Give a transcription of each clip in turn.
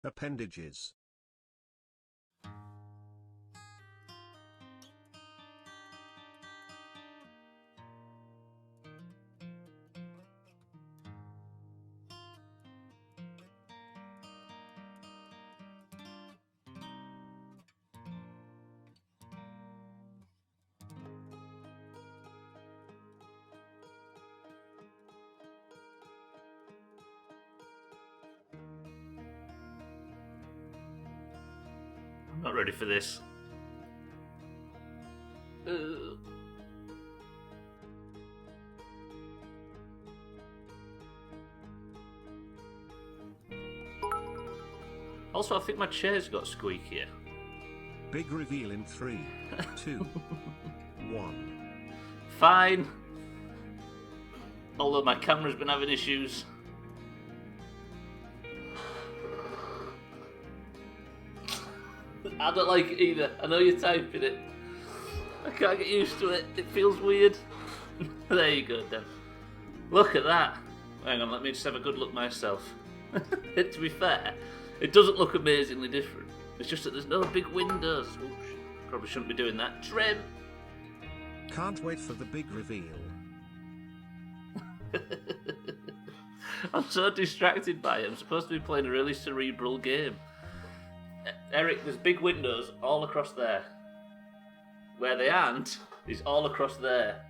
Appendages. I'm not ready for this. Also, I think my chair's got squeakier. Big reveal in 3, 2, 1. Fine. Although my camera's been having issues. I don't like it either. I know you're typing it. I can't get used to it. It feels weird. There you go, then. Look at that. Hang on, let me just have a good look myself. To be fair, it doesn't look amazingly different. It's just that there's no big windows. Oops, probably shouldn't be doing that. Trim! Can't wait for the big reveal. I'm so distracted by it. I'm supposed to be playing a really cerebral game. Eric, there's big windows all across there. Where they aren't is all across there.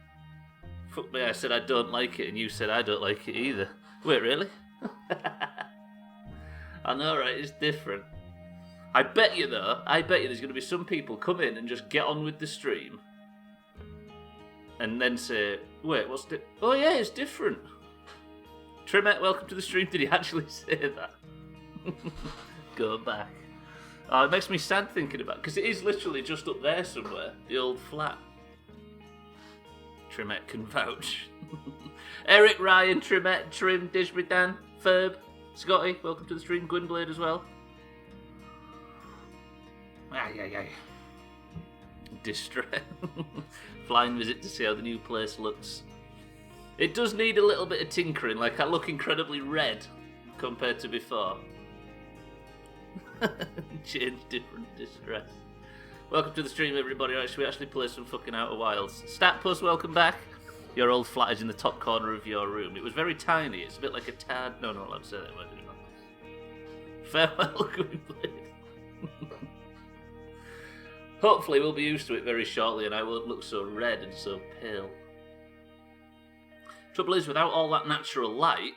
Fuck me, I said I don't like it, and you said I don't like it either. Wait, really? I know, right? It's different. I bet you there's going to be some people come in and just get on with the stream. And then say, wait, what's it? Oh yeah, it's different. Trimette, welcome to the stream. Did he actually say that? Go back. Oh, it makes me sad thinking about it, because it is literally just up there somewhere, the old flat. Trimette can vouch. Eric, Ryan, Trimette, Trim, Dishridan, Ferb, Scotty, welcome to the stream. Gwynblade as well. Ay. Distress. Flying visit to see how the new place looks. It does need a little bit of tinkering, like I look incredibly red compared to before. Change different distress. Welcome to the stream, everybody. Right, should we actually play some fucking Outer Wilds? Statpuss, welcome back. Your old flat is in the top corner of your room. It was very tiny. It's a bit like a tad. No, not allowed to say that word anymore. Farewell, Gwynblade. Hopefully we'll be used to it very shortly and I won't look so red and so pale. Trouble is, without all that natural light,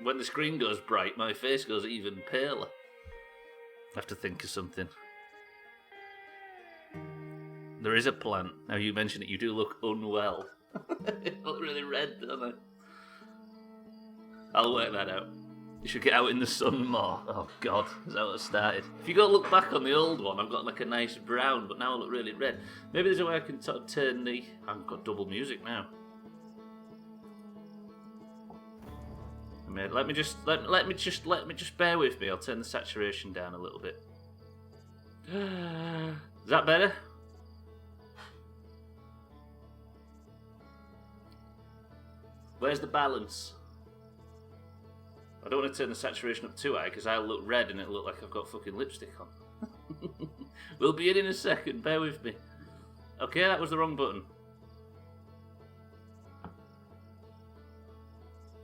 when the screen goes bright, my face goes even paler. I have to think of something. There is a plant. Now you mention it, you do look unwell. You look really red, don't I? I'll work that out. You should get out in the sun more. Oh God, is that what I started? If you go look back on the old one, I've got like a nice brown, but now I look really red. Maybe there's a way I can sort of turn the... I've got double music now. Let me just bear with me. I'll turn the saturation down a little bit. Is that better? Where's the balance? I don't want to turn the saturation up too high because I'll look red and it'll look like I've got fucking lipstick on. We'll be in a second. Bear with me. Okay, that was the wrong button.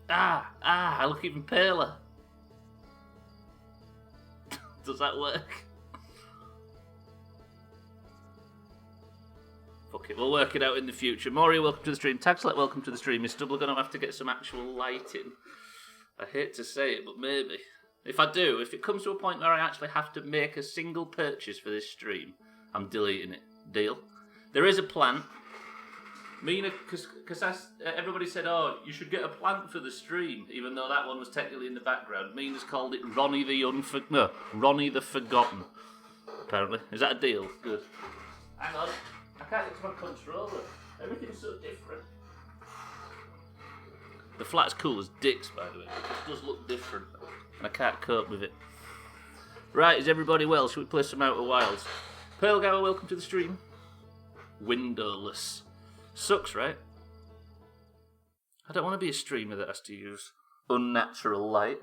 I look even paler. Does that work? Fuck it, we'll work it out in the future. Maury, welcome to the stream. Taxlet, welcome to the stream. Is Stubbler going to have to get some actual lighting? I hate to say it, but maybe. If I do, if it comes to a point where I actually have to make a single purchase for this stream, I'm deleting it. Deal? There is a plant. Mina, because everybody said, oh, you should get a plant for the stream, even though that one was technically in the background. Mina's called it Ronnie the Forgotten, apparently. Is that a deal? Good. Hang on, I can't get to my controller. Everything's so different. The flat's cool as dicks, by the way. It does look different. I can't cope with it. Right, is everybody well? Should we play some Outer Wilds? Pearl Gower, welcome to the stream. Windowless. Sucks, right? I don't want to be a streamer that has to use unnatural light.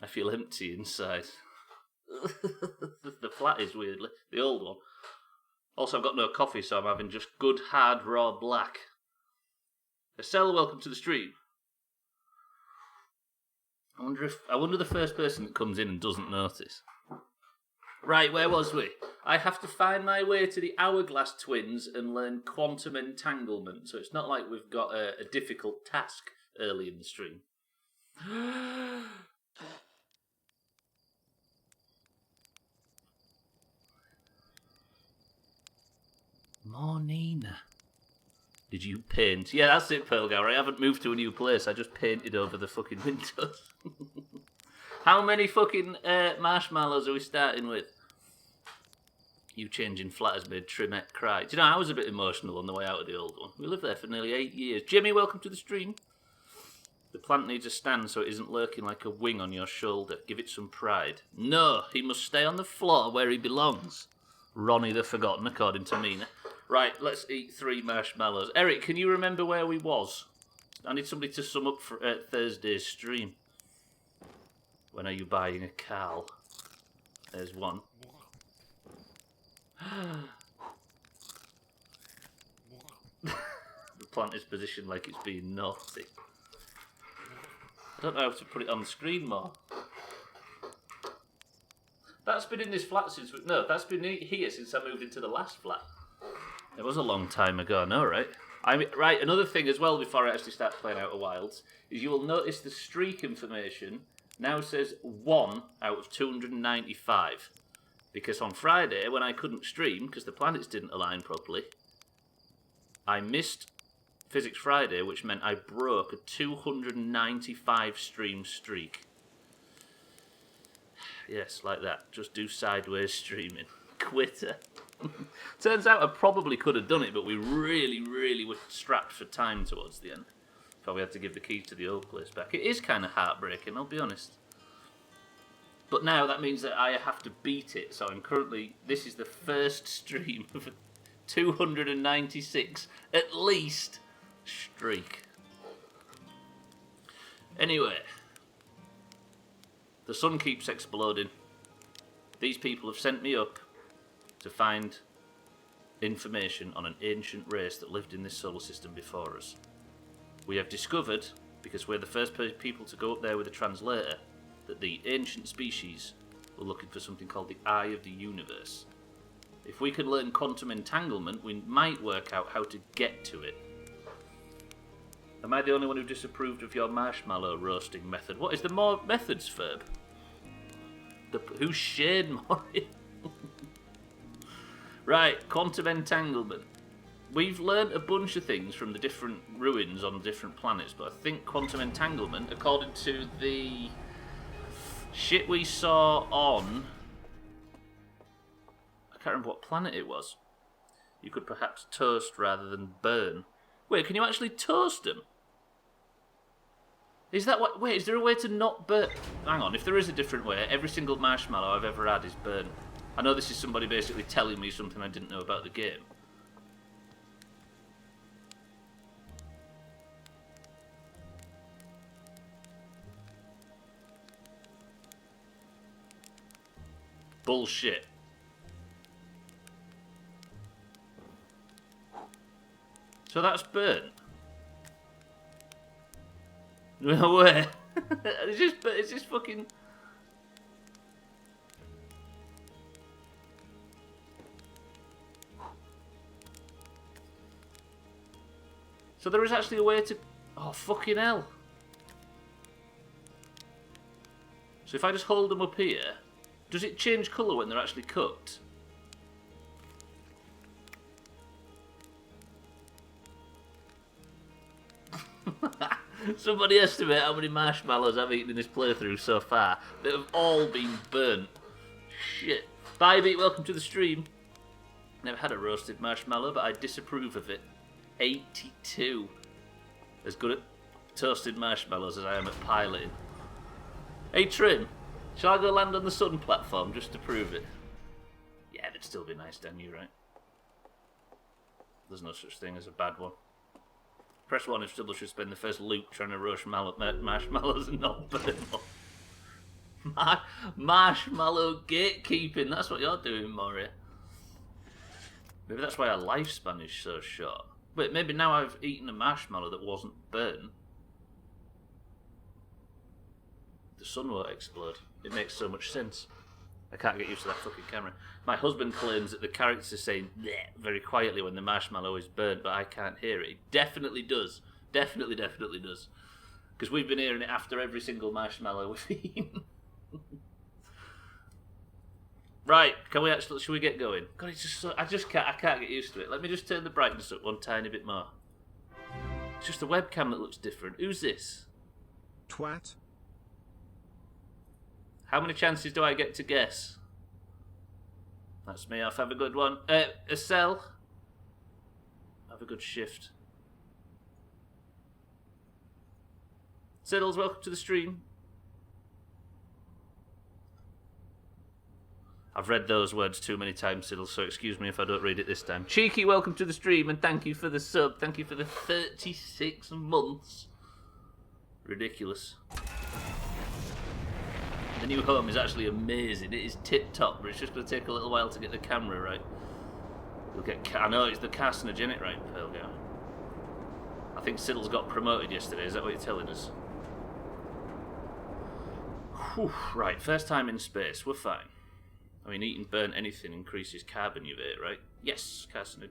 I feel empty inside. The flat is weirdly the old one. Also, I've got no coffee, so I'm having just good, hard, raw black. Estelle, welcome to the stream. I wonder the first person that comes in and doesn't notice. Right, where was we? I have to find my way to the Hourglass Twins and learn quantum entanglement, so it's not like we've got a difficult task early in the stream. Mornina. Did you paint? Yeah, that's it, Pearlgower. I haven't moved to a new place. I just painted over the fucking windows. How many fucking marshmallows are we starting with? You changing flat has made Trimette cry. Do you know, I was a bit emotional on the way out of the old one. We lived there for nearly 8 years. Jimmy, welcome to the stream. The plant needs a stand so it isn't lurking like a wing on your shoulder. Give it some pride. No, he must stay on the floor where he belongs. Ronnie the Forgotten, according to Mina. Right, let's eat 3 marshmallows. Eric, can you remember where we was? I need somebody to sum up for Thursday's stream. When are you buying a cow? There's one. The plant is positioned like it's being naughty. I don't know how to put it on the screen more. That's been in this flat since... No, that's been here since I moved into the last flat. It was a long time ago, no, right? Right, another thing as well before I actually start playing Outer Wilds is you will notice the streak information now says 1 out of 295. Because on Friday, when I couldn't stream because the planets didn't align properly, I missed Physics Friday, which meant I broke a 295 stream streak. Yes, like that. Just do sideways streaming. Quitter. Turns out I probably could have done it, but we really were strapped for time towards the end. Probably had to give the keys to the old place back. It is kind of heartbreaking, I'll be honest. But now that means that I have to beat it, so I'm currently... This is the first stream of a 296, at least, streak. Anyway. The sun keeps exploding. These people have sent me up to find information on an ancient race that lived in this solar system before us. We have discovered, because we're the first people to go up there with a translator, that the ancient species were looking for something called the Eye of the Universe. If we can learn quantum entanglement, we might work out how to get to it. Am I the only one who disapproved of your marshmallow roasting method? What is the more methods, Ferb? Who's Shade Murray? Right, quantum entanglement. We've learnt a bunch of things from the different ruins on different planets, but I think quantum entanglement, according to the shit we saw on... I can't remember what planet it was. You could perhaps toast rather than burn. Wait, can you actually toast them? Is that what... Wait, is there a way to not burn... Hang on, if there is a different way, every single marshmallow I've ever had is burnt. I know this is somebody basically telling me something I didn't know about the game. Bullshit. So that's burnt. No way. It's just fucking... So there is actually a way to... Oh, fucking hell. So if I just hold them up here, does it change colour when they're actually cooked? Somebody estimate how many marshmallows I've eaten in this playthrough so far that have all been burnt. Shit. Bye, Beat, welcome to the stream. Never had a roasted marshmallow, but I disapprove of it. 82. As good at toasted marshmallows as I am at piloting. Hey, Trim, shall I go land on the sun platform just to prove it? Yeah, it'd still be nice down you, right? There's no such thing as a bad one. Press 1 if Stubbler should spend the first loop trying to roast marshmallows and not burn them. Marshmallow gatekeeping, that's what you're doing, Maury. Maybe that's why our lifespan is so short. Wait, maybe now I've eaten a marshmallow that wasn't burnt, the sun won't explode. It makes so much sense. I can't get used to that fucking camera. My husband claims that the character's saying bleh very quietly when the marshmallow is burnt, but I can't hear it. It definitely does. Definitely does. Because we've been hearing it after every single marshmallow we've eaten. Right, should we get going? God, it's just so, I can't get used to it. Let me just turn the brightness up one tiny bit more. It's just the webcam that looks different. Who's this? Twat. How many chances do I get to guess? That's me off. Have a good one. Estelle. Have a good shift. Siddles, welcome to the stream. I've read those words too many times, Siddles, so excuse me if I don't read it this time. Cheeky, welcome to the stream, and thank you for the sub. Thank you for the 36 months. Ridiculous. The new home is actually amazing. It is tip-top, but it's just going to take a little while to get the camera right. We'll get. I know, it's the carcinogenic, right, Pearlgown? I think Siddles got promoted yesterday. Is that what you're telling us? Whew, right, first time in space. We're fine. I mean, eating burnt anything increases carbon you ate, right? Yes,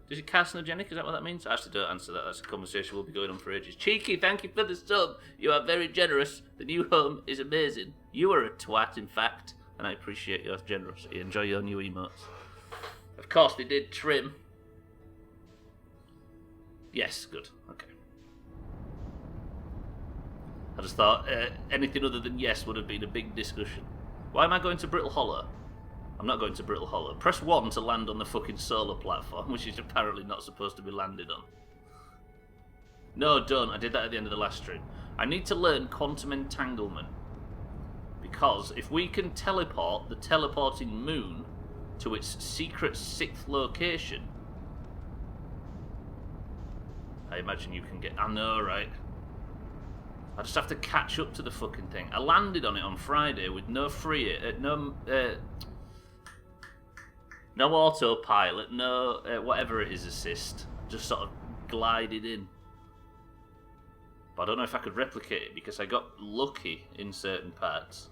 is it carcinogenic? Is that what that means? I actually don't answer that. That's a conversation we'll be going on for ages. Cheeky, thank you for the sub. You are very generous. The new home is amazing. You are a twat, in fact, and I appreciate your generosity. Enjoy your new emotes. Of course, they did trim. Yes, good. Okay. I just thought anything other than yes would have been a big discussion. Why am I going to Brittle Hollow? I'm not going to Brittle Hollow. Press 1 to land on the fucking solar platform, which is apparently not supposed to be landed on. No, don't. I did that at the end of the last stream. I need to learn quantum entanglement. Because if we can teleport the teleporting moon to its secret 6th location, I imagine you can get... I know, right? I just have to catch up to the fucking thing. I landed on it on Friday with no no autopilot, no whatever it is assist. Just sort of glided in. But I don't know if I could replicate it because I got lucky in certain parts.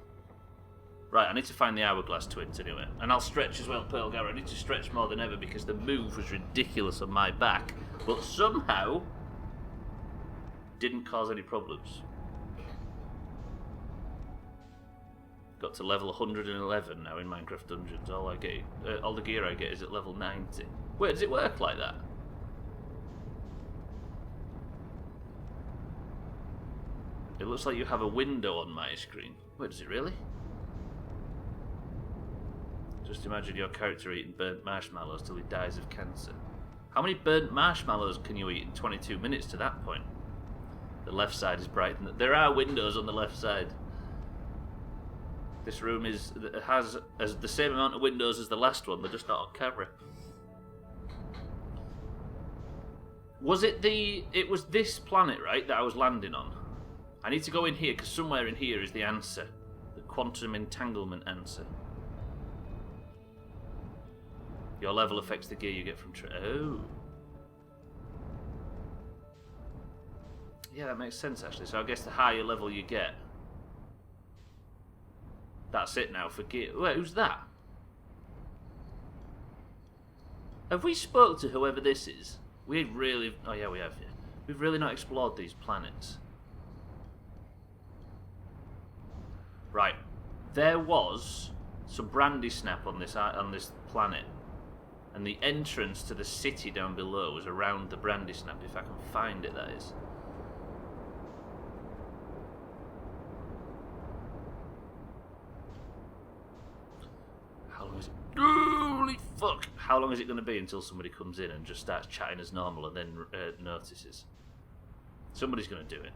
Right, I need to find the hourglass twins anyway. And I'll stretch as well, Pearlgar. I need to stretch more than ever because the move was ridiculous on my back. But somehow didn't cause any problems. Got to level 111 now in Minecraft Dungeons. All the gear I get is at level 90. Wait, does it work like that? It looks like you have a window on my screen. Wait, does it really? Just imagine your character eating burnt marshmallows till he dies of cancer. How many burnt marshmallows can you eat in 22 minutes to that point? The left side is brightened. There are windows on the left side. This room has the same amount of windows as the last one, they're just not on camera. It was this planet, right, that I was landing on? I need to go in here, because somewhere in here is the answer. The quantum entanglement answer. Your level affects the gear you get from... Oh. Yeah, that makes sense, actually. So I guess the higher level you get... That's it now for gear. Wait, who's that? Have we spoke to whoever this is? We've really... Oh yeah, we have, yeah. We've really not explored these planets. Right. There was some brandy snap on this planet. And the entrance to the city down below was around the brandy snap, if I can find it, that is. How long is it? Holy fuck! How long is it going to be until somebody comes in and just starts chatting as normal and then notices? Somebody's going to do it.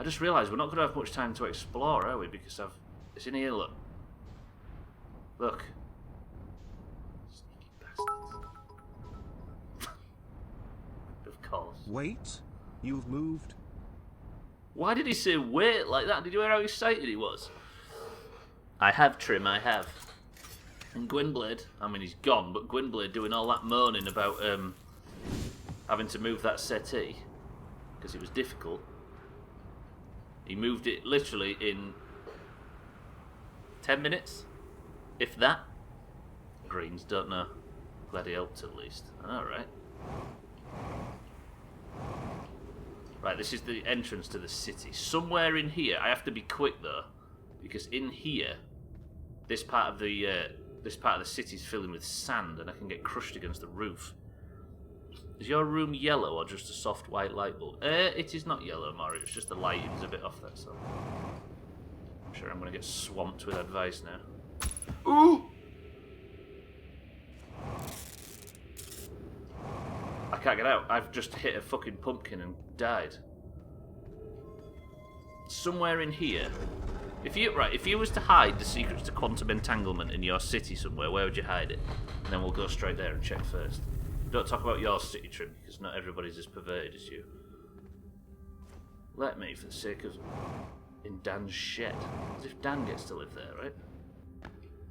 I just realised we're not going to have much time to explore, are we? Because it's in here, look. Look. Sneaky bastards. Of course. Wait, you've moved? Why did he say wait like that? Did you hear how excited he was? I have, Trim, I have. And Gwynblade, I mean, he's gone, but Gwynblade doing all that moaning about having to move that settee because it was difficult. He moved it literally in 10 minutes, if that. Greens, don't know. Glad he helped at least. Alright. Right, this is the entrance to the city. Somewhere in here, I have to be quick though, because in here, this part of the city is filling with sand, and I can get crushed against the roof. Is your room yellow or just a soft white light bulb? It is not yellow, Maury. It's just the lighting is a bit off. That's all. I'm sure I'm going to get swamped with advice now. Ooh! I can't get out. I've just hit a fucking pumpkin and died. Somewhere in here. If you was to hide the secrets to quantum entanglement in your city somewhere, where would you hide it? And then we'll go straight there and check first. Don't talk about your city, Trim, because not everybody's as perverted as you. Let me, for the sake of... in Dan's shed. As if Dan gets to live there, right?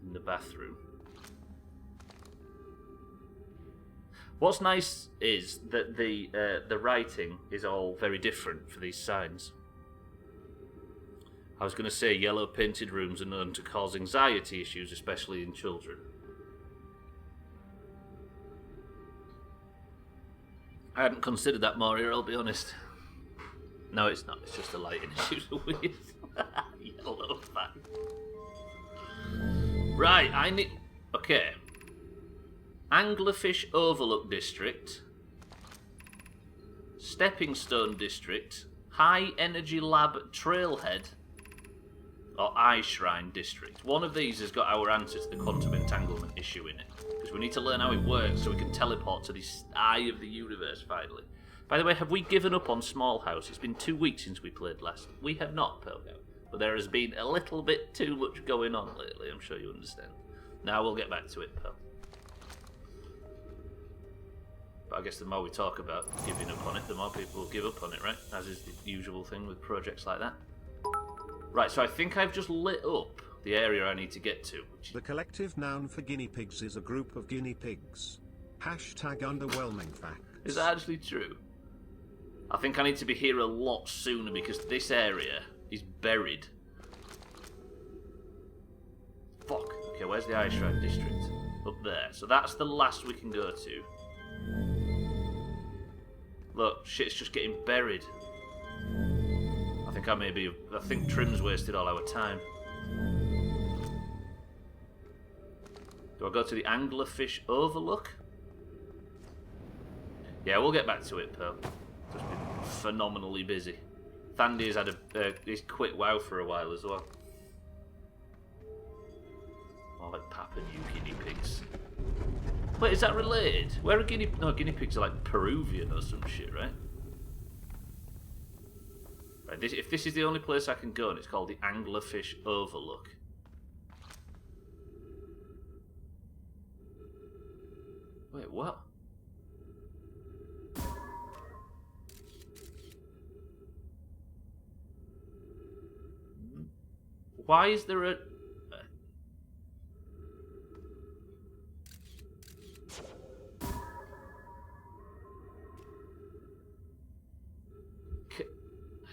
In the bathroom. What's nice is that the writing is all very different for these signs. I was going to say yellow painted rooms are known to cause anxiety issues, especially in children. I hadn't considered that, Mario, I'll be honest. No, it's not. It's just the lighting issues are weird. Yellow fan. Right, I need... Okay. Anglerfish Overlook District. Stepping Stone District. High Energy Lab Trailhead. Or Eye Shrine District. One of these has got our answer to the quantum entanglement issue in it. Because we need to learn how it works so we can teleport to this eye of the universe finally. By the way, have we given up on Small House? It's been 2 weeks since we played last. We have not, Pelgo. But there has been a little bit too much going on lately, I'm sure you understand. Now we'll get back to it, Pel. But I guess the more we talk about giving up on it, the more people will give up on it, right? As is the usual thing with projects like that. Right, so I think I've just lit up the area I need to get to. The collective noun for guinea pigs is a group of guinea pigs. Hashtag underwhelming facts. Is that actually true? I think I need to be here a lot sooner because this area is buried. Fuck. Okay, where's the Eye Shrine District? Up there. So that's the last we can go to. Look, shit's just getting buried. I think Trim's wasted all our time. Do I go to the Anglerfish Overlook? Yeah, we'll get back to it, Pearl. Just been phenomenally busy. Thandy has had he's quit WoW for a while as well. Oh, like Papa New Guinea Pigs. Wait, is that related? Where are guinea pigs are like Peruvian or some shit, right? Right, if this is the only place I can go, and it's called the Anglerfish Overlook. Wait, what? Why is there a...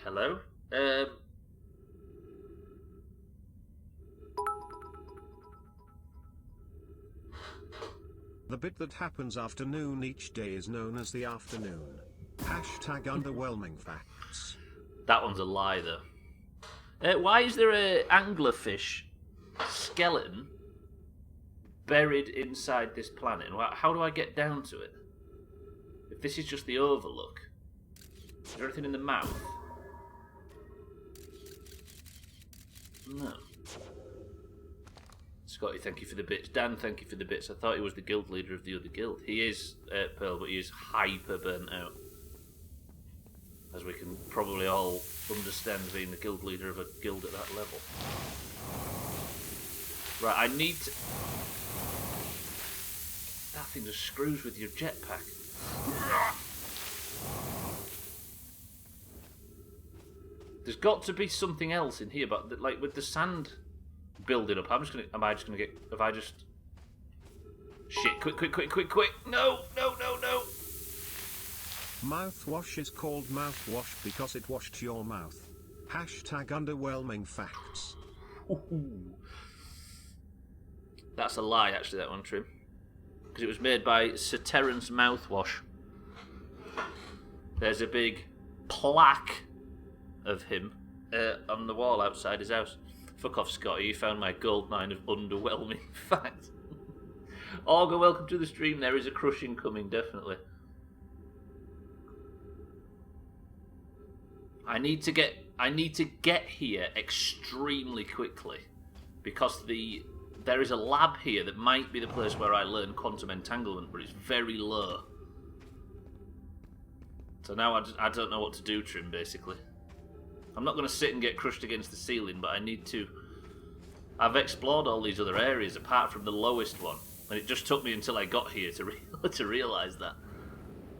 Hello? The bit that happens after noon each day is known as the afternoon. Hashtag underwhelming facts. That one's a lie, though. Why is there a anglerfish skeleton buried inside this planet? And how do I get down to it? If this is just the overlook, is there anything in the mouth? No. Scotty, thank you for the bits. Dan, thank you for the bits. I thought he was the guild leader of the other guild. He is, Pearl, but he is hyper burnt out. As we can probably all understand, being the guild leader of a guild at that level. Right, I need to... That thing just screws with your jetpack. There's got to be something else in here, but like with the sand building up, have I just... Shit, quick. No. Mouthwash is called mouthwash because it washed your mouth. Hashtag underwhelming facts. Ooh. That's a lie, actually, that one, Trim. Because it was made by Sir Terence Mouthwash. There's a big plaque of him on the wall outside his house. Fuck off, Scotty, you found my gold mine of underwhelming facts. Augur, welcome to the stream. There is a crushing coming, definitely. I need to get here extremely quickly because there is a lab here that might be the place where I learn quantum entanglement, but it's very low. So now I don't know what to do, Trim, basically. I'm not going to sit and get crushed against the ceiling, but I need to... I've explored all these other areas apart from the lowest one, and it just took me until I got here to realise that.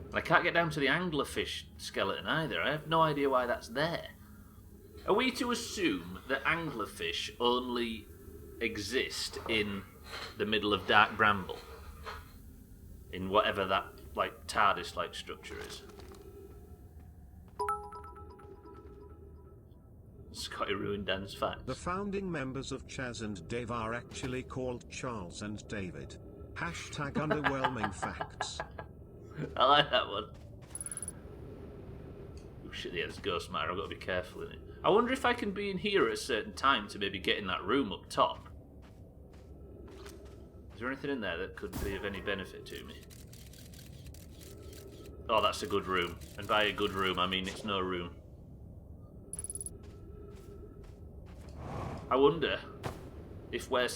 And I can't get down to the anglerfish skeleton either. I have no idea why that's there. Are we to assume that anglerfish only exist in the middle of dark bramble? In whatever that, like, TARDIS-like structure is? Scotty ruined Dan's facts. The founding members of Chaz and Dave are actually called Charles and David. Hashtag underwhelming facts. I like that one. Oh shit, yeah, there's ghost matter. I've got to be careful in it. I wonder if I can be in here at a certain time to maybe get in that room up top. Is there anything in there that could be of any benefit to me? Oh, that's a good room. And by a good room, I mean it's no room. I wonder if we're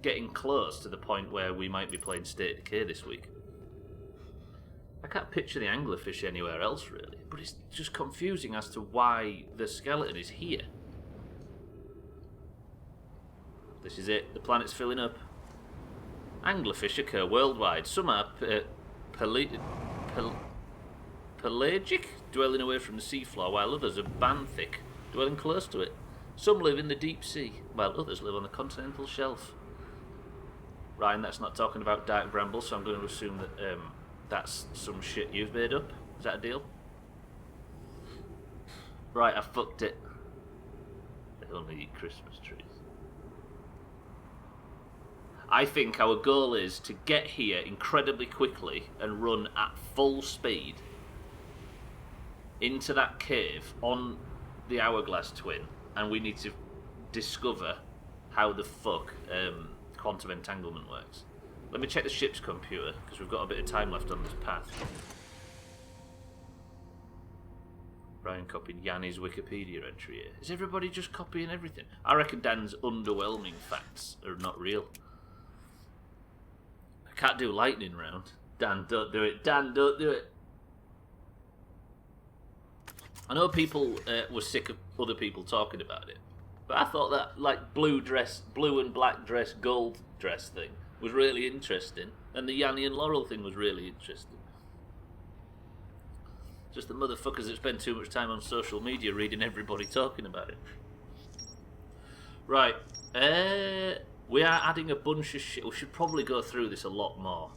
getting close to the point where we might be playing State of Decay this week. I can't picture the anglerfish anywhere else, really, but it's just confusing as to why the skeleton is here. This is it. The planet's filling up. Anglerfish occur worldwide. Some are pelagic, dwelling away from the seafloor, while others are banthic, dwelling close to it. Some live in the deep sea, while others live on the continental shelf. Ryan, that's not talking about dark bramble, so I'm going to assume that that's some shit you've made up. Is that a deal? Right, I fucked it. They only eat Christmas trees. I think our goal is to get here incredibly quickly and run at full speed into that cave on the Hourglass Twin, and we need to discover how the fuck quantum entanglement works. Let me check the ship's computer, because we've got a bit of time left on this path. Brian copied Yanni's Wikipedia entry here. Is everybody just copying everything? I reckon Dan's underwhelming facts are not real. I can't do lightning round. Dan, don't do it. Dan, don't do it. I know people were sick of other people talking about it, but I thought that like blue and black dress, gold dress thing was really interesting, and the Yanni and Laurel thing was really interesting. Just the motherfuckers that spend too much time on social media reading everybody talking about it. Right, we are adding a bunch of shit. We should probably go through this a lot more,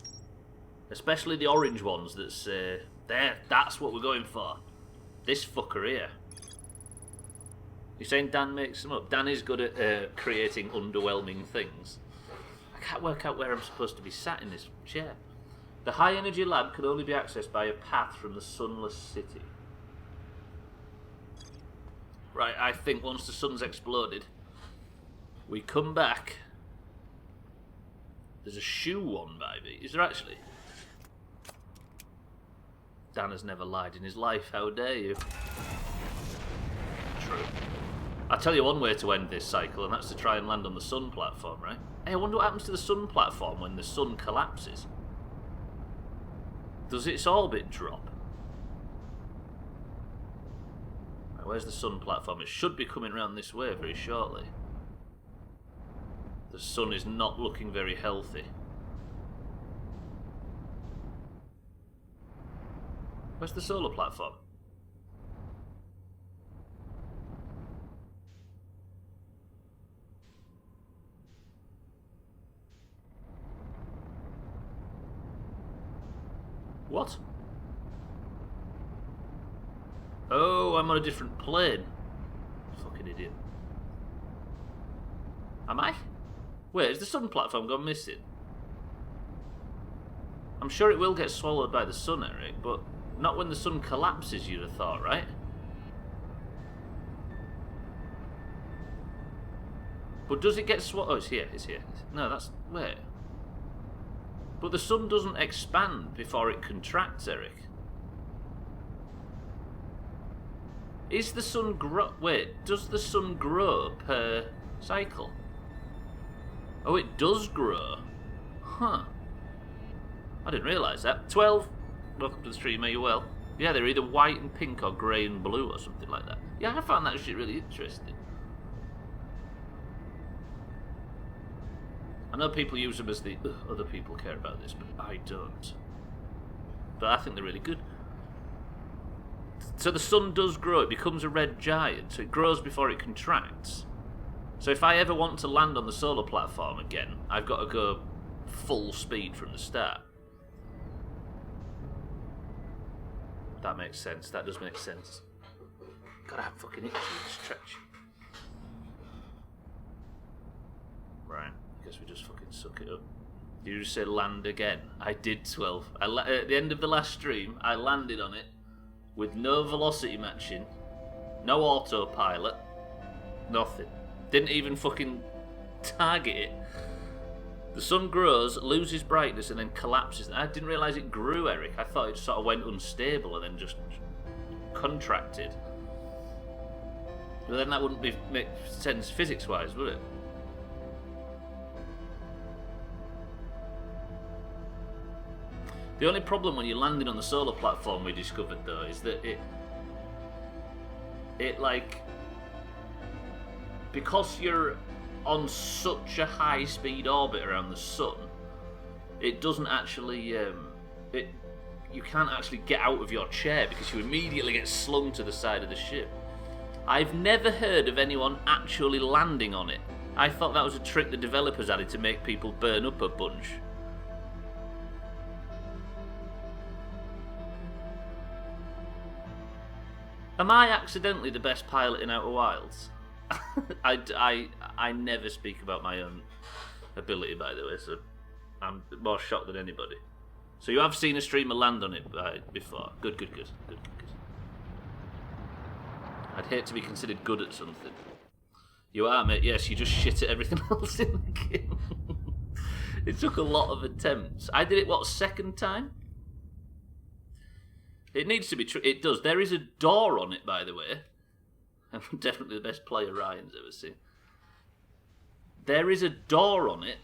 especially the orange ones that say there. That's what we're going for. This fucker here. You're saying Dan makes them up? Dan is good at creating underwhelming things. I can't work out where I'm supposed to be sat in this chair. The high energy lab could only be accessed by a path from the sunless city. Right, I think once the sun's exploded, we come back. There's a shoe one by me. Is there actually? Dan has never lied in his life, how dare you? True. I'll tell you one way to end this cycle, and that's to try and land on the sun platform, right? Hey, I wonder what happens to the sun platform when the sun collapses. Does its orbit drop? Right, where's the sun platform? It should be coming round this way very shortly. The sun is not looking very healthy. Where's the solar platform? What? Oh, I'm on a different plane. Fucking idiot. Am I? Wait, has the sun platform gone missing? I'm sure it will get swallowed by the sun, Eric, but not when the sun collapses, you'd have thought, right? But does it get swallowed? Oh, it's here, it's here. No, that's... Wait. But the sun doesn't expand before it contracts, Eric. Is the sun grow... Wait, does the sun grow per cycle? Oh, it does grow. Huh. I didn't realise that. 12. Welcome to the stream, are you well? Yeah, they're either white and pink or grey and blue or something like that. Yeah, I found that shit really interesting. I know people use them as the other people care about this, but I don't. But I think they're really good. So the sun does grow, it becomes a red giant, so it grows before it contracts. So if I ever want to land on the solar platform again, I've got to go full speed from the start. That makes sense, that does make sense. God, I'm fucking itchy and stretchy. Right, I guess we just fucking suck it up. Did you just say land again? I did 12. At the end of the last stream, I landed on it with no velocity matching, no autopilot, nothing. Didn't even fucking target it. The sun grows, loses brightness, and then collapses. I didn't realise it grew, Eric. I thought it sort of went unstable and then just contracted. But then that wouldn't make sense physics-wise, would it? The only problem when you're landing on the solar platform, we discovered, though, is that it like... Because you're on such a high-speed orbit around the sun, it doesn't actually... you can't actually get out of your chair because you immediately get slung to the side of the ship. I've never heard of anyone actually landing on it. I thought that was a trick the developers added to make people burn up a bunch. Am I accidentally the best pilot in Outer Wilds? I never speak about my own ability, by the way, so I'm more shocked than anybody. So you have seen a streamer land on it before. Good. I'd hate to be considered good at something. You are, mate. Yes, you just shit at everything else in the game. It took a lot of attempts. I did it, what, second time? It needs to be true. It does. There is a door on it, by the way. I'm definitely the best player Ryan's ever seen. There is a door on it,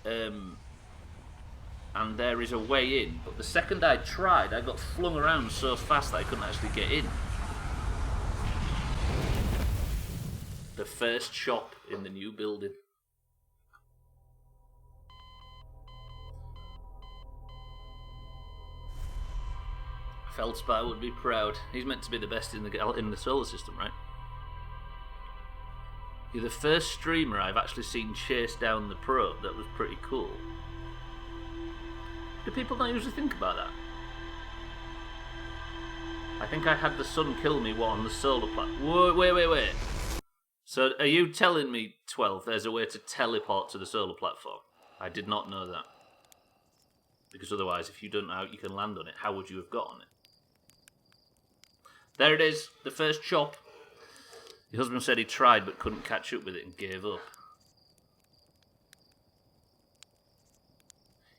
and there is a way in. But the second I tried, I got flung around so fast that I couldn't actually get in. The first shop in the new building. Feldspar would be proud. He's meant to be the best in the solar system, right? You're the first streamer I've actually seen chase down the probe. That was pretty cool. Do people not usually think about that? I think I had the sun kill me on the solar planet. Whoa, wait. So are you telling me, 12, there's a way to teleport to the solar platform? I did not know that. Because otherwise, if you don't know how you can land on it, how would you have got on it? There it is, the first chop. Your husband said he tried but couldn't catch up with it and gave up.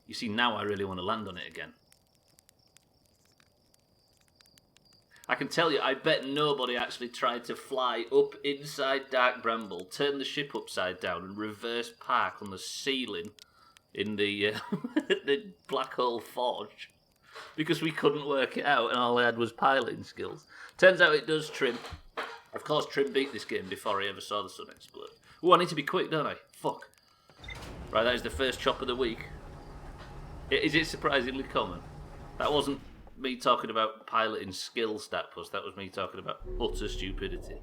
You see, now I really want to land on it again. I can tell you, I bet nobody actually tried to fly up inside Dark Bramble, turn the ship upside down and reverse park on the ceiling in the, the Black Hole Forge. Because we couldn't work it out and all I had was piloting skills. Turns out it does Trim. Of course, Trim beat this game before he ever saw the sun explode. Oh, I need to be quick, don't I? Fuck. Right, that is the first chop of the week. Is it surprisingly common? That wasn't me talking about piloting skill stat plus, that was me talking about utter stupidity.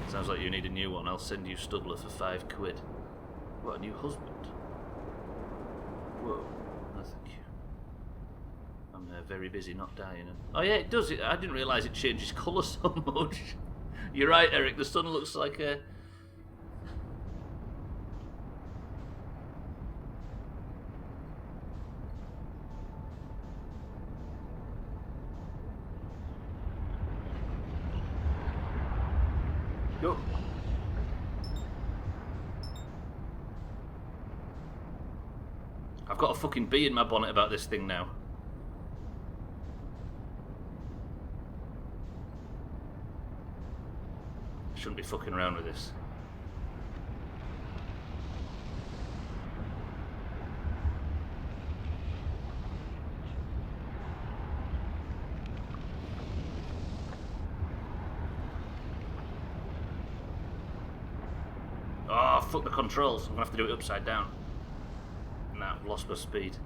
Sounds like you need a new one. I'll send you Stubbler for £5. What, a new husband? Whoa. No, thank you. I'm very busy not dying. Oh yeah, it does. I didn't realise it changes colour so much. You're right, Eric. The sun looks like a... Go. I've got a fucking bee in my bonnet about this thing now. Shouldn't be fucking around with this. Oh, fuck the controls. I'm gonna have to do it upside down. Nah, I've lost my speed.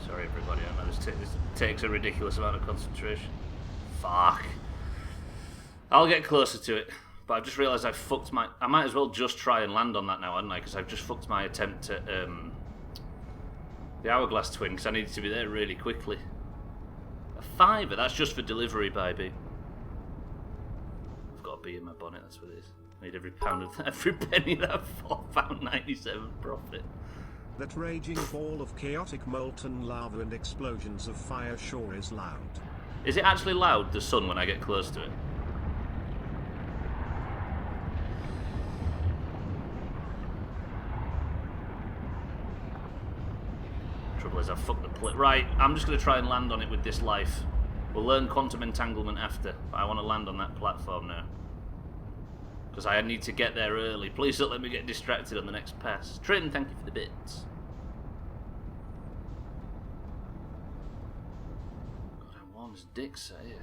Sorry everybody, I know this takes a ridiculous amount of concentration. Fuck. I'll get closer to it. But I've just realised I've fucked my... I might as well just try and land on that now, hadn't I? Because I've just fucked my attempt at the Hourglass Twin, because I needed to be there really quickly. A £5, that's just for delivery, baby. I've got a bee in my bonnet, that's what it is. I need every pound of that, every penny of that £4.97 profit. That raging ball of chaotic molten lava and explosions of fire sure is loud. Is it actually loud, the sun, when I get close to it? Trouble is I've fucked the plate. Right, I'm just going to try and land on it with this life. We'll learn quantum entanglement after, but I want to land on that platform now. Because I need to get there early. Please don't let me get distracted on the next pass. Trin, thank you for the bits. God, I'm warm as dicks out here.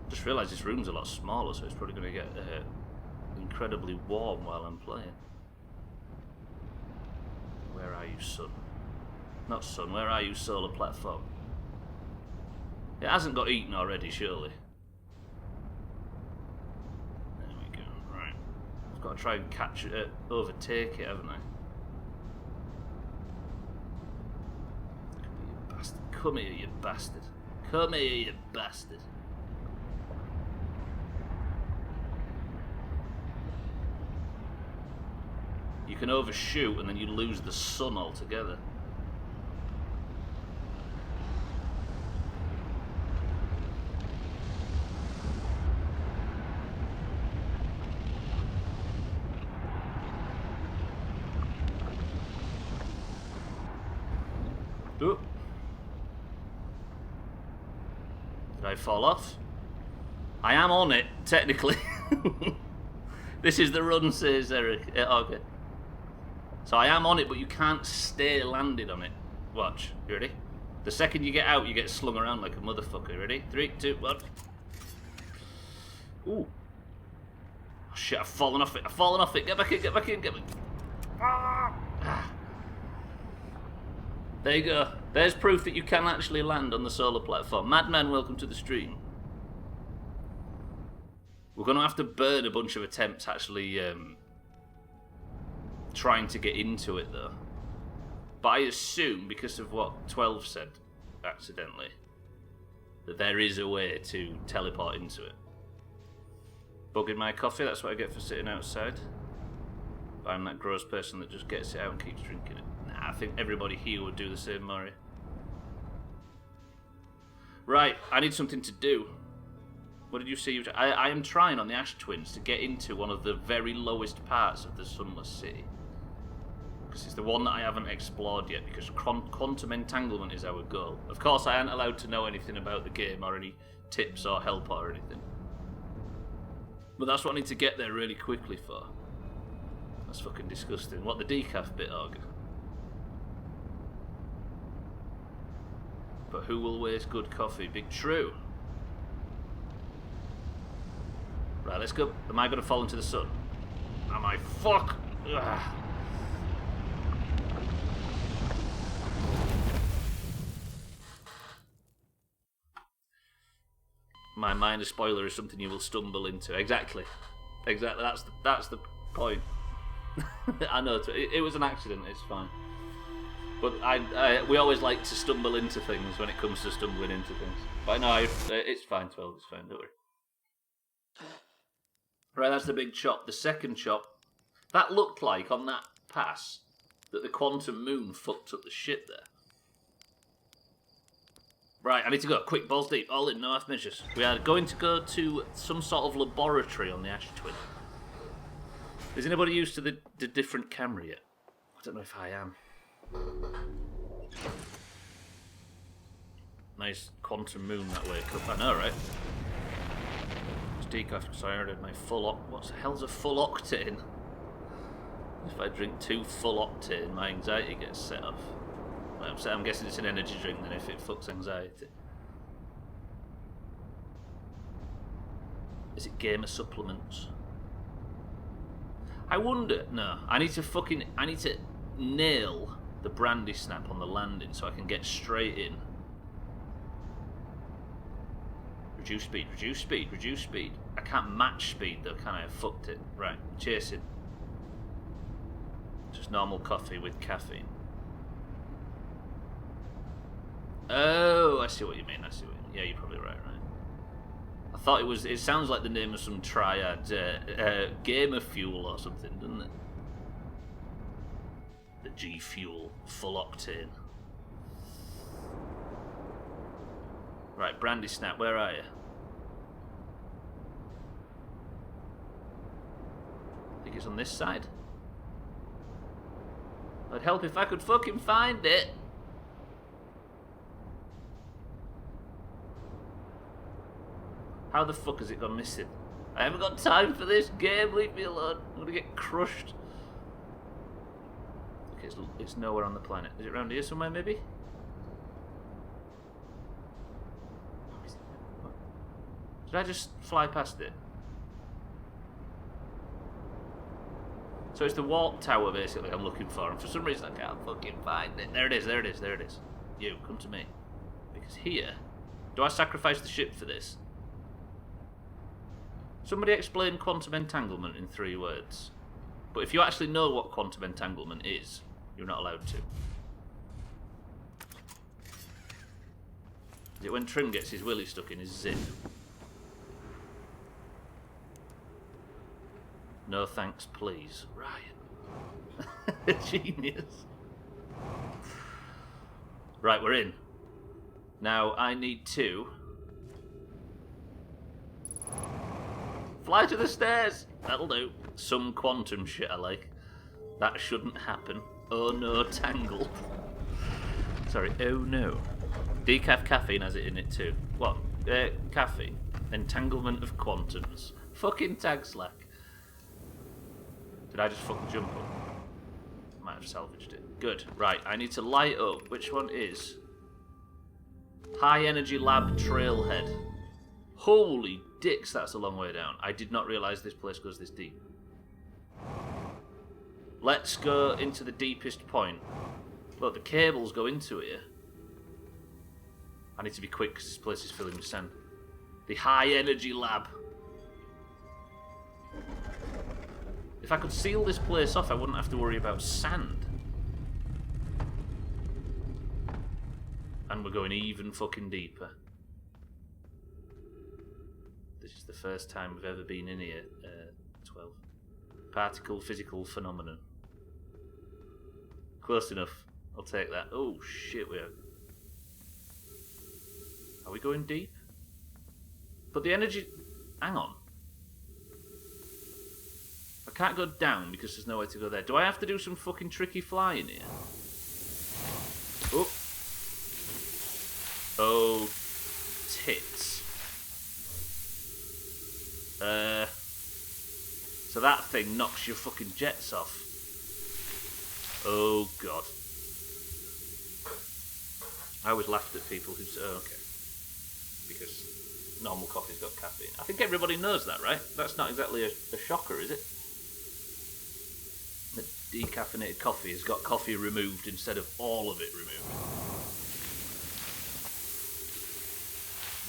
Just realised this room's a lot smaller, so it's probably going to get incredibly warm while I'm playing. Where are you, sun? Not sun, where are you, solar platform? It hasn't got eaten already, surely. There we go, right. I've got to try and catch it, overtake it, haven't I? Come here, you bastard. Come here, you bastard. You can overshoot and then you lose the sun altogether. Ooh. Did I fall off? I am on it, technically. This is the run, says Eric. Okay. So I am on it, but you can't stay landed on it. Watch. You ready? The second you get out, you get slung around like a motherfucker. Ready? 3, 2, 1. Ooh. Oh shit, I've fallen off it. I've fallen off it. Get back in, get back in, get back in. Ah. There you go. There's proof that you can actually land on the solar platform. Madman, welcome to the stream. We're going to have to burn a bunch of attempts actually trying to get into it, though. But I assume, because of what 12 said accidentally, that there is a way to teleport into it. Bugging my coffee, that's what I get for sitting outside. But I'm that gross person that just gets it out and keeps drinking it. Nah, I think everybody here would do the same, Maury. Right, I need something to do. What did you say? I am trying on the Ash Twins to get into one of the very lowest parts of the Sunless City. Because it's the one that I haven't explored yet, because quantum entanglement is our goal. Of course, I aren't allowed to know anything about the game or any tips or help or anything. But that's what I need to get there really quickly for. That's fucking disgusting. What, the decaf bit, Og? But who will waste good coffee? Big True. Right, let's go. Am I going to fall into the sun? Am I? Fuck! Ugh. My minor spoiler is something you will stumble into. Exactly. That's the point. I know it was an accident. It's fine. But we always like to stumble into things when it comes to stumbling into things. But no, it's fine, 12. It's fine. Don't worry. Right, that's the big chop. The second chop, that looked like on that pass that the quantum moon fucked up the shit there. Right, I need to go. Quick, balls deep, all in, no half measures. We are going to go to some sort of laboratory on the Ash Twin. Is anybody used to the different camera yet? I don't know if I am. Nice quantum moon that way. I know, right? Decaf, so I ordered my full what the hell's a full octane? If I drink 2 full octane, my anxiety gets set off. Well, I'm guessing it's an energy drink then if it fucks anxiety. Is it gamer supplements? I wonder. No, I need to nail the brandy snap on the landing so I can get straight in. Reduce speed, reduce speed, reduce speed. I can't match speed though, can I? I've fucked it. Right, chasing. Just normal coffee with caffeine. Oh, I see what you mean, Yeah, you're probably right. I thought it sounds like the name of some triad. Gamer Fuel or something, doesn't it? The G Fuel, full octane. Right, brandy snap, where are you? I think it's on this side. It'd help if I could fucking find it. How the fuck has it gone missing? I haven't got time for this game, leave me alone. I'm gonna get crushed. Okay, it's nowhere on the planet. Is it around here somewhere, maybe? Did I just fly past it? So it's the warp tower, basically, I'm looking for. And for some reason, I can't fucking find it. There it is, there it is, there it is. You, come to me. Because here... Do I sacrifice the ship for this? Somebody explain quantum entanglement in 3 words. But if you actually know what quantum entanglement is, you're not allowed to. Is it when Trim gets his willy stuck in his zip? No thanks, please. Ryan. Genius. Right, we're in. Now, I need to... Fly to the stairs! That'll do. Some quantum shit I like. That shouldn't happen. Oh no, tangled. Sorry, oh no. Decaf caffeine has it in it too. What? Caffeine. Entanglement of quantums. Fucking tag slack. Did I just fucking jump up? Might have salvaged it. Good. Right, I need to light up. Which one is? High Energy Lab Trailhead. Holy dicks, that's a long way down. I did not realise this place goes this deep. Let's go into the deepest point. Look, the cables go into here. I need to be quick because this place is filling with sand. The High Energy Lab. If I could seal this place off, I wouldn't have to worry about sand. And we're going even fucking deeper. This is the first time we've ever been in here. 12. Particle physical phenomenon. Close enough. I'll take that. Oh shit, we are. Are we going deep? But the energy... Hang on. I can't go down because there's nowhere to go there. Do I have to do some fucking tricky flying here? Oh. Oh. Tits. So that thing knocks your fucking jets off. Oh god. I always laughed at people who say, oh, okay. Because normal coffee's got caffeine. I think everybody knows that, right? That's not exactly a shocker, is it? The decaffeinated coffee has got coffee removed instead of all of it removed.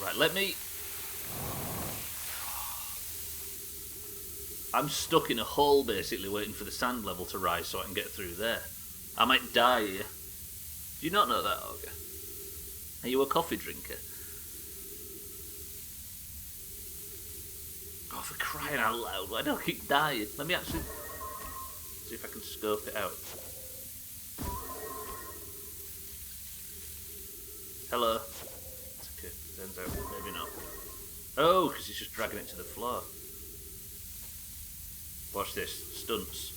Right, let me I'm stuck in a hole, basically, waiting for the sand level to rise so I can get through there. I might die here. Do you not know that, Olga? Are you a coffee drinker? Oh, for crying out loud, why do I keep dying? Let me actually see if I can scope it out. Hello. It's okay, turns out, maybe not. Oh, because he's just dragging it to the floor. Watch this, stunts.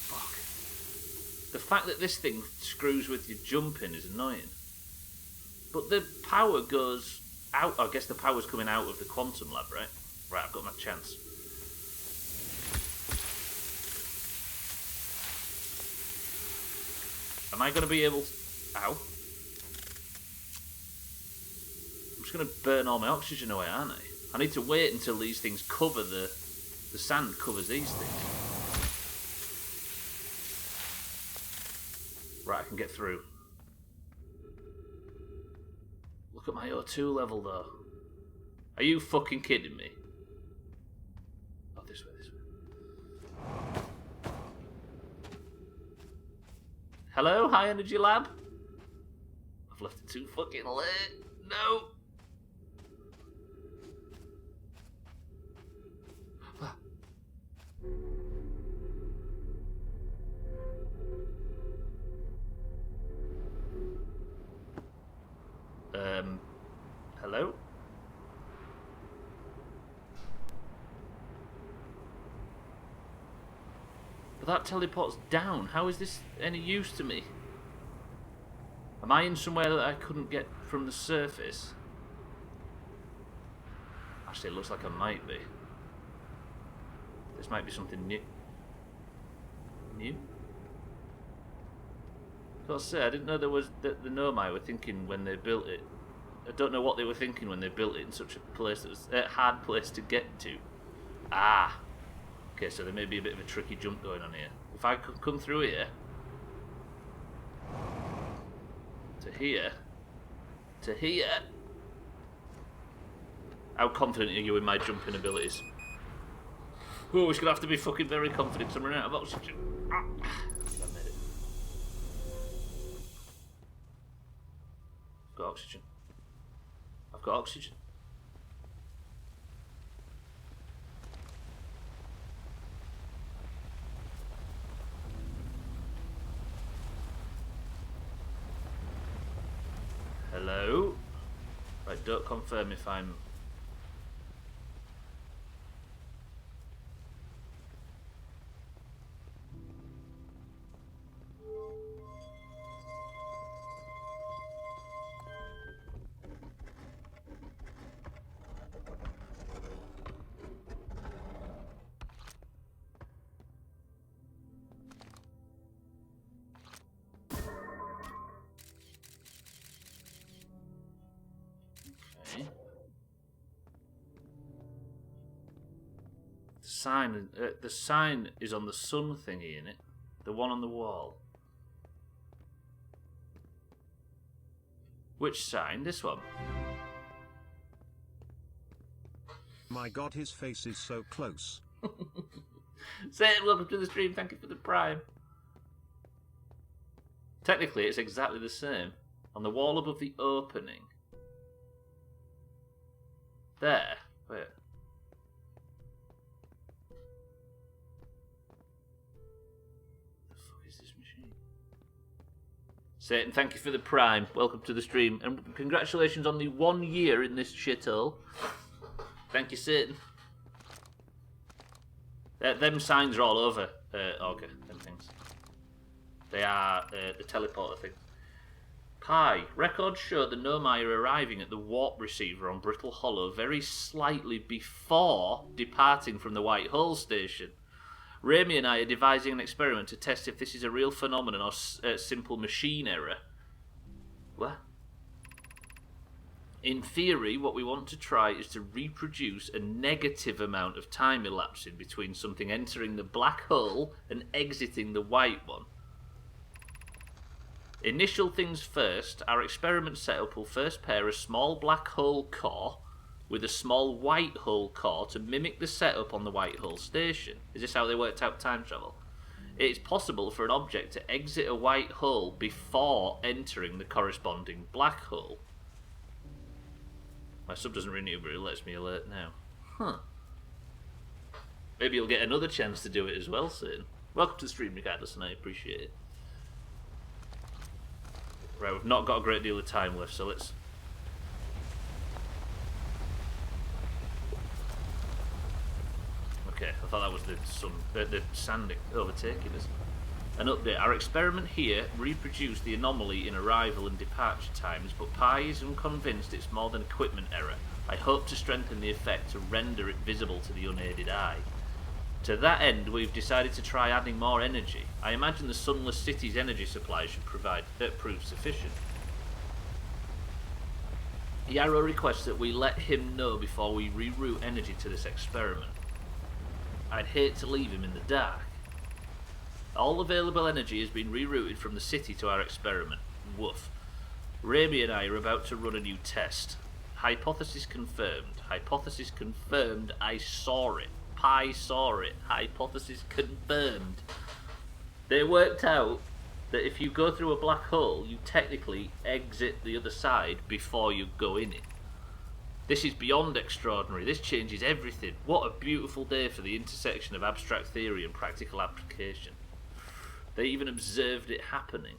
Fuck. The fact that this thing screws with your jumping is annoying. But the power goes out. I guess the power's coming out of the quantum lab, right? Right, I've got my chance. Am I going to be able to... Ow. I'm just going to burn all my oxygen away, aren't I? I need to wait until these things cover the sand covers these things. Right, I can get through. Look at my O2 level, though. Are you fucking kidding me? Oh, this way, this way. Hello, High Energy Lab? I've left it too fucking late. No! Hello? But that teleports down. How is this any use to me? Am I in somewhere that I couldn't get from the surface? Actually, it looks like I might be. This might be something new. New? Gotta say, I didn't know there was the Nomai were thinking when they built it. I don't know what they were thinking when they built it in such a place that was a hard place to get to. Ah. Okay, so there may be a bit of a tricky jump going on here. If I could come through here to here to here. How confident are you in my jumping abilities? Oh, it's gonna have to be fucking very confident because I'm running out of oxygen. Ah. I made it. I've got oxygen. I've got oxygen. Hello? Right, don't confirm if I'm... The sign is on the sun thingy, in it. The one on the wall. Which sign? This one. My god, his face is so close. Satan, welcome to the stream. Thank you for the prime. Technically, it's exactly the same. On the wall above the opening. There. Wait. Satan, thank you for the prime. Welcome to the stream. And congratulations on the 1 year in this shithole. Thank you, Satan. Them signs are all over, Orga, them things. They are the teleporter thing. Pi, records show the Nomai are arriving at the warp receiver on Brittle Hollow very slightly before departing from the White Hole station. Rami and I are devising an experiment to test if this is a real phenomenon or simple machine error. What? In theory, what we want to try is to reproduce a negative amount of time elapsing between something entering the black hole and exiting the white one. Initial things first, our experiment setup will first pair a small black hole core with a small white hull core to mimic the setup on the white hull station. Is this how they worked out time travel? It's possible for an object to exit a white hull before entering the corresponding black hull. My sub doesn't renew, but it lets me alert now. Huh. Maybe you'll get another chance to do it as well soon. Welcome to the stream regardless, and I appreciate it. Right, we've not got a great deal of time left, so let's... Okay, I thought that was the sand overtaking us. An update. Our experiment here reproduced the anomaly in arrival and departure times, but Pi is unconvinced it's more than equipment error. I hope to strengthen the effect to render it visible to the unaided eye. To that end, we've decided to try adding more energy. I imagine the Sunless City's energy supply should prove sufficient. Yarrow requests that we let him know before we reroute energy to this experiment. I'd hate to leave him in the dark. All available energy has been rerouted from the city to our experiment. Woof. Raimi and I are about to run a new test. Hypothesis confirmed. Hypothesis confirmed. I saw it. Pi saw it. Hypothesis confirmed. They worked out that if you go through a black hole, you technically exit the other side before you go in it. This is beyond extraordinary. This changes everything. What a beautiful day for the intersection of abstract theory and practical application. They even observed it happening.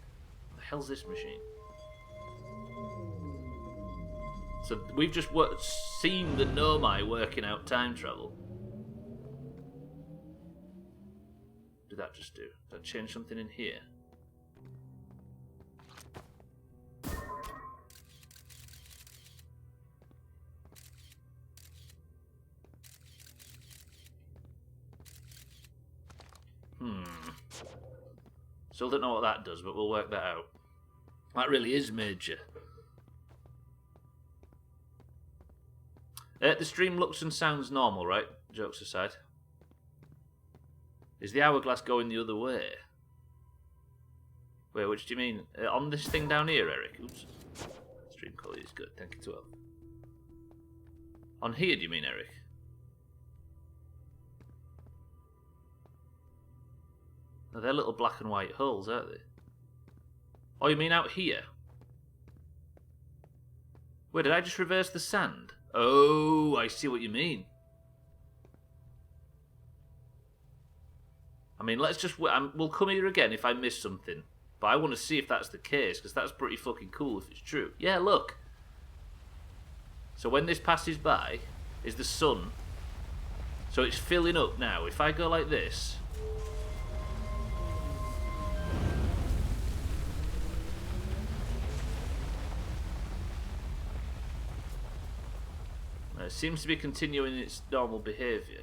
What the hell's this machine? So we've just seen the Nomai working out time travel. What did that just do? Did that change something in here? Still don't know what that does, but we'll work that out. That really is major. The stream looks and sounds normal, right? Jokes aside. Is the hourglass going the other way? Wait, which do you mean? On this thing down here, Eric? Oops. Stream quality is good, thank you, 12. On here, do you mean, Eric? No, they're little black and white holes, aren't they? Oh, you mean out here? Wait, did I just reverse the sand? Oh, I see what you mean. I mean, let's just... we'll come here again if I miss something. But I want to see if that's the case, because that's pretty fucking cool if it's true. Yeah, look. So when this passes by, is the sun. So it's filling up now. If I go like this... It seems to be continuing its normal behaviour.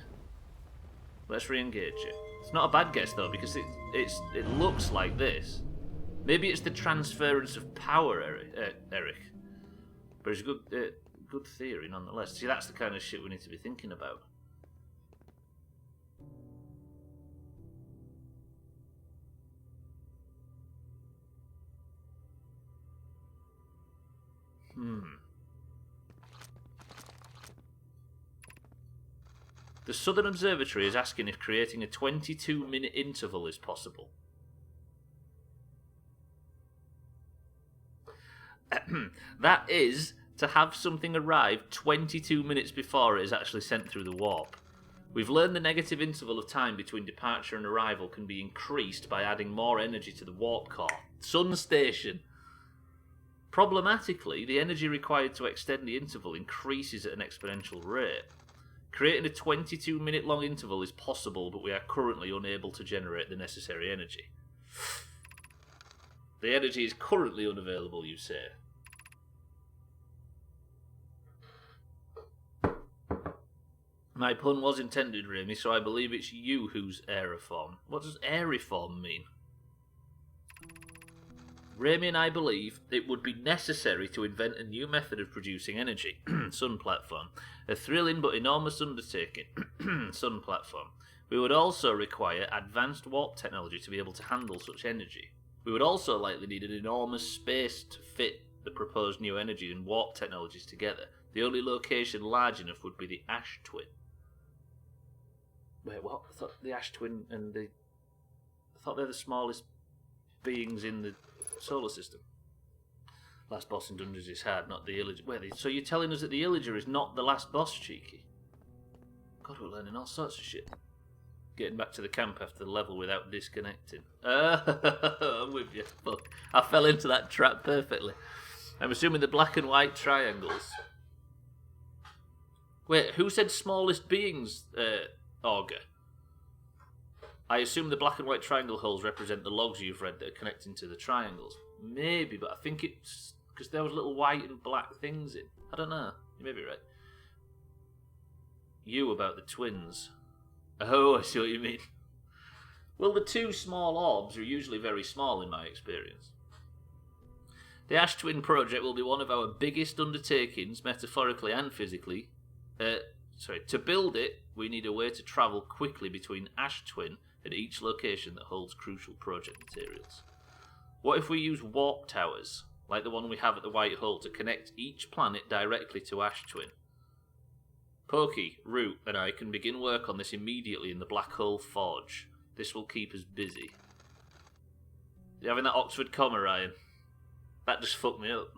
Let's re-engage it. It's not a bad guess though, because it looks like this. Maybe it's the transference of power, Eric. But it's a good theory nonetheless. See, that's the kind of shit we need to be thinking about. The Southern Observatory is asking if creating a 22-minute interval is possible. That is to have something arrive 22 minutes before it is actually sent through the warp. We've learned the negative interval of time between departure and arrival can be increased by adding more energy to the warp core. Sun Station. Problematically, the energy required to extend the interval increases at an exponential rate. Creating a 22-minute long interval is possible, but we are currently unable to generate the necessary energy. The energy is currently unavailable, you say? My pun was intended, Remy, so I believe it's you who's aeriform. What does aeriform mean? Remy and I believe it would be necessary to invent a new method of producing energy. Sun platform. A thrilling but enormous undertaking. Sun platform. We would also require advanced warp technology to be able to handle such energy. We would also likely need an enormous space to fit the proposed new energy and warp technologies together. The only location large enough would be the Ash Twin. Wait, what? I thought the Ash Twin and the... I thought they're the smallest beings in the solar system. Last boss in Dungeons is hard, not the Illager. Wait, so you're telling us that the Illager is not the last boss, Cheeky? God, we're learning all sorts of shit. Getting back to the camp after the level without disconnecting. I'm with you. Fuck. I fell into that trap perfectly. I'm assuming the black and white triangles. Wait, who said smallest beings, Augur? I assume the black and white triangle holes represent the logs you've read that are connecting to the triangles. Maybe, but I think it's because there was little white and black things in. I don't know. You may be right. You about the twins. Oh, I see what you mean. Well, the two small orbs are usually very small in my experience. The Ash Twin project will be one of our biggest undertakings, metaphorically and physically. To build it, we need a way to travel quickly between Ash Twin and each location that holds crucial project materials. What if we use warp towers, like the one we have at the White Hole, to connect each planet directly to Ash Twin? Pokey, Root, and I can begin work on this immediately in the Black Hole Forge. This will keep us busy. You having that Oxford comma, Ryan? That just fucked me up.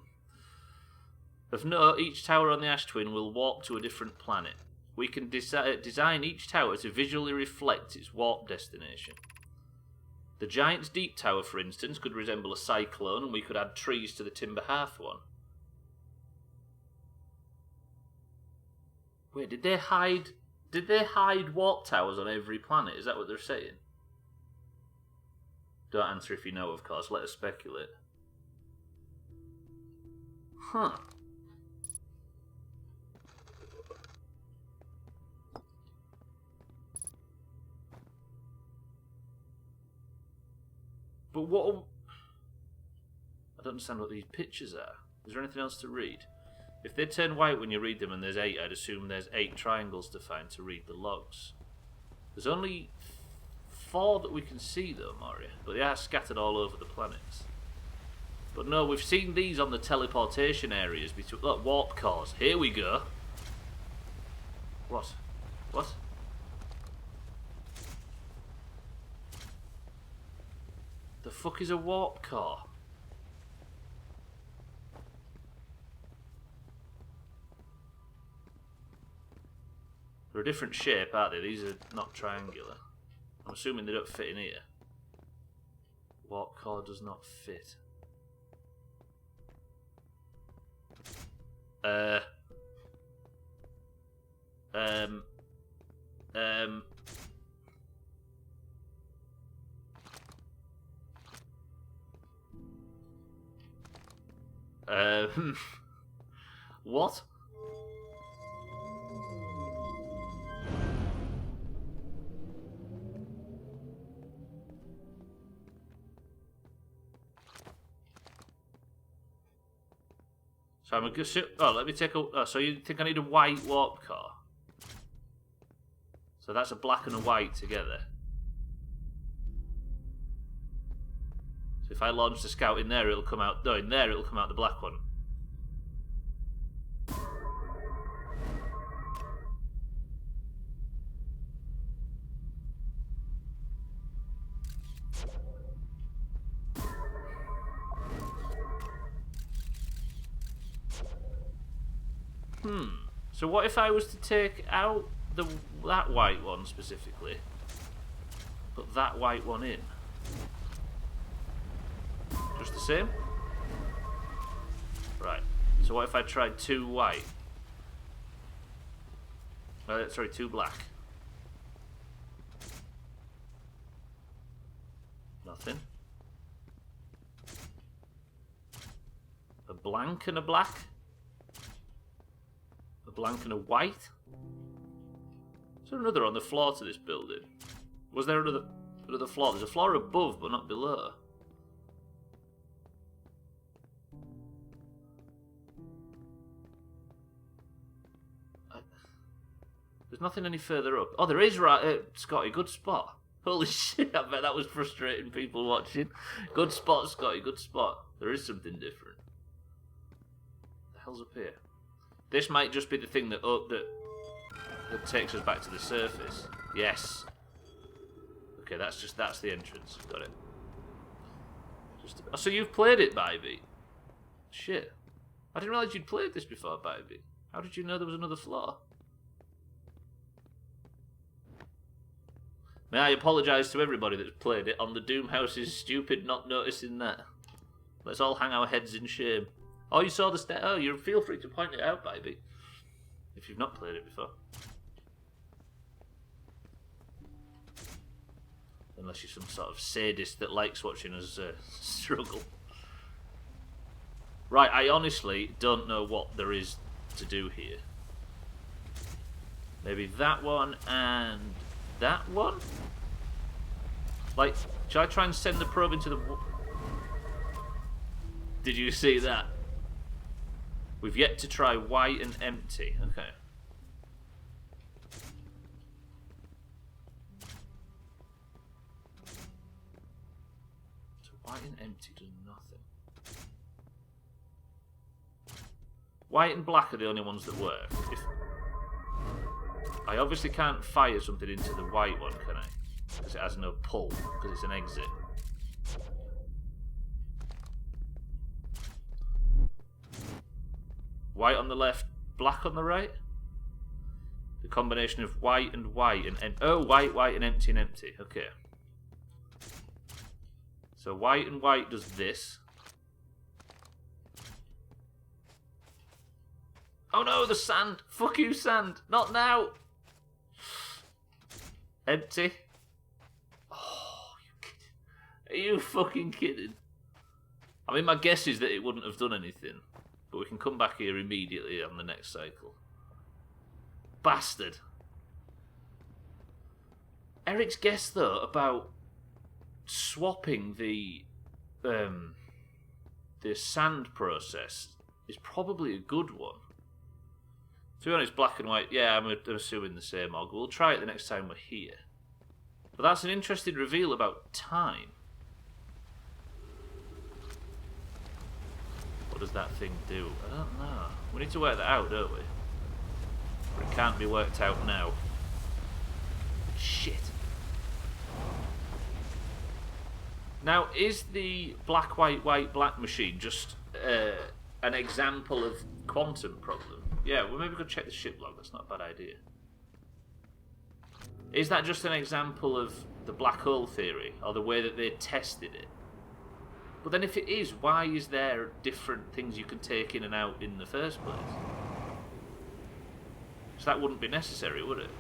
Of note, each tower on the Ash Twin will warp to a different planet. We can design each tower to visually reflect its warp destination. The Giant's Deep Tower, for instance, could resemble a cyclone, and we could add trees to the Timber Hearth one. Wait, did they hide warp towers on every planet? Is that what they're saying? Don't answer if you know, of course. Let us speculate. Huh. But what... I don't understand what these pictures are. Is there anything else to read? If they turn white when you read them and there's 8, I'd assume there's 8 triangles to find to read the logs. There's only 4 that we can see though, Moria, but they are scattered all over the planets. But no, we've seen these on the teleportation areas between... Look, warp cores. Here we go. What? What? The fuck is a warp core? They're a different shape, aren't they? These are not triangular. I'm assuming they don't fit in here. Warp core does not fit. What? So I'm gonna... Oh, let me take a... Oh, so you think I need a white warp core? So that's a black and a white together. So if I launch the scout in there, it'll come out... No, in there it'll come out the black one. So what if I was to take out that white one specifically, put that white one in? Just the same? Right. So what if I tried 2 white? Sorry, 2 black. Nothing. A blank and a black? A blank and a white? Is there another on the floor to this building? Was there another floor? There's a floor above, but not below. There's nothing any further up. Oh, there is, right, Scotty. Good spot. Holy shit, I bet that was frustrating people watching. Good spot, Scotty. Good spot. There is something different. What the hell's up here? This might just be the thing that takes us back to the surface. Yes. Okay, that's the entrance. Got it. So you've played it, Bybee? Shit. I didn't realise you'd played this before, Bybee. How did you know there was another floor? May I apologise to everybody that's played it on the Doomhaus is stupid not noticing that. Let's all hang our heads in shame. Oh, you saw the stairs. Oh, you feel free to point it out, Bybee. If you've not played it before. Unless you're some sort of sadist that likes watching us struggle. Right, I honestly don't know what there is to do here. Maybe that one and that one? Like, should I try and send the probe into the... Did you see that? We've yet to try white and empty. Okay. So white and empty does nothing. White and black are the only ones that work. I obviously can't fire something into the white one, can I? Because it has no pull, because it's an exit. White on the left, black on the right? The combination of white and oh, white and empty. Okay. So white and white does this. Oh no, the sand! Fuck you, sand! Not now! Empty. Oh, you kidding? Are you fucking kidding? I mean, my guess is that it wouldn't have done anything. But we can come back here immediately on the next cycle. Bastard. Eric's guess, though, about swapping the sand process is probably a good one. To be honest, black and white, yeah, I'm assuming the same og. We'll try it the next time we're here. But that's an interesting reveal about time. What does that thing do? I don't know. We need to work that out, don't we? But it can't be worked out now. Shit. Now, is the black, white, black machine just an example of quantum problem? Yeah, well, maybe we could check the ship log. That's not a bad idea. Is that just an example of the black hole theory, or the way that they tested it? But then if it is, why is there different things you can take in and out in the first place? So that wouldn't be necessary, would it?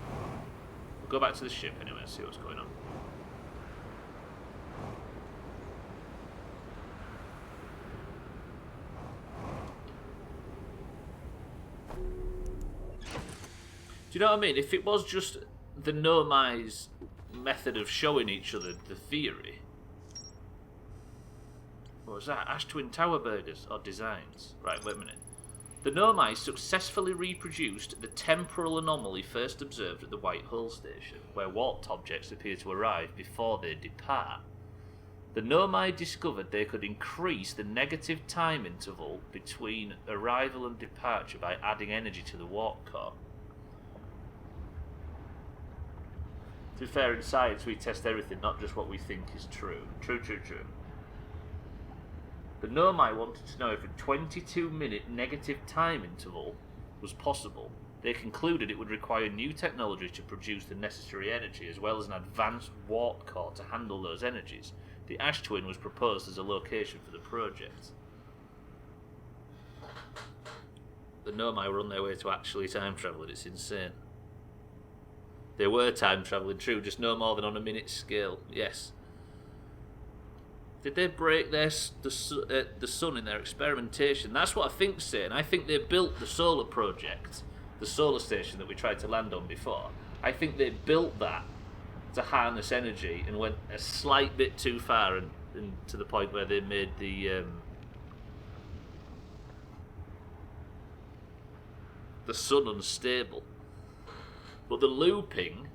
We'll go back to the ship anyway and see what's going on. Do you know what I mean? If it was just the Nomai's method of showing each other the theory... What was that? Ash Twin Tower burgers or designs? Right, wait a minute. The Nomai successfully reproduced the temporal anomaly first observed at the White Hole Station, where warped objects appear to arrive before they depart. The Nomai discovered they could increase the negative time interval between arrival and departure by adding energy to the warp core. To be fair, in science we test everything, not just what we think is true. True. The Nomai wanted to know if a 22-minute negative time interval was possible. They concluded it would require new technology to produce the necessary energy, as well as an advanced warp core to handle those energies. The Ash Twin was proposed as a location for the project. The Nomai were on their way to actually time travelling. It's insane. They were time travelling, true, just no more than on a minute scale. Yes. Did they break the sun in their experimentation? That's what I think's saying. I think they built the solar project, the solar station that we tried to land on before. I think they built that to harness energy and went a slight bit too far, and to the point where they made the sun unstable. But the looping,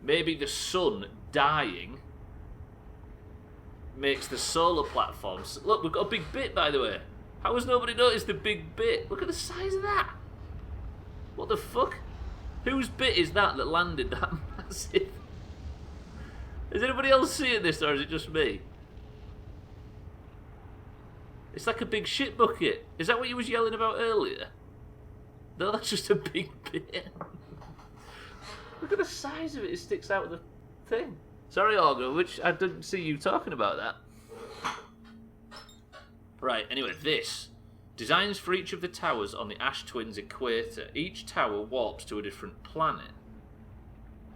maybe the sun dying makes the solar platforms. Look, we've got a big bit, by the way. How has nobody noticed the big bit? Look at the size of that. What the fuck? Whose bit is that landed that massive? Is anybody else seeing this, or is it just me? It's like a big shit bucket. Is that what you was yelling about earlier? No, that's just a big bit. Look at the size of it. It sticks out of the thing. Sorry, Olga, which I didn't see you talking about that. Right, anyway, this. Designs for each of the towers on the Ash Twins equator. Each tower warps to a different planet.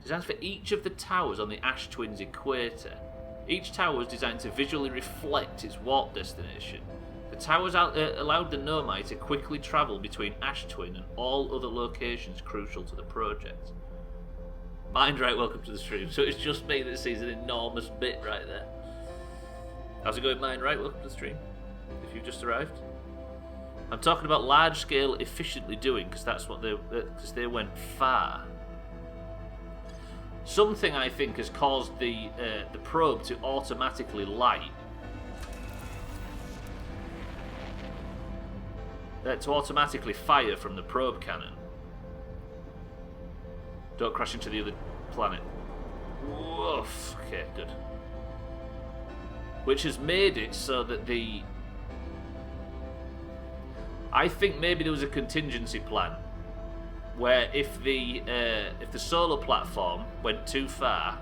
Designs for each of the towers on the Ash Twins equator. Each tower was designed to visually reflect its warp destination. The towers allowed the Nomai to quickly travel between Ash Twin and all other locations crucial to the project. Mindright, welcome to the stream. So it's just me that sees an enormous bit right there. How's it going, Mindright? Welcome to the stream. If you've just arrived. I'm talking about large scale efficiently doing, because that's what they went far. Something I think has caused the probe to automatically light. To automatically fire from the probe cannon. Don't crash into the other planet. Woof. Okay, good. Which has made it so that the... I think maybe there was a contingency plan where if the solar platform went too far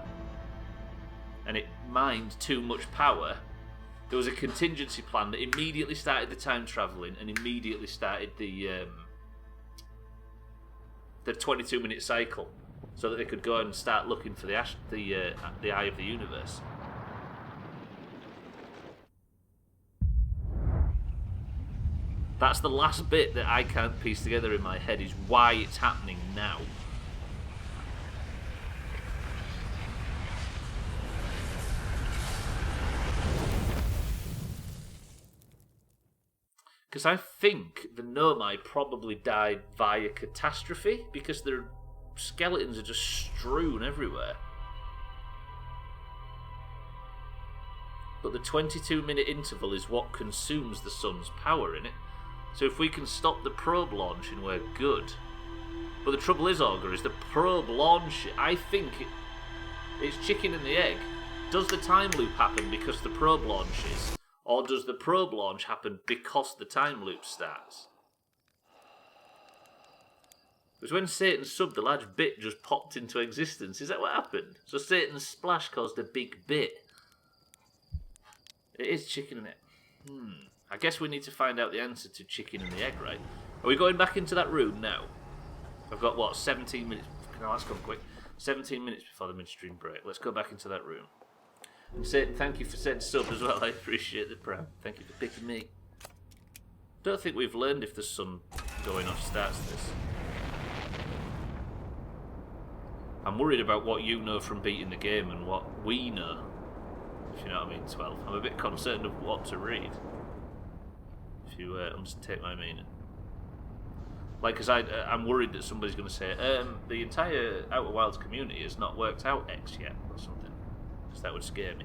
and it mined too much power, there was a contingency plan that immediately started the time travelling and immediately started the 22-minute cycle, so that they could go and start looking for the Eye of the Universe. That's the last bit that I can't piece together in my head, is why it's happening now. Because I think the Nomai probably died via catastrophe, because their skeletons are just strewn everywhere. But the 22-minute interval is what consumes the sun's power in it. So if we can stop the probe launching, we're good. But the trouble is, Olga, is the probe launch, I think it's chicken and the egg. Does the time loop happen because the probe launches? Or does the probe launch happen because the time loop starts? Because when Satan subbed, the large bit just popped into existence. Is that what happened? So Satan's splash caused a big bit. It is chicken and egg. I guess we need to find out the answer to chicken and the egg, right? Are we going back into that room now? I've got, what, 17 minutes? No, let's go quick. 17 minutes before the midstream break. Let's go back into that room. And Satan, thank you for saying sub as well. I appreciate the prem. Thank you for picking me. Don't think we've learned if the sun going off starts this. I'm worried about what you know from beating the game and what we know. If you know what I mean, 12. I'm a bit concerned of what to read. If you undertake my meaning. Like, because I'm worried that somebody's going to say, the entire Outer Wilds community has not worked out X yet, or something. Because that would scare me.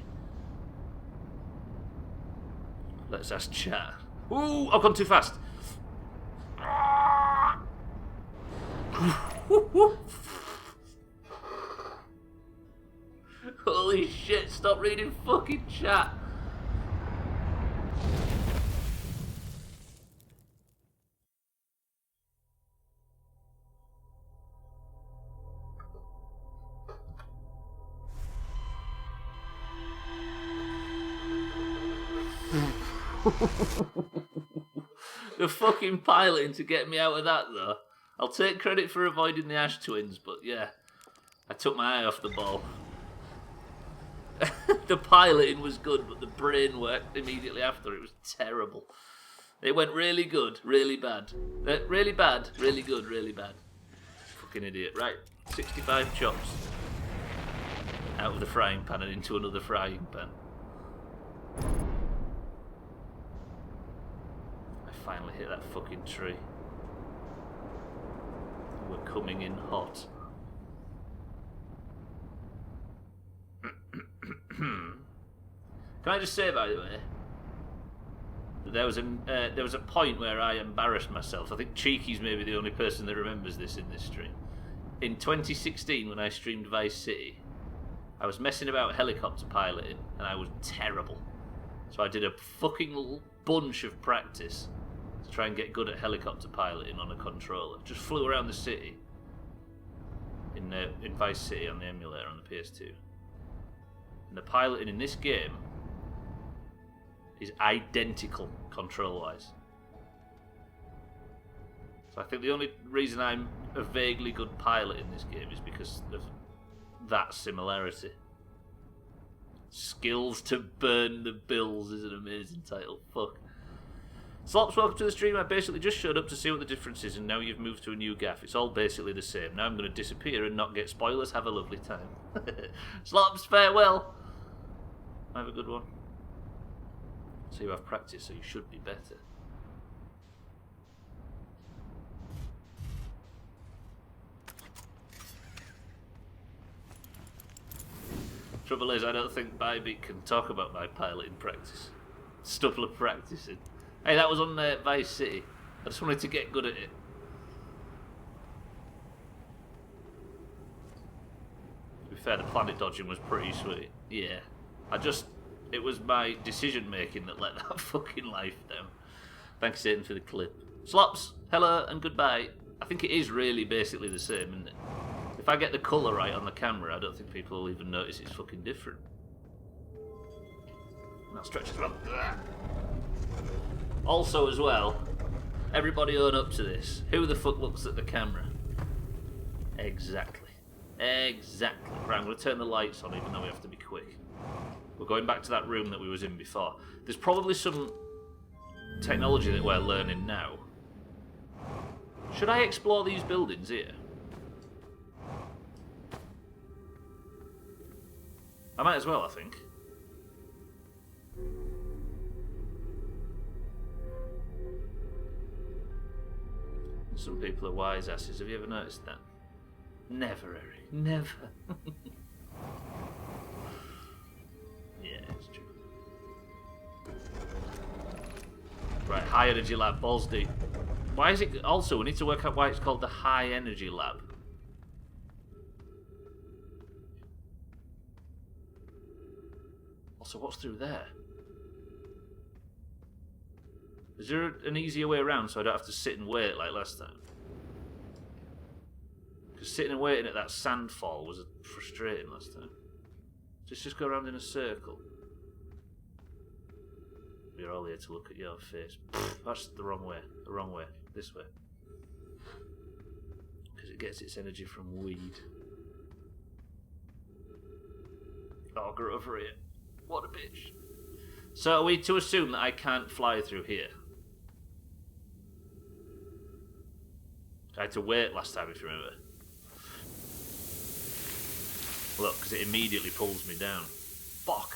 Let's ask chat. Ooh, I've gone too fast. Holy shit, stop reading fucking chat. The fucking piloting to get me out of that, though. I'll take credit for avoiding the Ash Twins, but yeah, I took my eye off the ball. The piloting was good, but the brain worked immediately after. It was terrible. It went really good, really bad. Really bad, really good, really bad. Fucking idiot. Right, 65 chops. Out of the frying pan and into another frying pan. I finally hit that fucking tree. We're coming in hot. Can I just say, by the way, that there was a point where I embarrassed myself. I think Cheeky's maybe the only person that remembers this in this stream. In 2016, when I streamed Vice City, I was messing about helicopter piloting, and I was terrible. So I did a fucking bunch of practice to try and get good at helicopter piloting on a controller. Just flew around the city in Vice City on the emulator on the PS2. And the piloting in this game is identical control-wise. So I think the only reason I'm a vaguely good pilot in this game is because of that similarity. Skills to burn the bills is an amazing title. Fuck. Slops, welcome to the stream. I basically just showed up to see what the difference is, and now you've moved to a new gaff. It's all basically the same. Now I'm going to disappear and not get spoilers. Have a lovely time. Slops, farewell. Have a good one. So you have practice, so you should be better. Trouble is, I don't think Bybeat can talk about my piloting practice. Stubbler practicing. Hey, that was on Vice City. I just wanted to get good at it. To be fair, the planet dodging was pretty sweet. Yeah. It was my decision making that let that fucking life down. Thanks, Satan, for the clip. Slops, hello and goodbye. I think it is really basically the same, isn't it? If I get the colour right on the camera, I don't think people will even notice it's fucking different. That stretches around. Also, as well, everybody own up to this. Who the fuck looks at the camera? Exactly. Exactly. Right, I'm going to turn the lights on, even though we have to be quick. We're going back to that room that we was in before. There's probably some technology that we're learning now. Should I explore these buildings here? I might as well, I think. Some people are wise asses. Have you ever noticed that? Never, Eric. Never. Yeah, it's true. Right, high energy lab, balls deep. Why is it also, we need to work out why it's called the high energy lab. Also, what's through there? Is there an easier way around so I don't have to sit and wait like last time? Because sitting and waiting at that sandfall was frustrating last time. Just go around in a circle. We're all here to look at your face. That's the wrong way. The wrong way. This way. Because it gets its energy from weed. Oh, get over here. What a bitch. So are we to assume that I can't fly through here? I had to wait last time, if you remember. Look, because it immediately pulls me down. Fuck.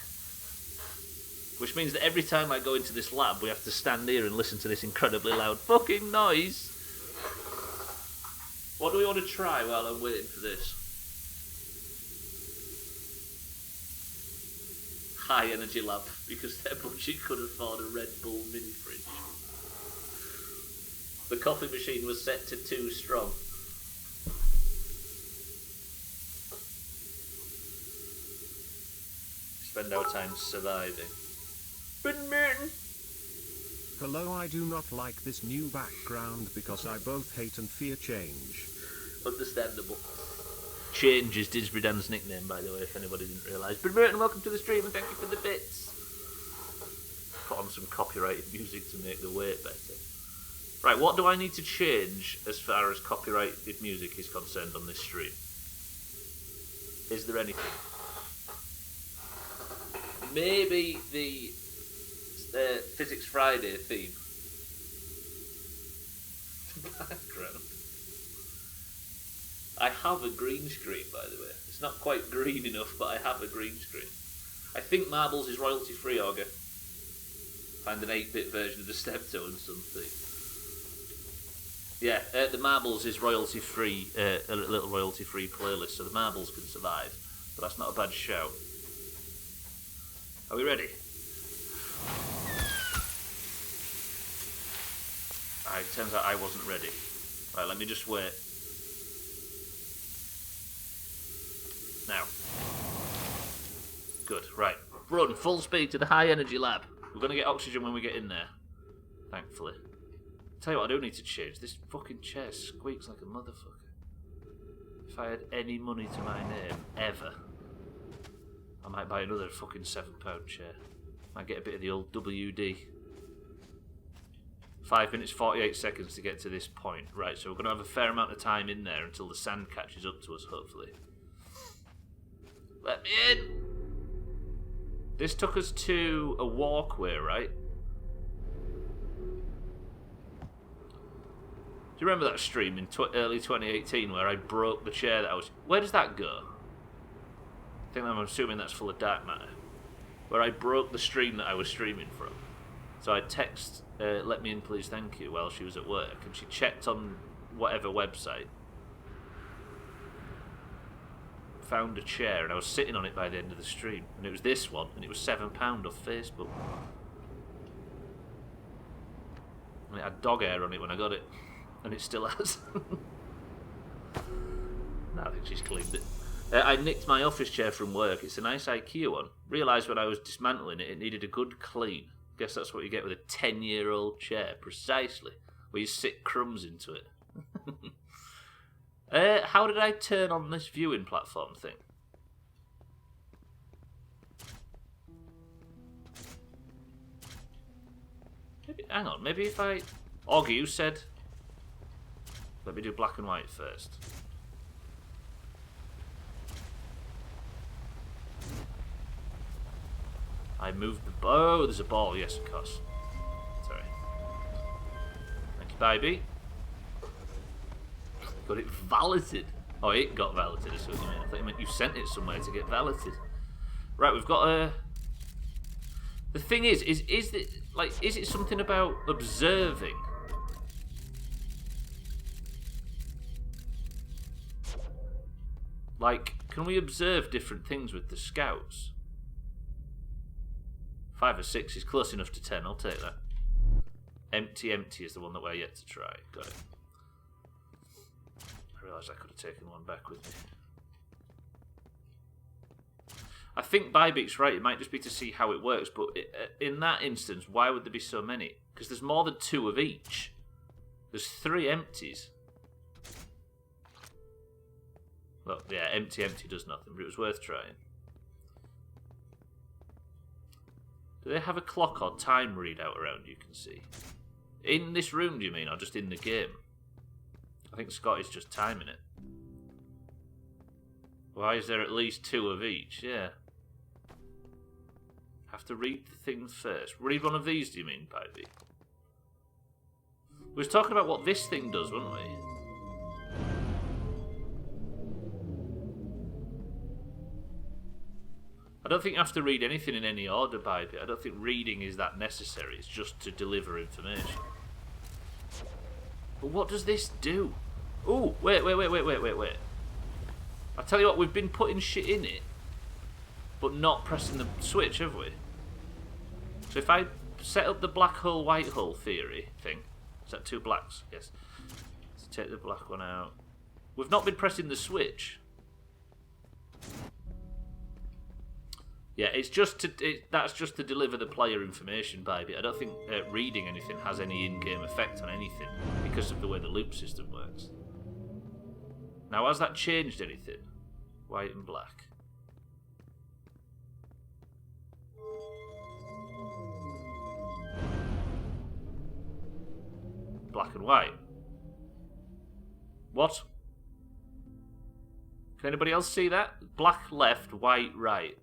Which means that every time I go into this lab, we have to stand here and listen to this incredibly loud fucking noise. What do we want to try while I'm waiting for this? High energy lab, because their budget could afford a Red Bull mini fridge. The coffee machine was set to 2 strong. Spend our time surviving. Hello, I do not like this new background because I both hate and fear change. Understandable. Change is Didsbury Dan's nickname, by the way, if anybody didn't realise. But Merton, welcome to the stream and thank you for the bits. Put on some copyrighted music to make the wait better. Right, what do I need to change as far as copyrighted music is concerned on this stream? Is there anything? Maybe the Physics Friday theme. Background. I have a green screen, by the way. It's not quite green enough, but I have a green screen. I think Marbles is royalty free, Augur. Find an 8-bit version of the Steptoe and something. Yeah, the Marbles is royalty free, a little royalty free playlist, so the Marbles can survive. But that's not a bad shout. Are we ready? It turns out I wasn't ready. Right, let me just wait. Now. Good, right. Run, full speed to the high energy lab. We're going to get oxygen when we get in there. Thankfully. Tell you what I do need to change. This fucking chair squeaks like a motherfucker. If I had any money to my name, ever, I might buy another fucking £7 chair. Might get a bit of the old WD. 5 minutes 48 seconds to get to this point. Right, so we're going to have a fair amount of time in there until the sand catches up to us, hopefully. Let me in! This took us to a walkway, right? Do you remember that stream in early 2018 where I broke the chair that I was... Where does that go? I'm assuming that's full of dark matter. Where I broke the stream that I was streaming from. So I text, let me in please, thank you, while she was at work. And she checked on whatever website. Found a chair and I was sitting on it by the end of the stream. And it was this one, and it was £7 off Facebook. And it had dog hair on it when I got it. And it still has. No, I think she's cleaned it. I nicked my office chair from work. It's a nice IKEA one. Realised when I was dismantling it, it needed a good clean. Guess that's what you get with a 10-year-old chair. Precisely. Where you sit crumbs into it. How did I turn on this viewing platform thing? Maybe, hang on, maybe if I... Augie, you said... Let me do black and white first. I moved the... Oh, there's a ball. Yes, of course. Sorry. Thank you, baby. Got it valeted. Oh, it got valeted. That's what you meant. I thought you meant you sent it somewhere to get valeted. Right, we've got a... The thing is it something about observing? Like, can we observe different things with the scouts? 5 or 6 is close enough to 10, I'll take that. Empty is the one that we're yet to try. Got it. I realised I could have taken one back with me. I think Bybeak's right, it might just be to see how it works, but in that instance, why would there be so many? Because there's more than 2 of each. There's 3 empties. Well, yeah, empty does nothing, but it was worth trying. Do they have a clock or time readout around you can see? In this room, do you mean, or just in the game? I think Scott is just timing it. Why is there at least 2 of each? Yeah. Have to read the thing first. Read one of these, do you mean, Pivey? We was talking about what this thing does, weren't we? I don't think you have to read anything in any order, Pivey. I don't think reading is that necessary. It's just to deliver information. But what does this do? Oh, wait. I tell you what, we've been putting shit in it, but not pressing the switch, have we? So if I set up the black hole, white hole theory thing, is that 2 blacks? Yes. Let's take the black one out. We've not been pressing the switch. Yeah, it's just that's just to deliver the player information, baby. I don't think reading anything has any in-game effect on anything because of the way the loop system works. Now, has that changed anything? White and black. Black and white. What? Can anybody else see that? Black left, white right.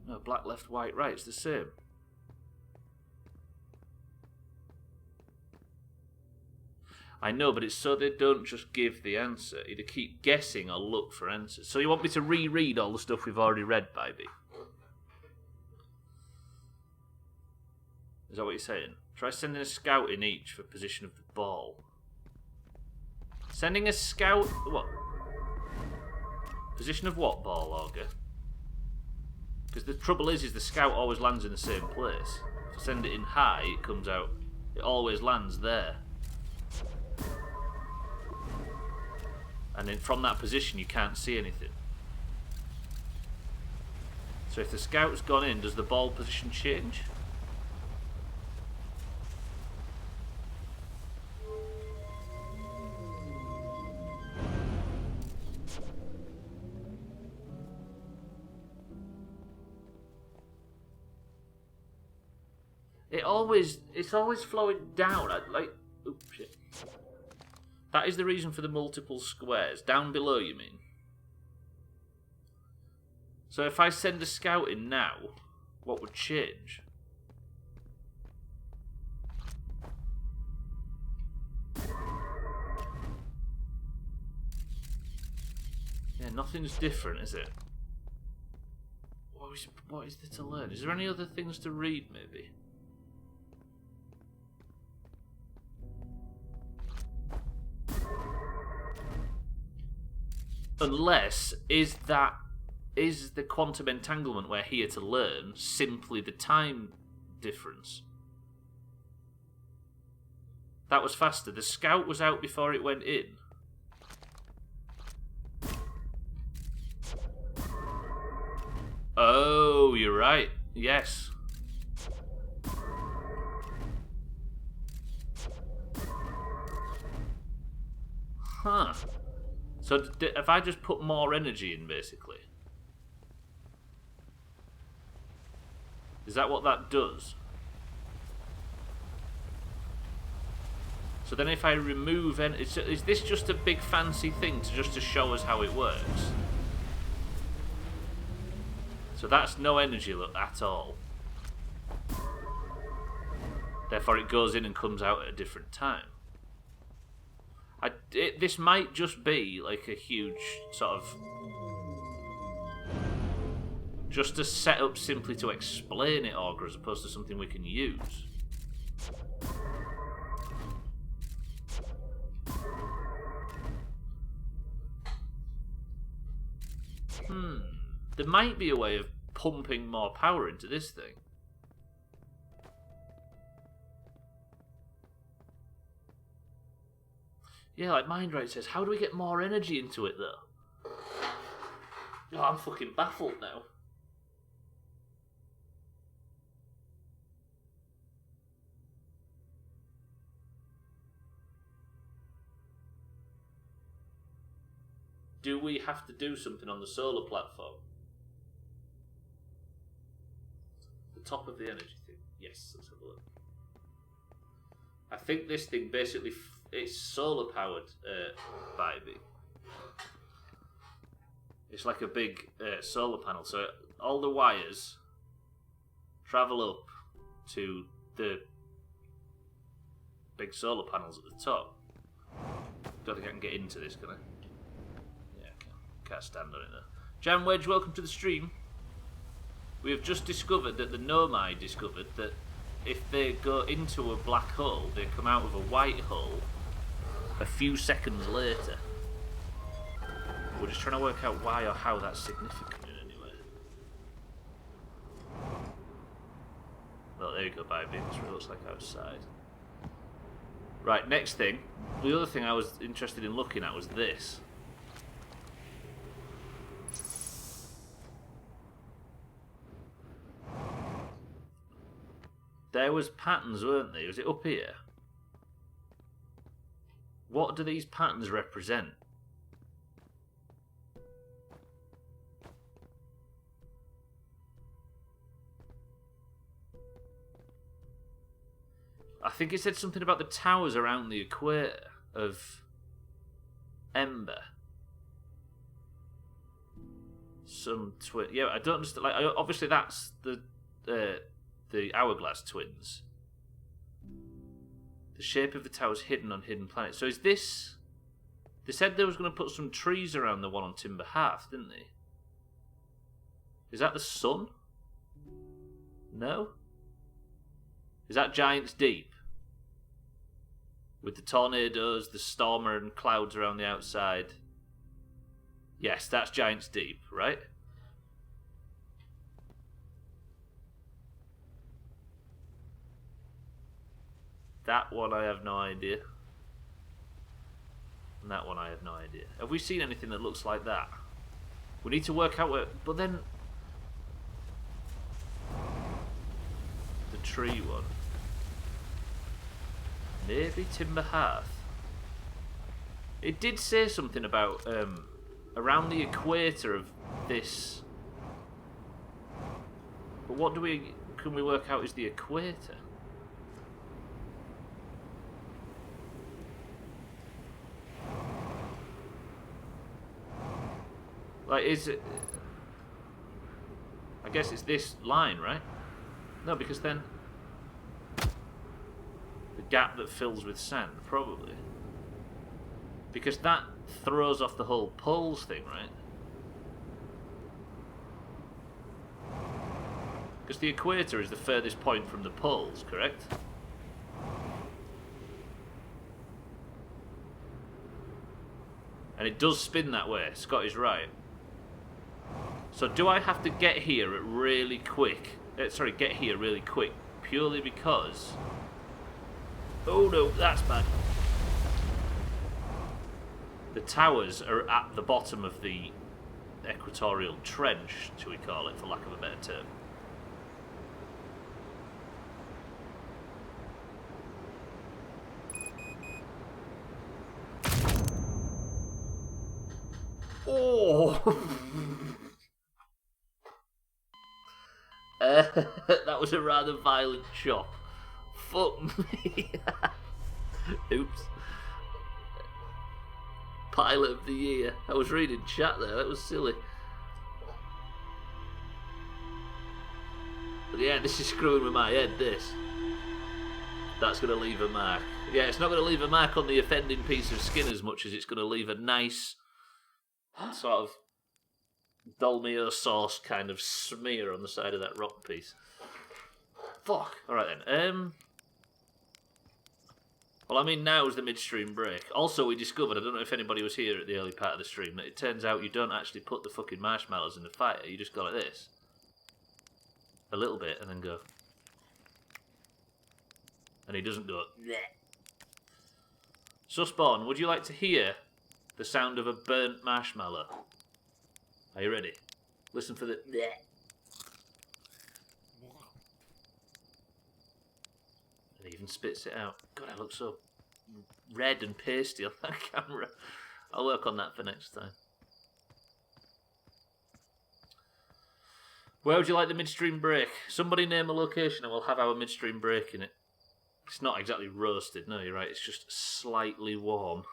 No, black left, white right. It's the same. I know, but it's so they don't just give the answer. Either keep guessing or look for answers. So you want me to reread all the stuff we've already read, baby? Is that what you're saying? Try sending a scout in each for position of the ball. Sending a scout... What? Position of what, ball auger? Because the trouble is the scout always lands in the same place. If I send it in high, it comes out... It always lands there. And then from that position, you can't see anything. So if the scout's gone in, does the ball position change? It's always flowing down. Oops, shit. That is the reason for the multiple squares. Down below, you mean? So if I send a scout in now, what would change? Yeah, nothing's different, is it? What is there to learn? Is there any other things to read, maybe? Unless, is the quantum entanglement we're here to learn simply the time difference? That was faster. The scout was out before it went in. Oh, you're right. Yes. Huh. So if I just put more energy in, basically? Is that what that does? So then if I remove... is this just a big fancy thing just to show us how it works? So that's no energy at all. Therefore it goes in and comes out at a different time. This might just be like a huge sort of... just a setup simply to explain it, Augur, as opposed to something we can use. There might be a way of pumping more power into this thing. Yeah, like Mindrate says, how do we get more energy into it, though? Oh, I'm fucking baffled now. Do we have to do something on the solar platform? The top of the energy thing. Yes, let's have a look. I think this thing basically... it's solar powered, Bybee. It's like a big solar panel, so all the wires travel up to the big solar panels at the top. Don't think I can get into this, can I? Yeah, I can't stand on it though. Jam Wedge, welcome to the stream. We have just discovered that the Nomai discovered that if they go into a black hole, they come out of a white hole a few seconds later. We're just trying to work out why or how that's significant in any way. Well, there you go, Bybee. That's what it looks like outside. Right, next thing. The other thing I was interested in looking at was this. There was patterns, weren't there? Was it up here? What do these patterns represent? I think it said something about the towers around the equator of Ember. Some twin. Yeah, I don't understand. Like, obviously, that's the hourglass twins. The shape of the tower's hidden on hidden planets. So is this... They said they was going to put some trees around the one on Timber Hearth, didn't they? Is that the sun? No? Is that Giant's Deep? With the tornadoes, the stormer and clouds around the outside. Yes, that's Giant's Deep, right? That one I have no idea. And that one I have no idea. Have we seen anything that looks like that? We need to work out where... But then... The tree one. Maybe Timber Hearth. It did say something about around the equator of this. But what can we work out is the equator? Like, is it... I guess it's this line, right? No, because then... The gap that fills with sand, probably. Because that throws off the whole poles thing, right? Because the equator is the furthest point from the poles, correct? And it does spin that way. Scott is right. So do I have to get here really quick? Get here really quick. Purely because... Oh no, that's bad. The towers are at the bottom of the equatorial trench, shall we call it, for lack of a better term. Oh! That was a rather violent chop. Fuck me. Oops. Pilot of the year. I was reading chat there, that was silly. But yeah, this is screwing with my head, this. That's going to leave a mark. Yeah, it's not going to leave a mark on the offending piece of skin as much as it's going to leave a nice sort of Dolmio sauce kind of smear on the side of that rock piece. Fuck. Alright then. Well, I mean, now is the midstream break. Also, we discovered, I don't know if anybody was here at the early part of the stream, that it turns out you don't actually put the fucking marshmallows in the fire. You just go like this. A little bit, and then go. And he doesn't go. Bleh. So, Spawn, would you like to hear the sound of a burnt marshmallow? Are you ready? Listen for the... Bleh. And he even spits it out. God, I look so red and pasty on that camera. I'll work on that for next time. Where would you like the midstream break? Somebody name a location and we'll have our midstream break in it. It's not exactly roasted, no, you're right. It's just slightly warm.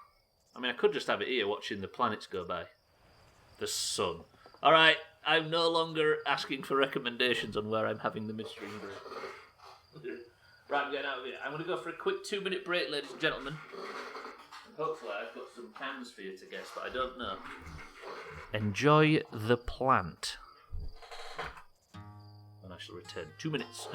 I mean, I could just have it here watching the planets go by. The sun. Alright, I'm no longer asking for recommendations on where I'm having the midstream break. Right, I'm getting out of here. I'm going to go for a quick 2-minute break, ladies and gentlemen. Hopefully I've got some cans for you to guess, but I don't know. Enjoy the plant. And I shall return 2 minutes.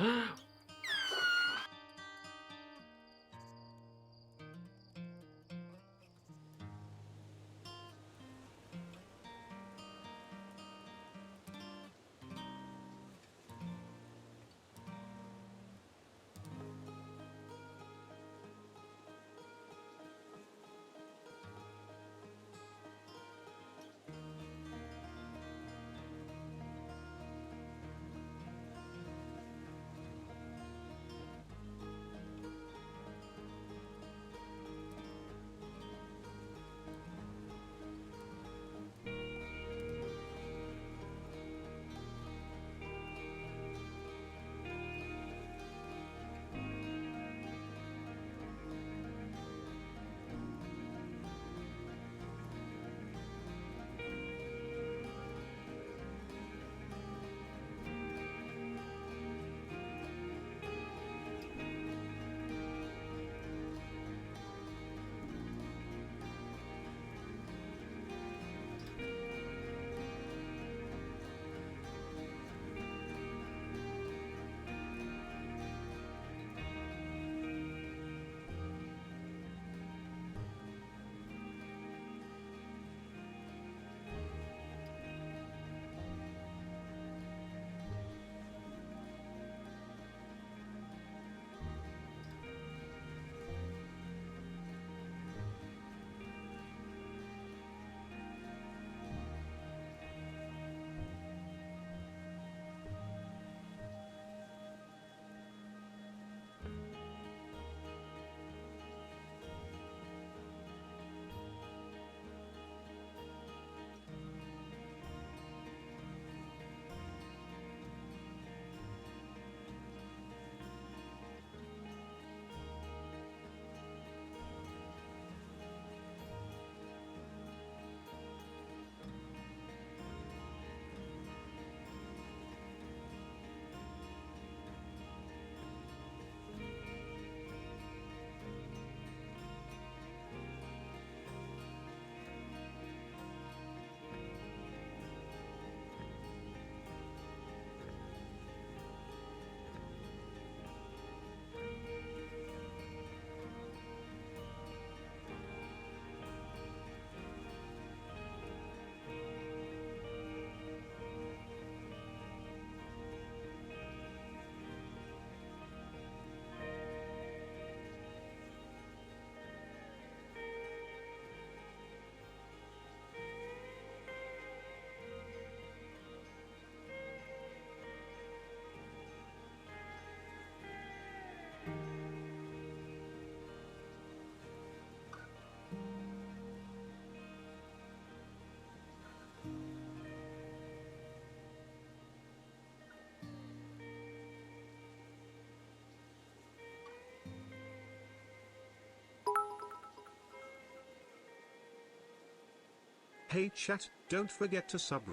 Hey chat, don't forget to sub.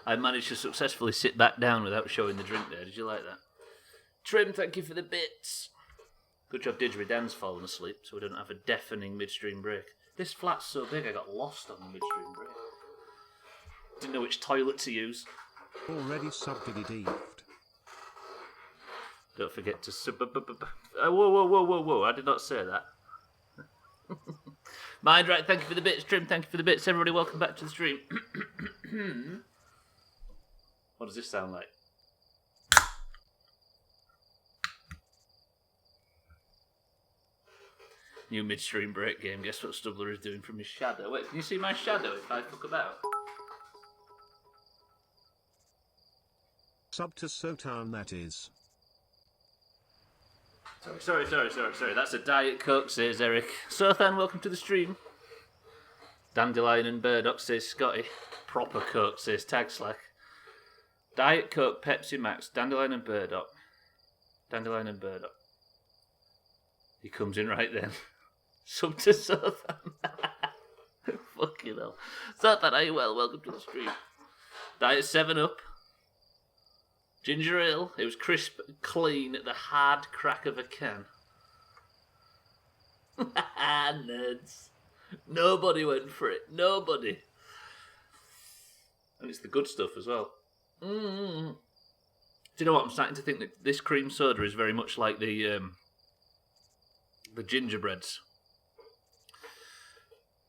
I managed to successfully sit back down without showing the drink there. Did you like that? Trim, thank you for the bits. Good job Didgeridoo's fallen asleep so we don't have a deafening midstream break. This flat's so big I got lost on the midstream break. Didn't know which toilet to use. Already subdivided. Don't forget to sub... Whoa, I did not say that. Mind right, thank you for the bits. Trim, thank you for the bits. Everybody, welcome back to the stream. What does this sound like? New midstream break game. Guess what Stubbler is doing from his shadow? Wait, can you see my shadow if I fuck about? Sub to Sotan, that is. Sorry. That's a Diet Coke, says Eric. Sothan, welcome to the stream. Dandelion and Burdock, says Scotty. Proper Coke, says Tag Slack. Diet Coke, Pepsi Max, Dandelion and Burdock. Dandelion and Burdock. He comes in right then. Sub to Sothan. Fucking hell. Sothan, are you well? Welcome to the stream. Diet 7-Up. Ginger ale. It was crisp and clean at the hard crack of a can. Nerds. Nobody went for it. Nobody. And it's the good stuff as well. Do you know what? I'm starting to think that this cream soda is very much like the gingerbreads.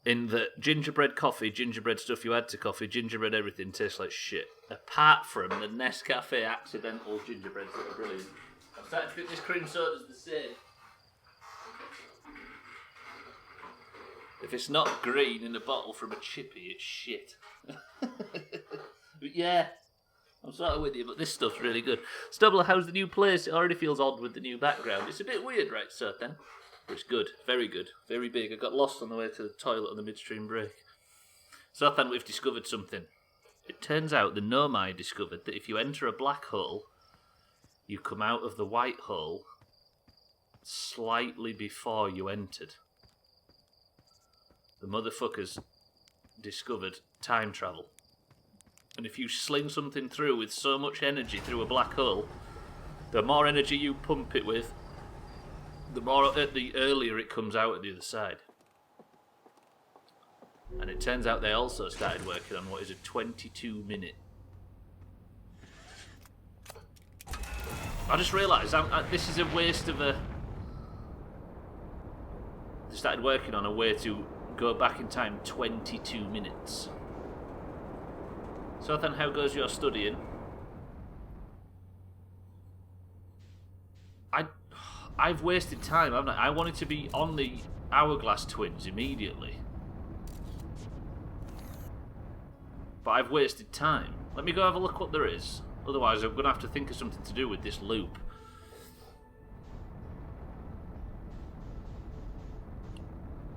In the gingerbread coffee, gingerbread stuff you add to coffee, gingerbread everything tastes like shit. Apart from the Nescafe accidental gingerbreads that are brilliant. I'm starting to think this cream soda's the same. If it's not green in a bottle from a chippy, it's shit. But yeah, I'm sort of with you, but this stuff's really good. Stubbler, how's the new place? It already feels odd with the new background. It's a bit weird, right, sir, then? But it's good. Very good. Very big. I got lost on the way to the toilet on the midstream break. So I think we've discovered something. It turns out the Nomai discovered that if you enter a black hole, you come out of the white hole slightly before you entered. The motherfuckers discovered time travel. And if you sling something through with so much energy through a black hole, the more energy you pump it with, the earlier it comes out at the other side. And it turns out they also started working on what is a 22-minute. I just realised this is a waste of a... They started working on a way to go back in time 22 minutes. So then, how goes your studying? I've wasted time, haven't I? I wanted to be on the Hourglass Twins immediately. But I've wasted time. Let me go have a look what there is. Otherwise, I'm going to have to think of something to do with this loop.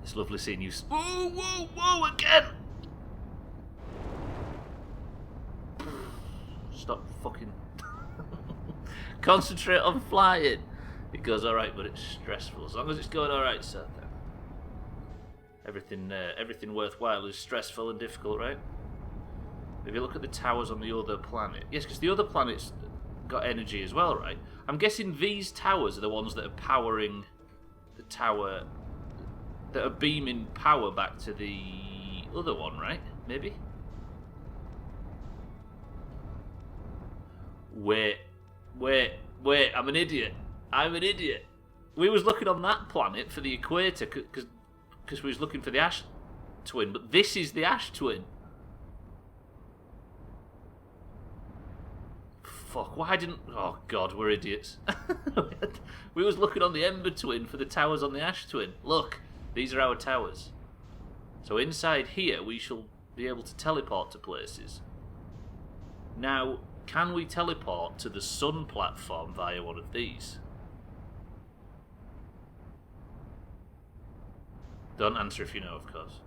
It's lovely seeing you... Whoa, again! Stop fucking... Concentrate on flying. It goes alright, but it's stressful. As long as it's going alright, sir. Everything worthwhile is stressful and difficult, right? If you look at the towers on the other planet... Yes, because the other planet's got energy as well, right? I'm guessing these towers are the ones that are powering the tower... that are beaming power back to the other one, right? Maybe? Wait, I'm an idiot. We was looking on that planet for the equator because we was looking for the ash twin, but this is the ash twin. fuck, why didn't... Oh, God, we're idiots. We was looking on the Ember Twin for the towers on the Ash Twin. Look, these are our towers. So inside here, we shall be able to teleport to places. Now, can we teleport to the Sun platform via one of these? Don't answer if you know, of course.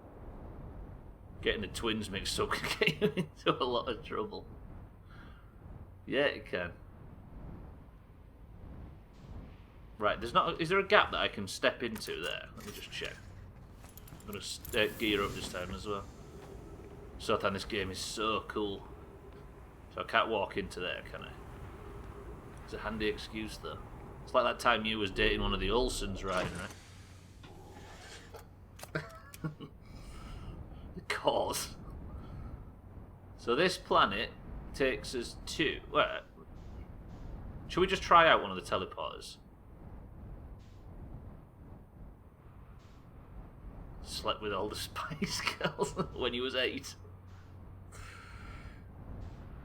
Getting the twins mixed up can get you into a lot of trouble. Yeah, it can. Right, there's not. Is there a gap that I can step into there? Let me just check. I'm gonna gear up this time as well. Sothan, this game is so cool. So I can't walk into there, can I? It's a handy excuse, though. It's like that time you was dating one of the Olsons, right? The cause. So this planet takes us to... Well, should we just try out one of the teleporters? Slept with all the Spice Girls when he was 8.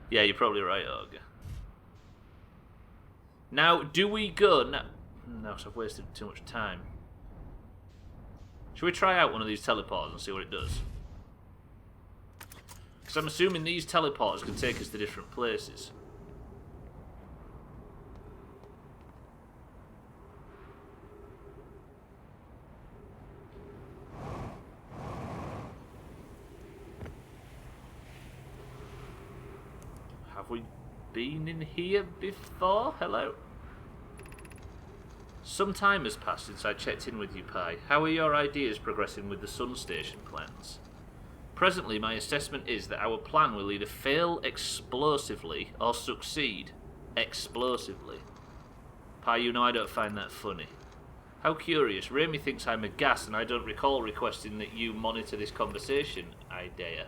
Yeah, you're probably right, Og. Now, do we go... No, so I've wasted too much time. Should we try out one of these teleporters and see what it does? Because I'm assuming these teleporters can take us to different places. Have we been in here before? Hello? Some time has passed since I checked in with you, Pi. How are your ideas progressing with the Sun Station plans? Presently, my assessment is that our plan will either fail explosively or succeed explosively. Pi, you know I don't find that funny. How curious. Rami thinks I'm a gas and I don't recall requesting that you monitor this conversation, I dare.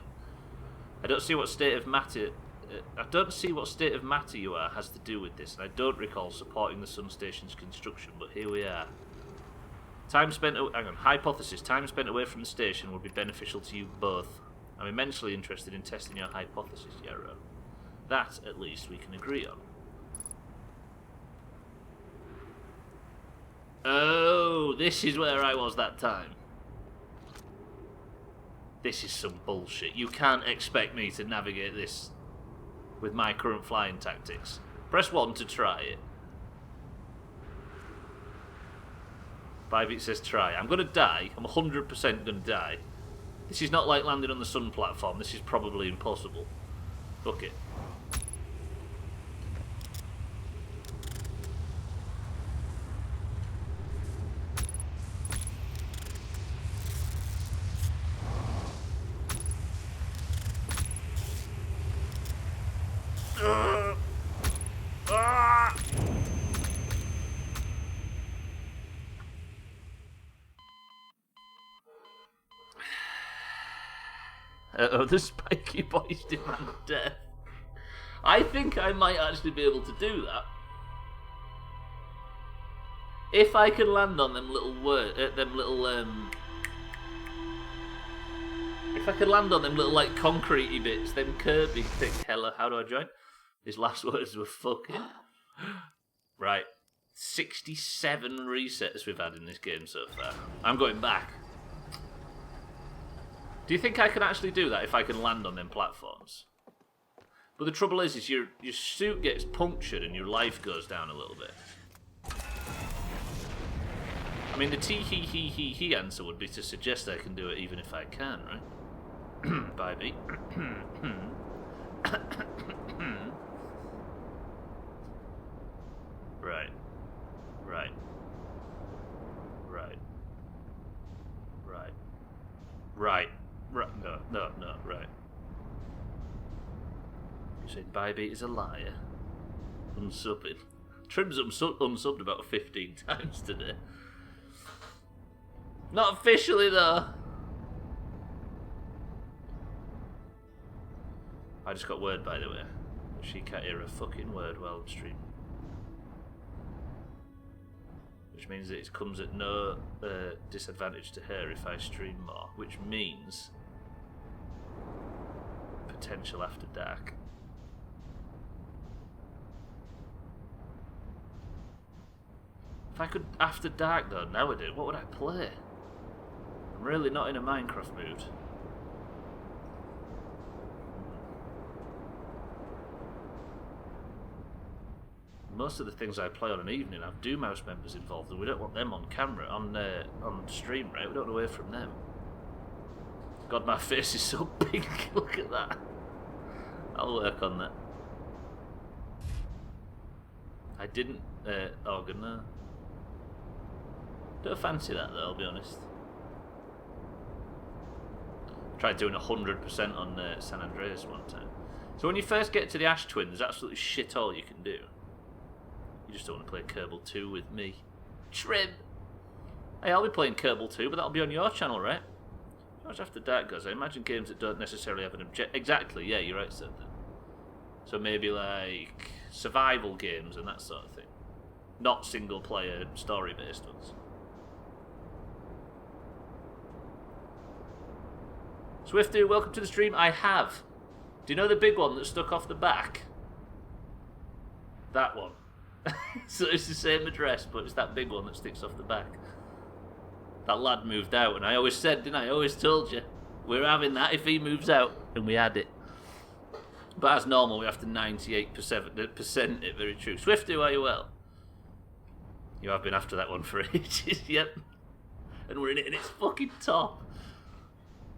I don't see what state of matter you are has to do with this, and I don't recall supporting the Sun Station's construction, but here we are. Hypothesis. Time spent away from the station would be beneficial to you both. I'm immensely interested in testing your hypothesis, Yarrow. That, at least, we can agree on. Oh, this is where I was that time. This is some bullshit. You can't expect me to navigate this with my current flying tactics. Press 1 to try it. 5 says try. I'm gonna die. I'm 100% gonna die. This is not like landing on the Sun platform. This is probably impossible. Fuck it. Uh-oh, the spiky boys demand death. I think I might actually be able to do that. If I can land on them little if I could land on them little, like, concrete-y bits, them Kirby thick hella. How do I join? His last words were fucking. Right. 67 resets we've had in this game so far. I'm going back. Do you think I can actually do that if I can land on them platforms? But the trouble is your suit gets punctured and your life goes down a little bit. I mean, the tee-hee-hee-hee-hee answer would be to suggest I can do it even if I can, right? Bye, B. Right. Right. Right. Right. Right. Right. No, right. You said Bybee is a liar. Unsubbing. Trim's unsubbed about 15 times today. Not officially, though. I just got word, by the way. She can't hear a fucking word while I'm streaming. Which means that it comes at no disadvantage to her if I stream more. Which means potential after dark. If I could After Dark though, nowadays, what would I play? I'm really not in a Minecraft mood. Most of the things I play on an evening have Doomhaus members involved, and we don't want them on camera, on stream, right? We don't want away from them. God, my face is so big. Look at that. I'll work on that. I didn't organ no. Don't fancy that though, I'll be honest. Tried doing 100% on San Andreas one time. So when you first get to the Ash Twin, there's absolutely shit all you can do. You just don't want to play Kerbal 2 with me. Trim! Hey, I'll be playing Kerbal 2, but that'll be on your channel, right? As After Dark goes, I imagine games that don't necessarily have an objective. Exactly, yeah, you're right, sir. So maybe like survival games and that sort of thing. Not single player, story based ones. Swifty, welcome to the stream. I have. Do you know the big one that stuck off the back? That one. So it's the same address, but it's that big one that sticks off the back. That lad moved out, and I always said, didn't I? I always told you, we're having that if he moves out, and we had it. But as normal, we have to 98% it, very true. Swifty, are you well? You have been after that one for ages, yep. And we're in it, and it's fucking top.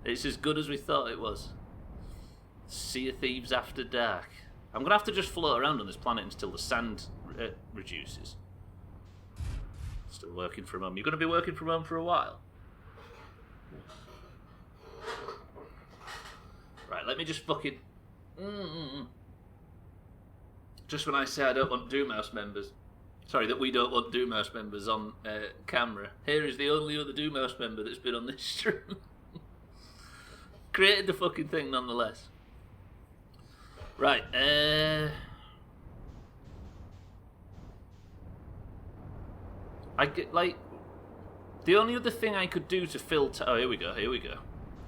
It's as good as we thought it was. Sea of Thieves After Dark. I'm going to have to just float around on this planet until the sand reduces. Still working from home. You're going to be working from home for a while? Right, let me just fucking... Just when I say I don't want Doomhaus members... Sorry, that we don't want Doomhaus members on camera. Here is the only other Doomhaus member that's been on this stream. Created the fucking thing nonetheless. Right, I get, like, the only other thing I could do to fill... oh, here we go.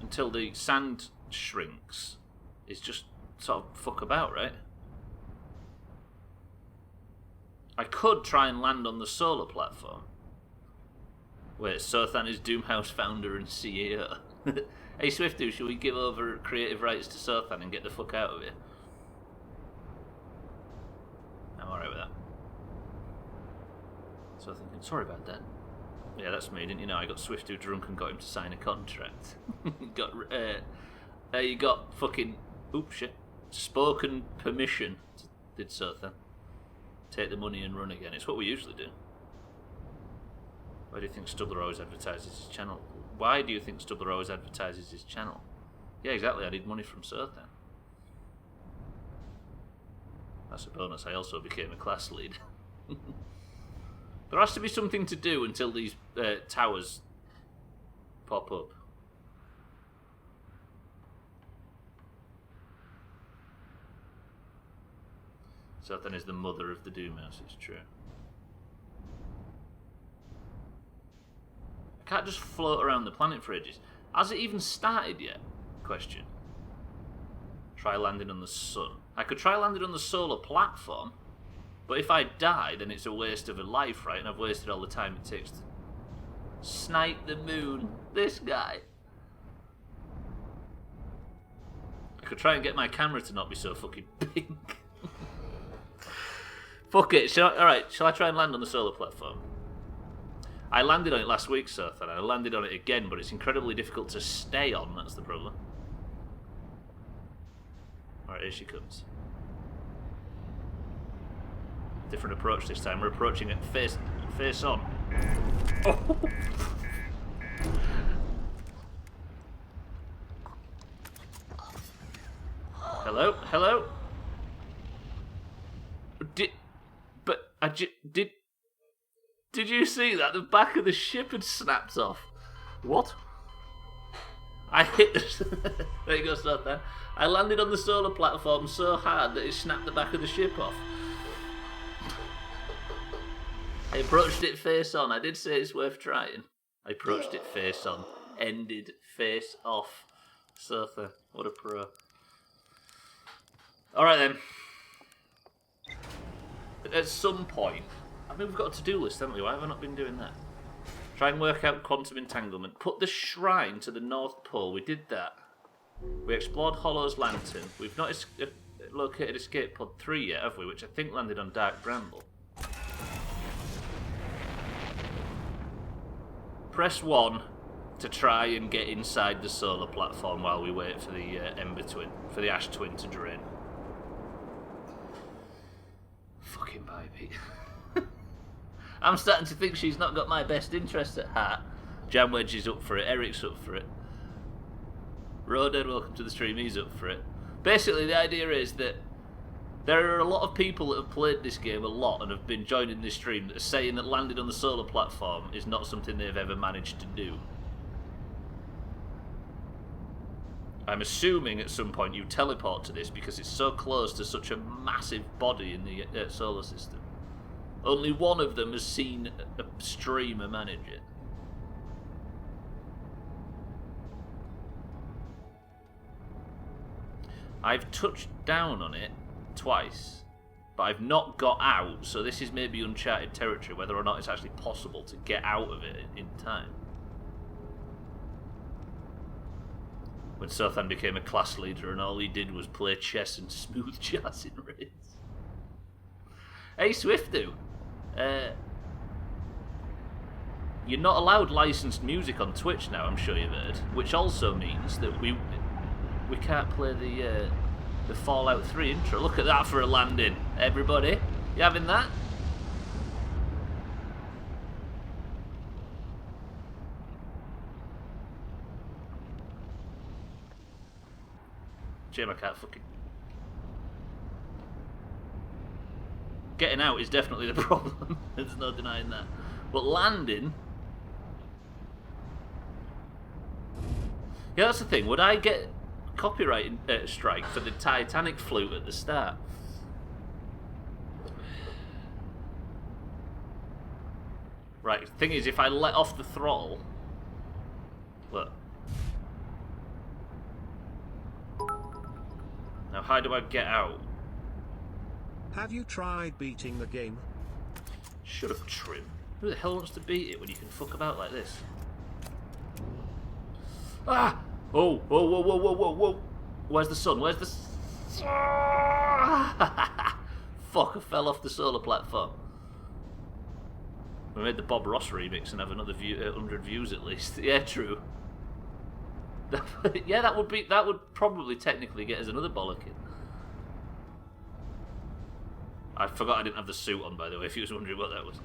Until the sand shrinks is just sort of fuck about, right? I could try and land on the solar platform. Wait, Sothan is Doomhaus founder and CEO. Hey, Swifty, should we give over creative rights to Sothan and get the fuck out of here? I'm alright with that. So I'm thinking, sorry about that. Yeah, that's me, didn't you know? I got Swifty drunk and got him to sign a contract. You got fucking... Oops, shit. Spoken permission, did Sothan. Take the money and run again. It's what we usually do. Why do you think Stubbler always advertises his channel? Why do you think Stubbler always advertises his channel? Yeah, exactly. I need money from Sothan. That's a bonus. I also became a class lead. There has to be something to do until these towers pop up. Sothan is the mother of the Doomhaus, it's true. I can't just float around the planet for ages. Has it even started yet? Question. Try landing on the sun. I could try landing on the solar platform, but if I die, then it's a waste of a life, right? And I've wasted all the time it takes to snipe the moon. This guy. I could try and get my camera to not be so fucking big. Fuck it. Alright, shall I try and land on the solar platform? I landed on it last week, Sothan, and I landed on it again, but it's incredibly difficult to stay on, that's the problem. Alright, here she comes. Different approach this time. We're approaching it face on. Oh. Hello? Did you see that? The back of the ship had snapped off. What? I hit the... There you go, Sothan. I landed on the solar platform so hard that it snapped the back of the ship off. I approached it face on. I did say it's worth trying. I approached it face on. Ended face off. Sothan, what a pro. Alright then. At some point, I'm mean, we've got a to-do list, haven't we? Why have I not been doing that? Try and work out quantum entanglement. Put the shrine to the North Pole. We did that. We explored Hollow's Lantern. We've not located escape pod 3 yet, have we? Which I think landed on Dark Bramble. Press 1 to try and get inside the solar platform while we wait for the Ember Twin, for the Ash Twin to drain. Fucking baby. I'm starting to think she's not got my best interest at heart. Jam Wedge is up for it, Eric's up for it. Roded, welcome to the stream, he's up for it. Basically, the idea is that there are a lot of people that have played this game a lot and have been joining this stream that are saying that landing on the solar platform is not something they've ever managed to do. I'm assuming at some point you teleport to this because it's so close to such a massive body in the solar system. Only one of them has seen a streamer manage it. I've touched down on it twice, but I've not got out, so this is maybe uncharted territory, whether or not it's actually possible to get out of it in time. When Sothan became a class leader and all he did was play chess and smooth jazz in raids. Hey Swiftu, you're not allowed licensed music on Twitch now, I'm sure you've heard, which also means that we can't play the Fallout 3 intro. Look at that for a landing, everybody. You having that? Jim, I can't fucking... Getting out is definitely the problem. There's no denying that. But landing... Yeah, that's the thing. Would I get copyright strike for the Titanic flute at the start? Right, the thing is, if I let off the throttle... Look. Now, how do I get out? Have you tried beating the game? Shut up, Trim. Who the hell wants to beat it when you can fuck about like this? Ah! Oh, whoa, whoa, whoa, whoa, whoa, whoa. Where's the sun? Where's the sun? Fuck, I fell off the solar platform. We made the Bob Ross remix and have another 100 views at least. Yeah, true. Yeah, that would probably technically get us another bollocking. I forgot I didn't have the suit on, by the way, if you was wondering what that was.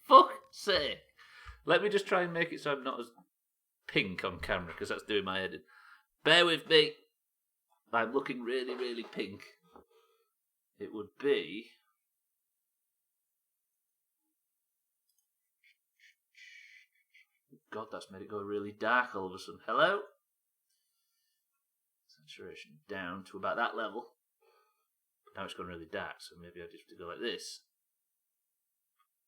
Fuck's sake. Let me just try and make it so I'm not as pink on camera, because that's doing my head in. Bear with me. I'm looking really, really pink. It would be... God, that's made it go really dark all of a sudden. Hello? Saturation down to about that level. But now it's gone really dark, so maybe I just have to go like this.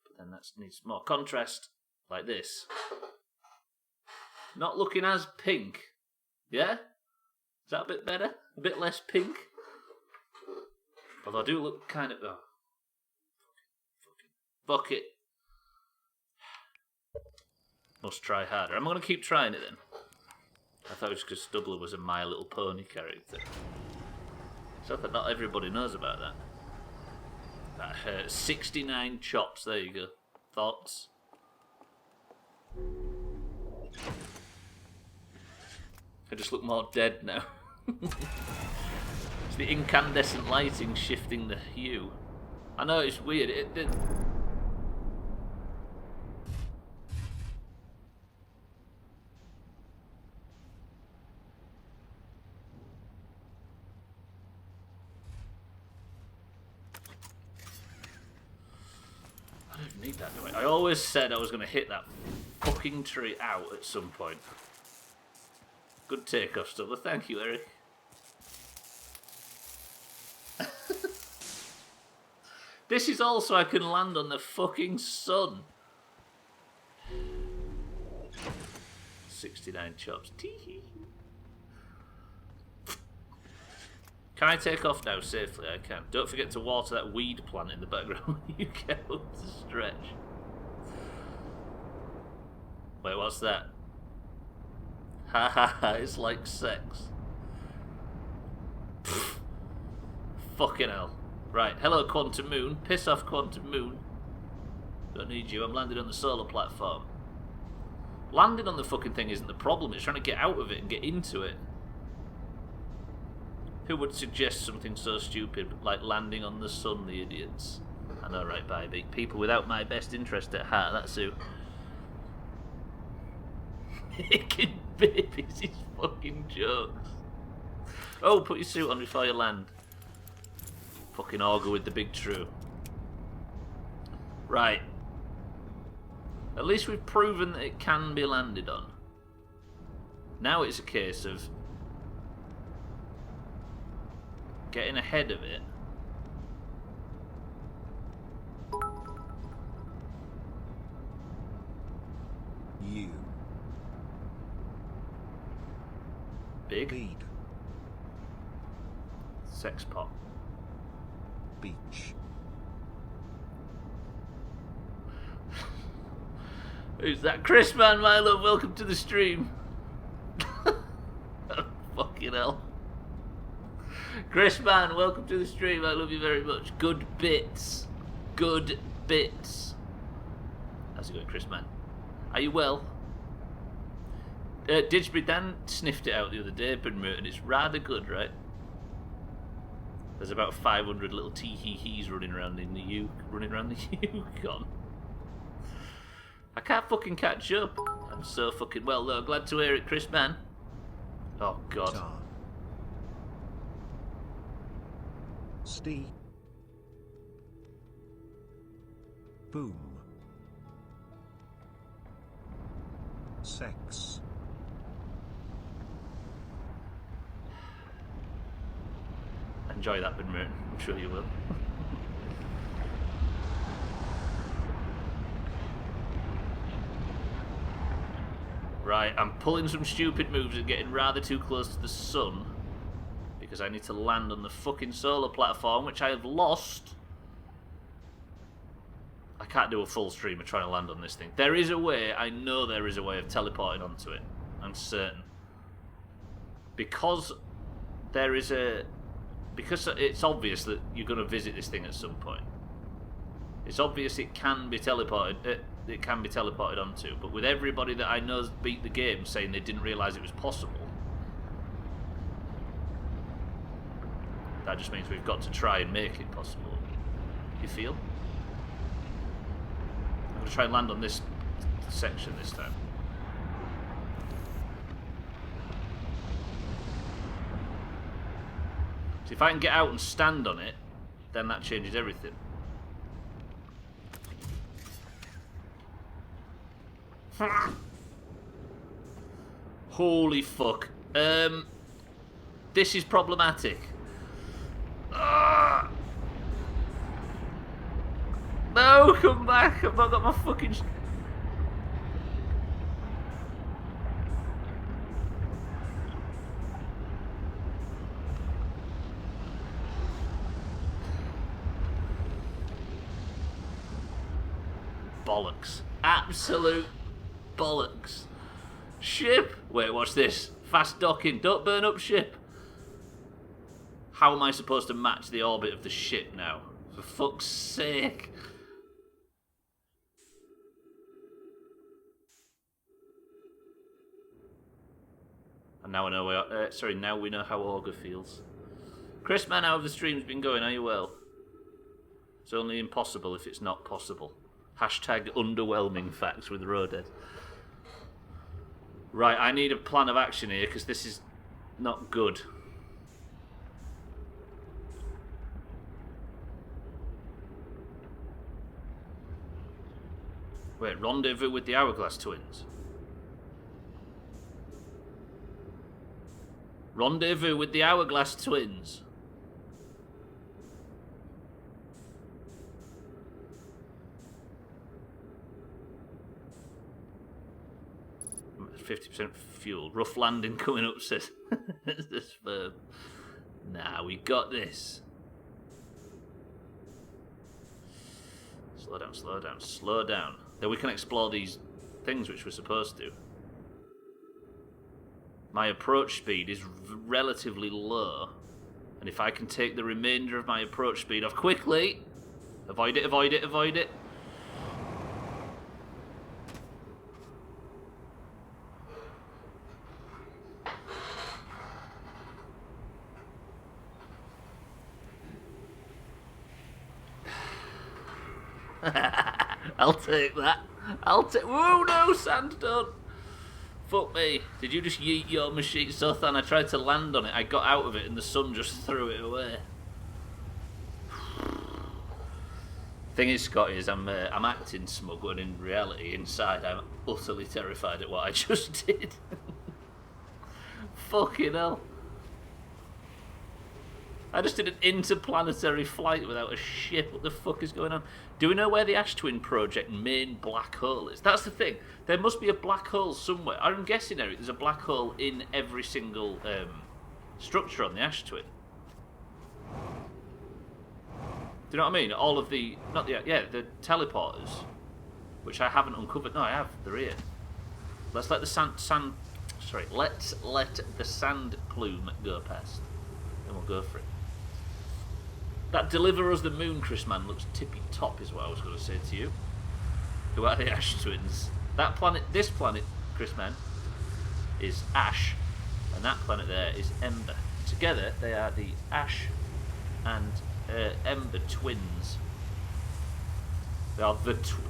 But then that needs more contrast. Like this. Not looking as pink. Yeah? Is that a bit better? A bit less pink? Although I do look kind of... Oh. Fuck it. Must try harder. I'm going to keep trying it then. I thought it was because Stubbler was a My Little Pony character. So I thought not everybody knows about that. That hurts. 69 chops. There you go. Thoughts? I just look more dead now. It's the incandescent lighting shifting the hue. I know it's weird. I don't even need that, do I? I always said I was going to hit that fucking tree out at some point. Good takeoff, Stubbler. Thank you, Eric. This is all so I can land on the fucking sun. 69 chops. Tee-hee. Can I take off now safely? I can. Don't forget to water that weed plant in the background when you get up to stretch. Wait, what's that? Ha ha ha, it's like sex. Pfft. Fucking hell. Right, hello Quantum Moon. Piss off Quantum Moon. Don't need you, I'm landing on the solar platform. Landing on the fucking thing isn't the problem, it's trying to get out of it and get into it. Who would suggest something so stupid like landing on the sun, the idiots? I know, right, baby. People without my best interest at heart, that's who. Making babies is fucking jokes. Oh, put your suit on before you land. Fucking auger with the big true. Right. At least we've proven that it can be landed on. Now it's a case of getting ahead of it. You. Big. Lead. Sex pot. Beach. Who's that? Chris, man, my love, welcome to the stream. Oh, fucking hell. Chris, man, welcome to the stream. I love you very much. Good bits. Good bits. How's it going, Chris, man? Are you well? Didsbury Dan sniffed it out the other day, and it's rather good, right? There's about 500 little tee-hee-hees running around in the Yukon. I can't fucking catch up. I'm so fucking well, though. Glad to hear it, Chris, man. Oh, God. Tar. Steve. Boom. Sex. Enjoy that, Binmerton. I'm sure you will. Right, I'm pulling some stupid moves and getting rather too close to the sun because I need to land on the fucking solar platform, which I have lost. I can't do a full stream of trying to land on this thing. There is a way, I know there is a way of teleporting onto it. I'm certain. Because it's obvious that you're going to visit this thing at some point. It's obvious it can be teleported. It can be teleported onto, but with everybody that I know beat the game saying they didn't realise it was possible, that just means we've got to try and make it possible. You feel? I'm going to try and land on this section this time. So if I can get out and stand on it, then that changes everything. Holy fuck. This is problematic. No, come back. I've not got my fucking... Bollocks. Absolute bollocks. Ship! Wait, watch this. Fast docking. Don't burn up, ship. How am I supposed to match the orbit of the ship now? For fuck's sake. And now I know now we know how Augur feels. Chris, man, how have the streams been going? Are you well? It's only impossible if it's not possible. Hashtag underwhelming facts with Roded. Right, I need a plan of action here because this is not good. Wait, rendezvous with the Hourglass twins? Rendezvous with the Hourglass Twins. %50 fuel. Rough landing coming up, says this verb. Nah, we got this. Slow down, slow down, slow down. Then we can explore these things which we're supposed to. My approach speed is relatively low, and if I can take the remainder of my approach speed off quickly, avoid it, avoid it, avoid it. I'll take that. I'll take. Whoa, no, sand, don't. Fuck me. Did you just yeet your machine so thin? I tried to land on it. I got out of it and the sun just threw it away. Thing is, Scotty, is I'm acting smug when in reality, inside, I'm utterly terrified at what I just did. Fucking hell. I just did an interplanetary flight without a ship. What the fuck is going on? Do we know where the Ash Twin Project main black hole is? That's the thing. There must be a black hole somewhere. I'm guessing, Eric, there's a black hole in every single structure on the Ash Twin. Do you know what I mean? All of the... Not the... Yeah, the teleporters. Which I haven't uncovered. No, I have. They're here. Let's let the sand... Sorry. Let's let the sand plume go past. Then we'll go for it. That Deliver Us the Moon, Chris Man, looks tippy top, is what I was going to say to you. Who are the Ash Twins? That planet, this planet, Chris Man, is Ash, and that planet there is Ember. Together, they are the Ash and Ember Twins. They are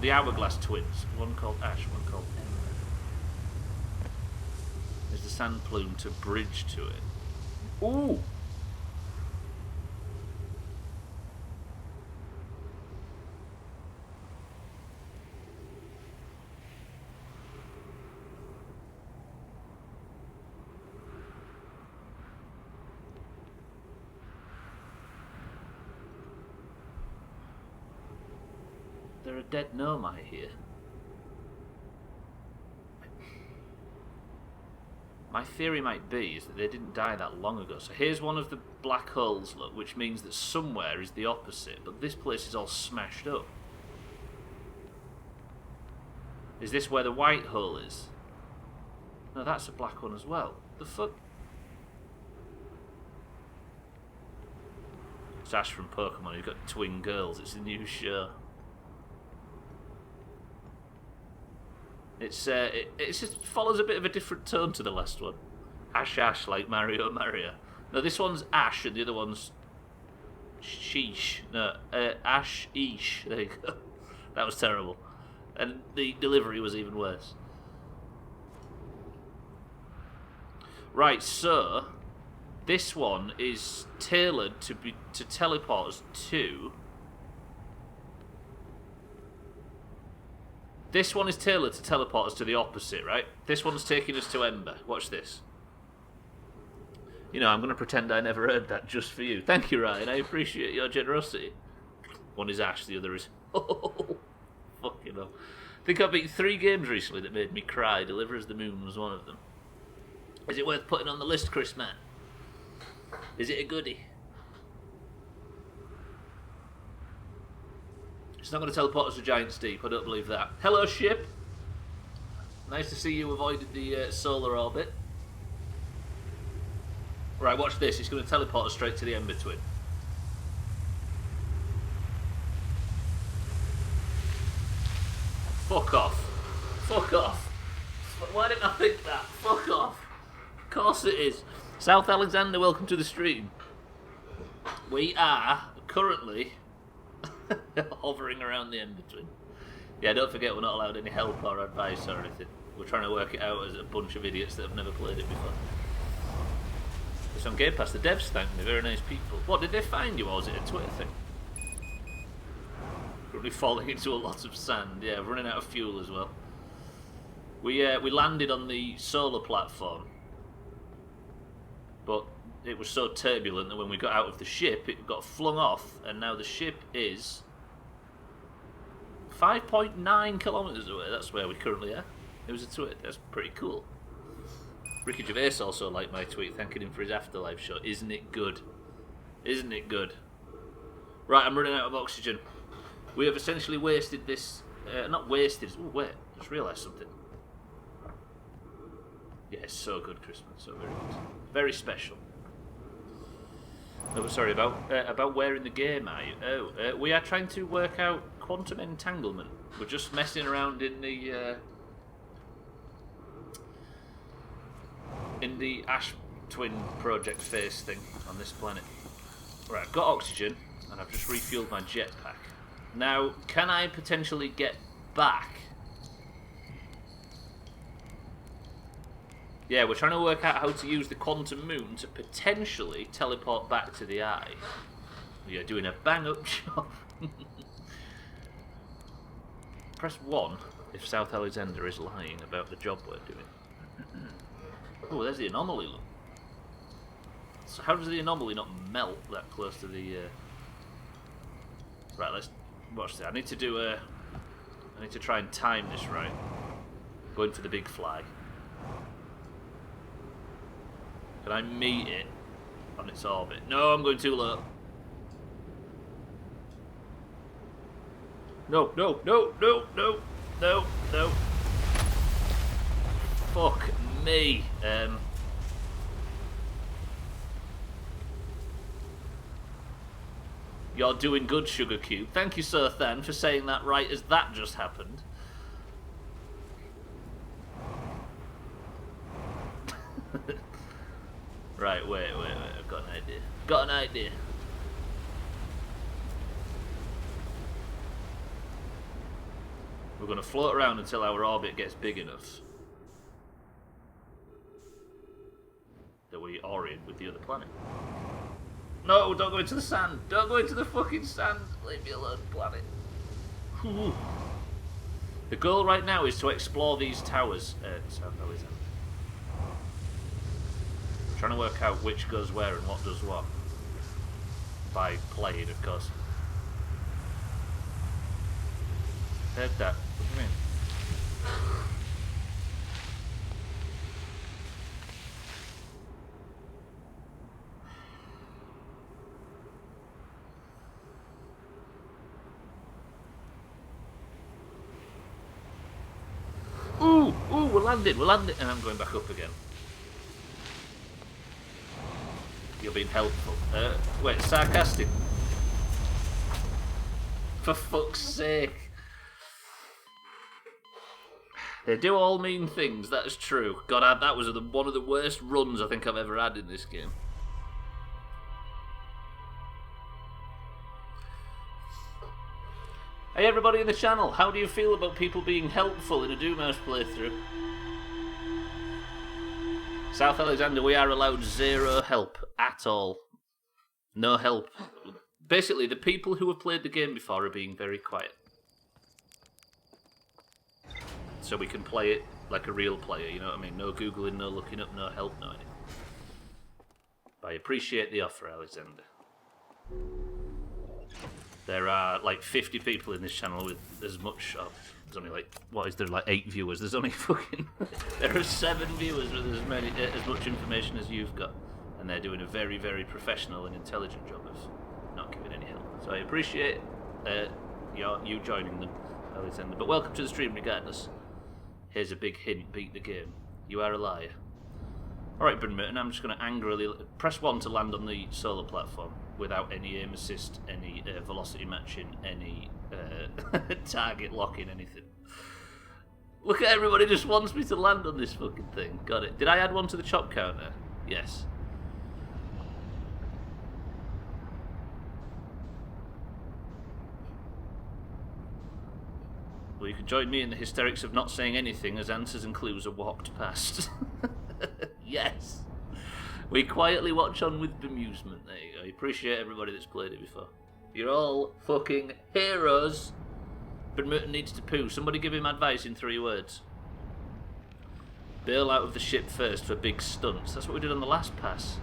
the Hourglass Twins. One called Ash, one called Ember. There's the sand plume to bridge to it. Ooh! They're a dead gnome, I hear. My theory might be is that they didn't die that long ago. So here's one of the black holes, look, which means that somewhere is the opposite, but this place is all smashed up. Is this where the white hole is? No, that's a black one as well. The fuck? It's Ash from Pokemon, who's got twin girls. It's a new show. It just follows a bit of a different tone to the last one. Ash Ash, like Mario Mario. No, this one's Ash and the other one's Sheesh. No, Ash Eesh. There you go. That was terrible. And the delivery was even worse. Right, so this one is tailored to teleport us to... This one is tailored to teleport us to the opposite, right? This one's taking us to Ember. Watch this. You know, I'm going to pretend I never heard that just for you. Thank you, Ryan. I appreciate your generosity. One is Ash, the other is... Oh, fucking hell. I think I've beat 3 games recently that made me cry. Deliver Us the Moon was one of them. Is it worth putting on the list, Chris Man? Is it a goodie? It's not going to teleport us to Giant's Deep, I don't believe that. Hello, ship. Nice to see you avoided the solar orbit. Right, watch this. It's going to teleport us straight to the Ember Twin. Fuck off. Fuck off. Why didn't I think that? Fuck off. Of course it is. South Alexander, welcome to the stream. We are currently... hovering around the Ember Twin. Yeah, don't forget we're not allowed any help or advice or anything. We're trying to work it out as a bunch of idiots that have never played it before. It's on Game Pass. The devs thanked me. Very nice people. What, did they find you or was it a Twitter thing? Probably falling into a lot of sand. Yeah, running out of fuel as well. We landed on the solar platform. but it was so turbulent that when we got out of the ship, it got flung off, and now the ship is 5.9 kilometres away. That's where we currently are. It was a tweet. That's pretty cool. Ricky Gervais also liked my tweet, thanking him for his Afterlife show. Isn't it good? Isn't it good? Right, I'm running out of oxygen. We have essentially wasted this... not wasted... Oh, wait. I just realised something. Yeah, it's so good, Christmas. So very good. Very special. Oh, sorry, about where in the game are you? Oh, we are trying to work out quantum entanglement. We're just messing around in the Ash Twin project phase thing on this planet. Right, I've got oxygen, and I've just refueled my jetpack. Now, can I potentially get back? Yeah, we're trying to work out how to use the quantum moon to potentially teleport back to the Eye. We are doing a bang-up job. Press 1 if South Alexander is lying about the job we're doing. Oh, there's the anomaly, look. So how does the anomaly not melt that close to the... Right, let's watch that. I need to try and time this right. Going for the big fly. Can I meet it on its orbit? No, I'm going too low. No, no, no, no, no, no, no. Fuck me. You're doing good, Sugar Cube. Thank you, Sir Than, for saying that right as that just happened. Right, wait, I've got an idea. We're going to float around until our orbit gets big enough that we orient with the other planet. No, don't go into the sand. Don't go into the fucking sand. Leave me alone, planet. Whew. The goal right now is to explore these towers. South Alexander. Trying to work out which goes where and what does what. By playing, of course. Heard that. What do you mean? Ooh, we're landing, and I'm going back up again. You're being helpful. Wait, sarcastic? For fuck's sake. They do all mean things, that is true. God, that was one of the worst runs I think I've ever had in this game. Hey everybody in the channel, how do you feel about people being helpful in a Doomhaus playthrough? South Alexander, we are allowed zero help at all. No help. Basically, the people who have played the game before are being very quiet. So we can play it like a real player, you know what I mean? No Googling, no looking up, no help, no anything. But I appreciate the offer, Alexander. There are like 50 people in this channel with as much of... There's only like... What is there, like 8 viewers? There's only fucking... There are 7 viewers with as much information as you've got. And they're doing a very, very professional and intelligent job of not giving any help. So I appreciate you joining them, Alexander. But welcome to the stream regardless. Here's a big hint, beat the game. You are a liar. Alright, Bryn Merton, I'm just going to angrily... Press 1 to land on the solar platform without any aim assist, any velocity matching, any target locking, anything. Look at everybody just wants me to land on this fucking thing. Got it. Did I add one to the chop counter? Yes. Well, you can join me in the hysterics of not saying anything as answers and clues are walked past. Yes. We quietly watch on with bemusement. There you go. I appreciate everybody that's played it before. You're all fucking heroes. But Merton needs to poo. Somebody give him advice in 3 words. Bail out of the ship first for big stunts. That's what we did on the last pass.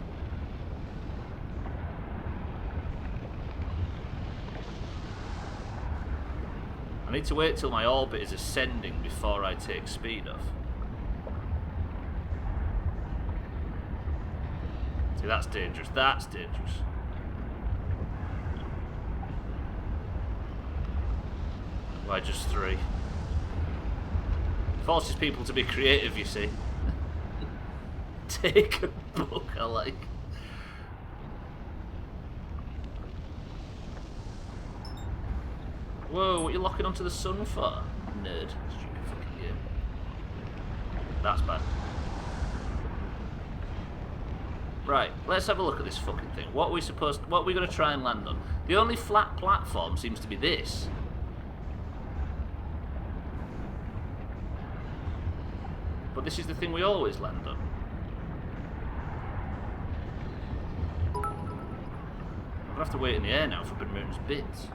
need to wait till my orbit is ascending before I take speed off. See, that's dangerous. That's dangerous. Why just 3? Forces people to be creative, you see. Take a book, I like. Whoa, what are you locking onto the sun for? Nerd. Stupid fucking game. That's bad. Right, let's have a look at this fucking thing. What are we going to try and land on? The only flat platform seems to be this. But this is the thing we always land on. I'm gonna have to wait in the air now for Moon's bits.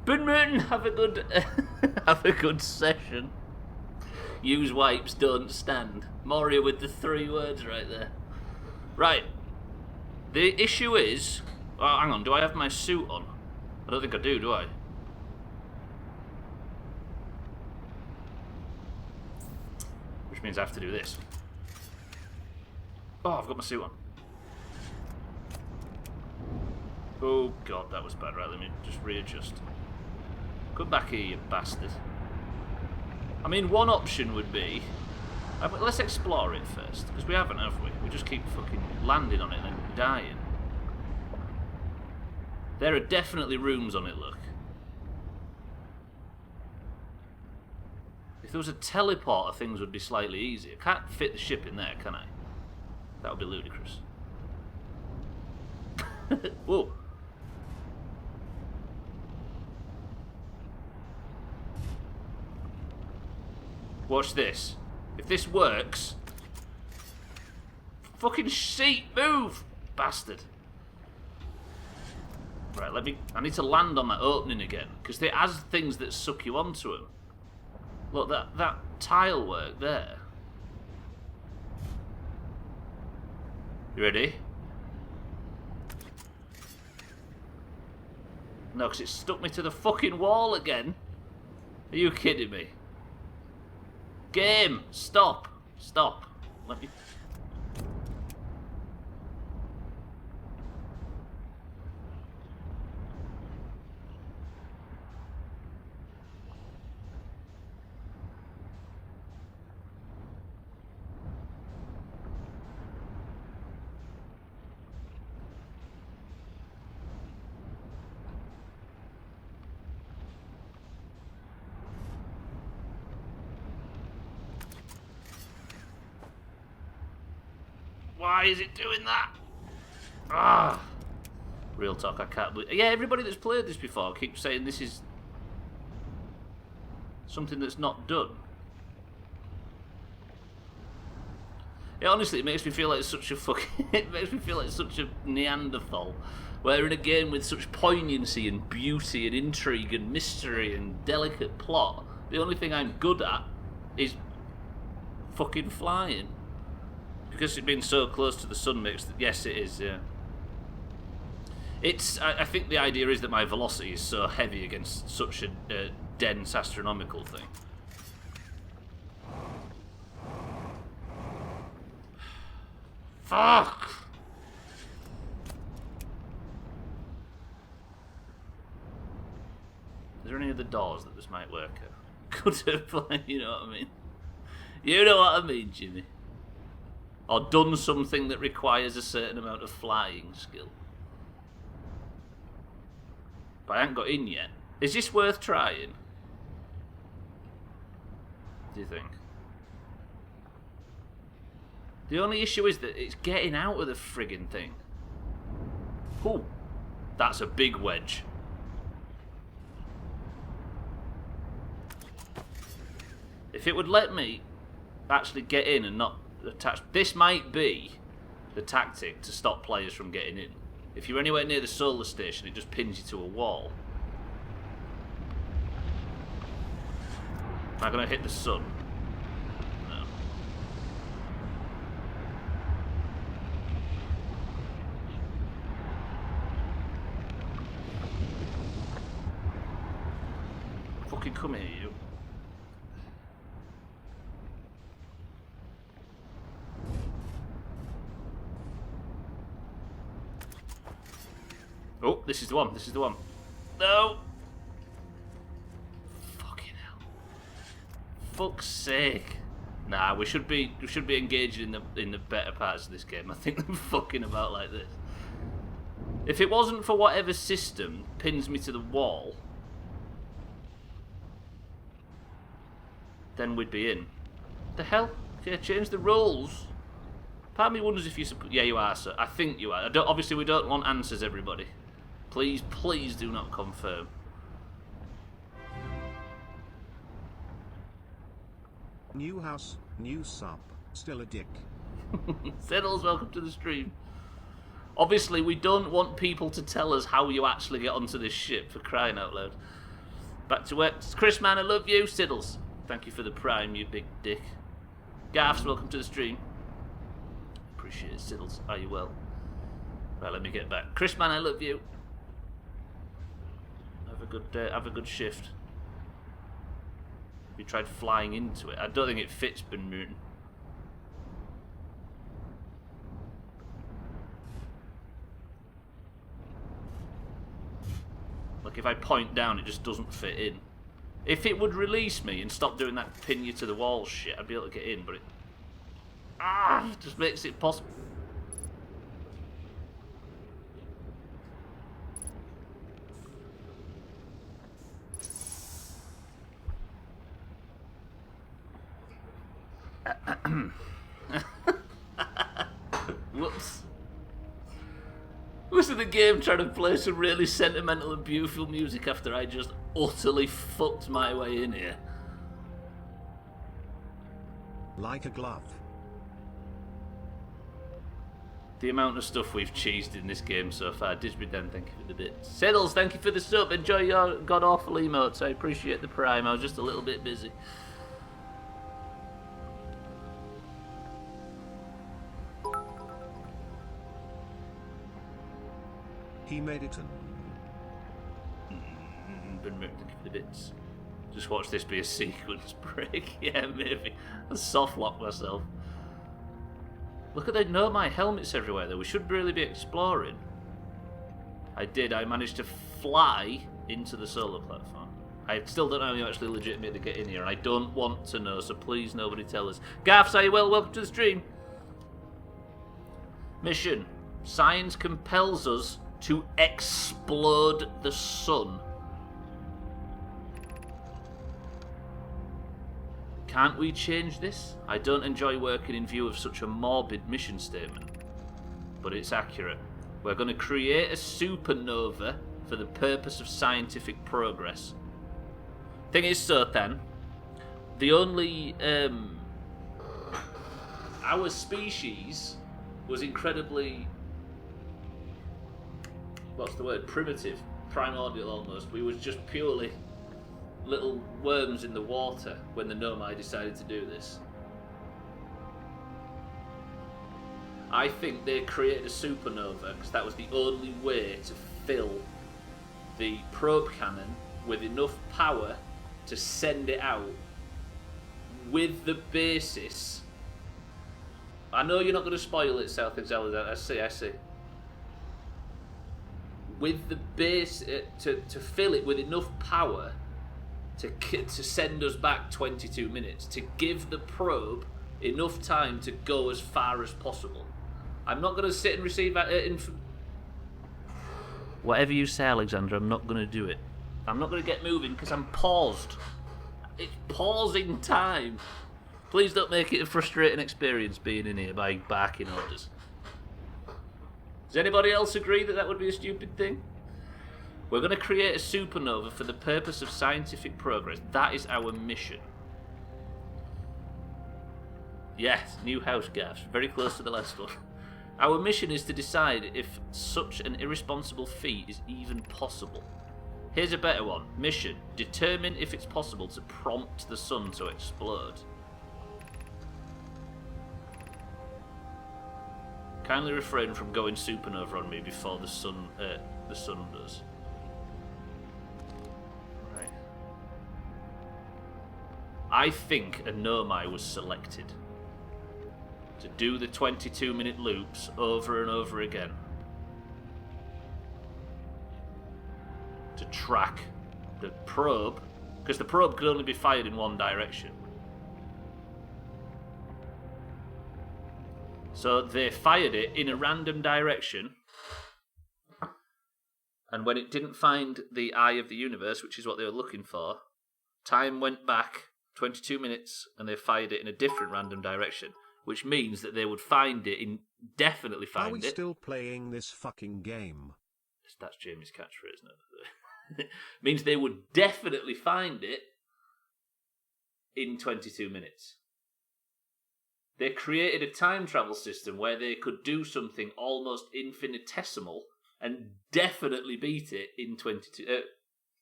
Moon, have a good have a good session. Use wipes, don't stand. Moria with the 3 words right there. Right. The issue is... Oh, hang on, do I have my suit on? I don't think I do I? Which means I have to do this. Oh, I've got my suit on. Oh, God, that was bad. Right, let me just readjust. Come back here, you bastard. I mean, one option would be... Let's explore it first, because we haven't, have we? We just keep fucking landing on it and then dying. There are definitely rooms on it, look. If there was a teleporter, things would be slightly easier. Can't fit the ship in there, can I? That would be ludicrous. Whoa. Watch this. If this works... Fucking seat, move! Bastard. Right, I need to land on that opening again, because it has things that suck you onto them. Look, that tile work there. You ready? No, because it stuck me to the fucking wall again. Are you kidding me? Game, stop. Stop. Let me... Why is it doing that? Ah, real talk, I can't believe... Yeah, everybody that's played this before keeps saying this is something that's not done. Yeah, honestly, it makes me feel like such a fucking... It makes me feel like such a Neanderthal. Where in a game with such poignancy and beauty and intrigue and mystery and delicate plot, the only thing I'm good at is fucking flying. Because it being so close to the sun makes... Yes, it is, yeah. It's... I think the idea is that my velocity is so heavy against such a dense astronomical thing. Fuck! Is there any other doors that this might work at? Could have, you know what I mean? You know what I mean, Jimmy. Or done something that requires a certain amount of flying skill. But I haven't got in yet. Is this worth trying? Do you think? The only issue is that it's getting out of the friggin' thing. Ooh, that's a big wedge. If it would let me actually get in and not attach... This might be the tactic to stop players from getting in. If you're anywhere near the solar station, it just pins you to a wall. Am I going to hit the sun? No. fucking come here, you. Oh, this is the one. This is the one. No. Fucking hell. Fuck's sake. Nah, we should be engaging in the better parts of this game. I think they're fucking about like this. If it wasn't for whatever system pins me to the wall, then we'd be in. The hell? Okay, change the rules. Part of me wonders if you... Yeah, you are, sir. I think you are. Obviously, we don't want answers, everybody. Please, please do not confirm. New house, new sub, still a dick. Fiddles, welcome to the stream. Obviously, we don't want people to tell us how you actually get onto this ship, for crying out loud. Back to work. Chris, man, I love you. Siddles, thank you for the prime, you big dick. Gaffs, welcome to the stream. Appreciate it, Siddles. Are you well? Right, let me get back. Chris, man, I love you. Have a good shift. Have you tried flying into it? I don't think it fits Ben Mutant. Like if I point down, it just doesn't fit in. If it would release me and stop doing that pin you to the wall shit, I'd be able to get in, but it just makes it possible. Whoops. Was in the game trying to play some really sentimental and beautiful music after I just utterly fucked my way in here? Like a glove. The amount of stuff we've cheesed in this game so far. Disby Den, thank you for the bit. Siddles, thank you for the sub. Enjoy your god awful emotes. I appreciate the prime. I was just a little bit busy. He made it Thank you for the bits. Just watch this be a sequence break. Yeah, maybe. I'll soft lock myself. Look at no my helmets everywhere though. We should really be exploring. I did. I managed to fly into the solar platform. I still don't know how you actually legitimately get in here, and I don't want to know, so please nobody tell us. Gaff, say well, welcome to the stream. Mission. Science compels us to explode the sun. Can't we change this? I don't enjoy working in view of such a morbid mission statement, but it's accurate. We're going to create a supernova for the purpose of scientific progress. Thing is, so then, the only our species was incredibly, what's the word, primitive, primordial almost. We was just purely little worms in the water when the Nomai decided to do this. I think they created a supernova because that was the only way to fill the probe cannon with enough power to send it out with the basis. I know you're not going to spoil it, South Exalidant. I see. With the base to fill it with enough power to send us back 22 minutes, to give the probe enough time to go as far as possible. I'm not going to sit and receive that whatever you say, Alexander, I'm not going to do it. I'm not going to get moving because I'm paused. It's pausing time. Please don't make it a frustrating experience being in here by barking orders. Does anybody else agree that that would be a stupid thing? We're going to create a supernova for the purpose of scientific progress. That is our mission. Yes, new house gaffs. Very close to the last one. Our mission is to decide if such an irresponsible feat is even possible. Here's a better one. Mission. Determine if it's possible to prompt the sun to explode. Kindly refrain from going supernova on me before the sun does. Right. I think a Nomai was selected to do the 22-minute loops over and over again. To track the probe, because the probe could only be fired in one direction. So they fired it in a random direction, and when it didn't find the eye of the universe, which is what they were looking for, time went back 22 minutes, and they fired it in a different random direction, which means that they would definitely find it. Are we still playing this fucking game? That's Jamie's catchphrase, isn't it? Means they would definitely find it in 22 minutes. They created a time travel system where they could do something almost infinitesimal and definitely beat it in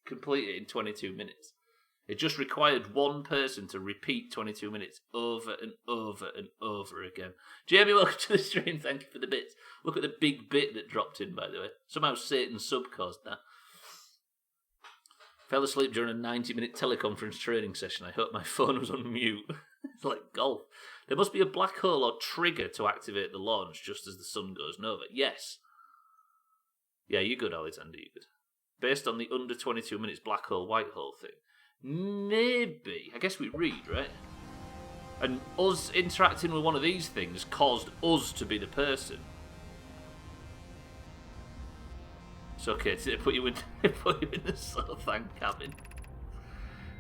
complete it in 22 minutes. It just required one person to repeat 22 minutes over and over and over again. Jamie, welcome to the stream. Thank you for the bits. Look at the big bit that dropped in, by the way. Somehow Satan's sub caused that. Fell asleep during a 90-minute teleconference training session. I hope my phone was on mute. It's like golf. There must be a black hole or trigger to activate the launch just as the sun goes nova. Yes. Yeah, you're good, Alexander, you're good. Based on the under 22 minutes black hole, white hole thing. Maybe. I guess we read, right? And us interacting with one of these things caused us to be the person. It's okay to put you in the Sothang cabin.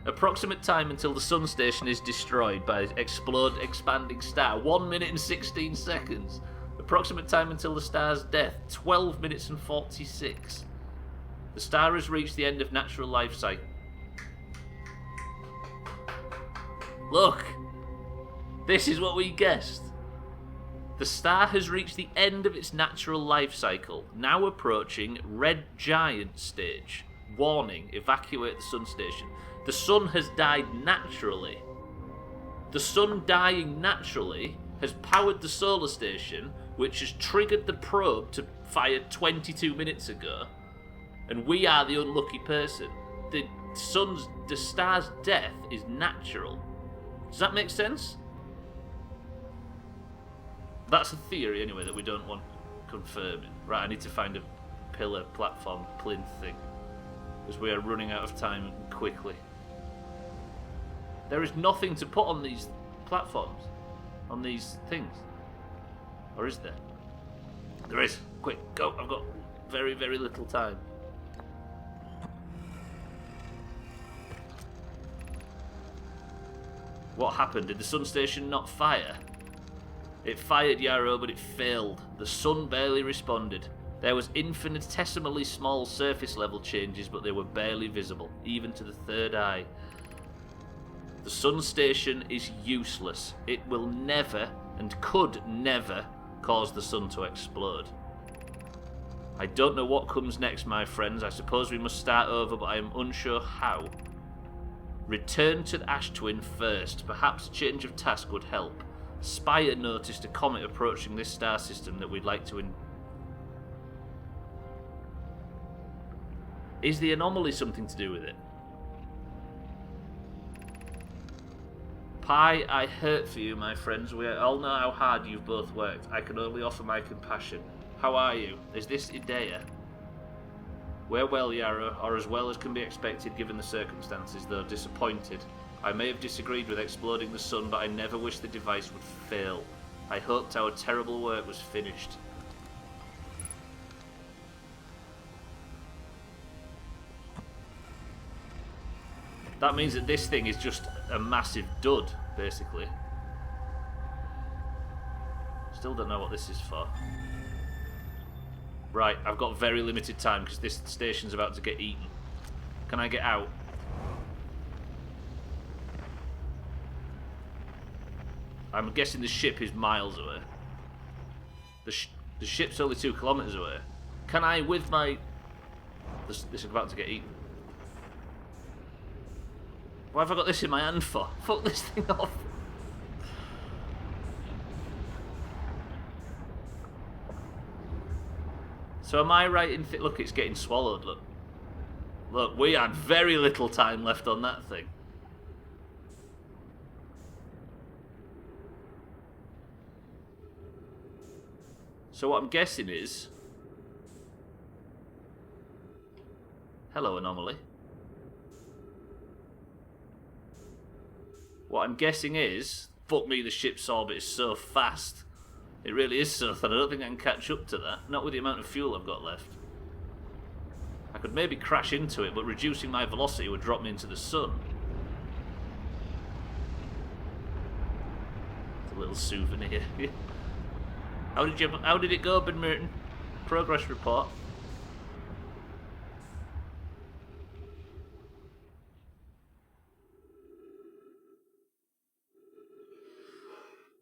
Approximate time until the sun station is destroyed by expanding star. 1 minute and 16 seconds. Approximate time until the star's death. 12 minutes and 46. The star has reached the end of natural life cycle. Look! This is what we guessed. The star has reached the end of its natural life cycle, now approaching red giant stage. Warning, evacuate the sun station. The sun has died naturally. The sun dying naturally has powered the solar station, which has triggered the probe to fire 22 minutes ago, and we are the unlucky person. The star's death is natural. Does that make sense? That's a theory, anyway, that we don't want confirming. Right, I need to find a pillar, platform, plinth thing. Because we are running out of time quickly. There is nothing to put on these platforms. On these things. Or is there? There is. Quick, go. I've got very, very little time. What happened? Did the sun station not fire? It fired Yarrow, but it failed. The sun barely responded. There was infinitesimally small surface level changes, but they were barely visible, even to the third eye. The sun station is useless. It will never, and could never, cause the sun to explode. I don't know what comes next, my friends. I suppose we must start over, but I am unsure how. Return to the Ash Twin first. Perhaps a change of task would help. Spire noticed a comet approaching this star system that we'd like to Is the anomaly something to do with it? Pi, I hurt for you, my friends. We all know how hard you've both worked. I can only offer my compassion. How are you? Is this Idea? We're well, Yarrow, or as well as can be expected given the circumstances, though disappointed. I may have disagreed with exploding the sun, but I never wished the device would fail. I hoped our terrible work was finished. That means that this thing is just a massive dud, basically. Still don't know what this is for. Right, I've got very limited time because this station's about to get eaten. Can I get out? I'm guessing the ship is miles away. The ship's only 2 kilometers away. Can I, with my... This is about to get eaten. Why have I got this in my hand for? Fuck this thing off. So am I right in... Look, it's getting swallowed, look. Look, we had very little time left on that thing. So what I'm guessing is... Hello, anomaly. What I'm guessing is... Fuck me, the ship's orbit is so fast. It really is so fast. I don't think I can catch up to that. Not with the amount of fuel I've got left. I could maybe crash into it, but reducing my velocity would drop me into the sun. It's a little souvenir. How did it go, Ben Merton? Progress report.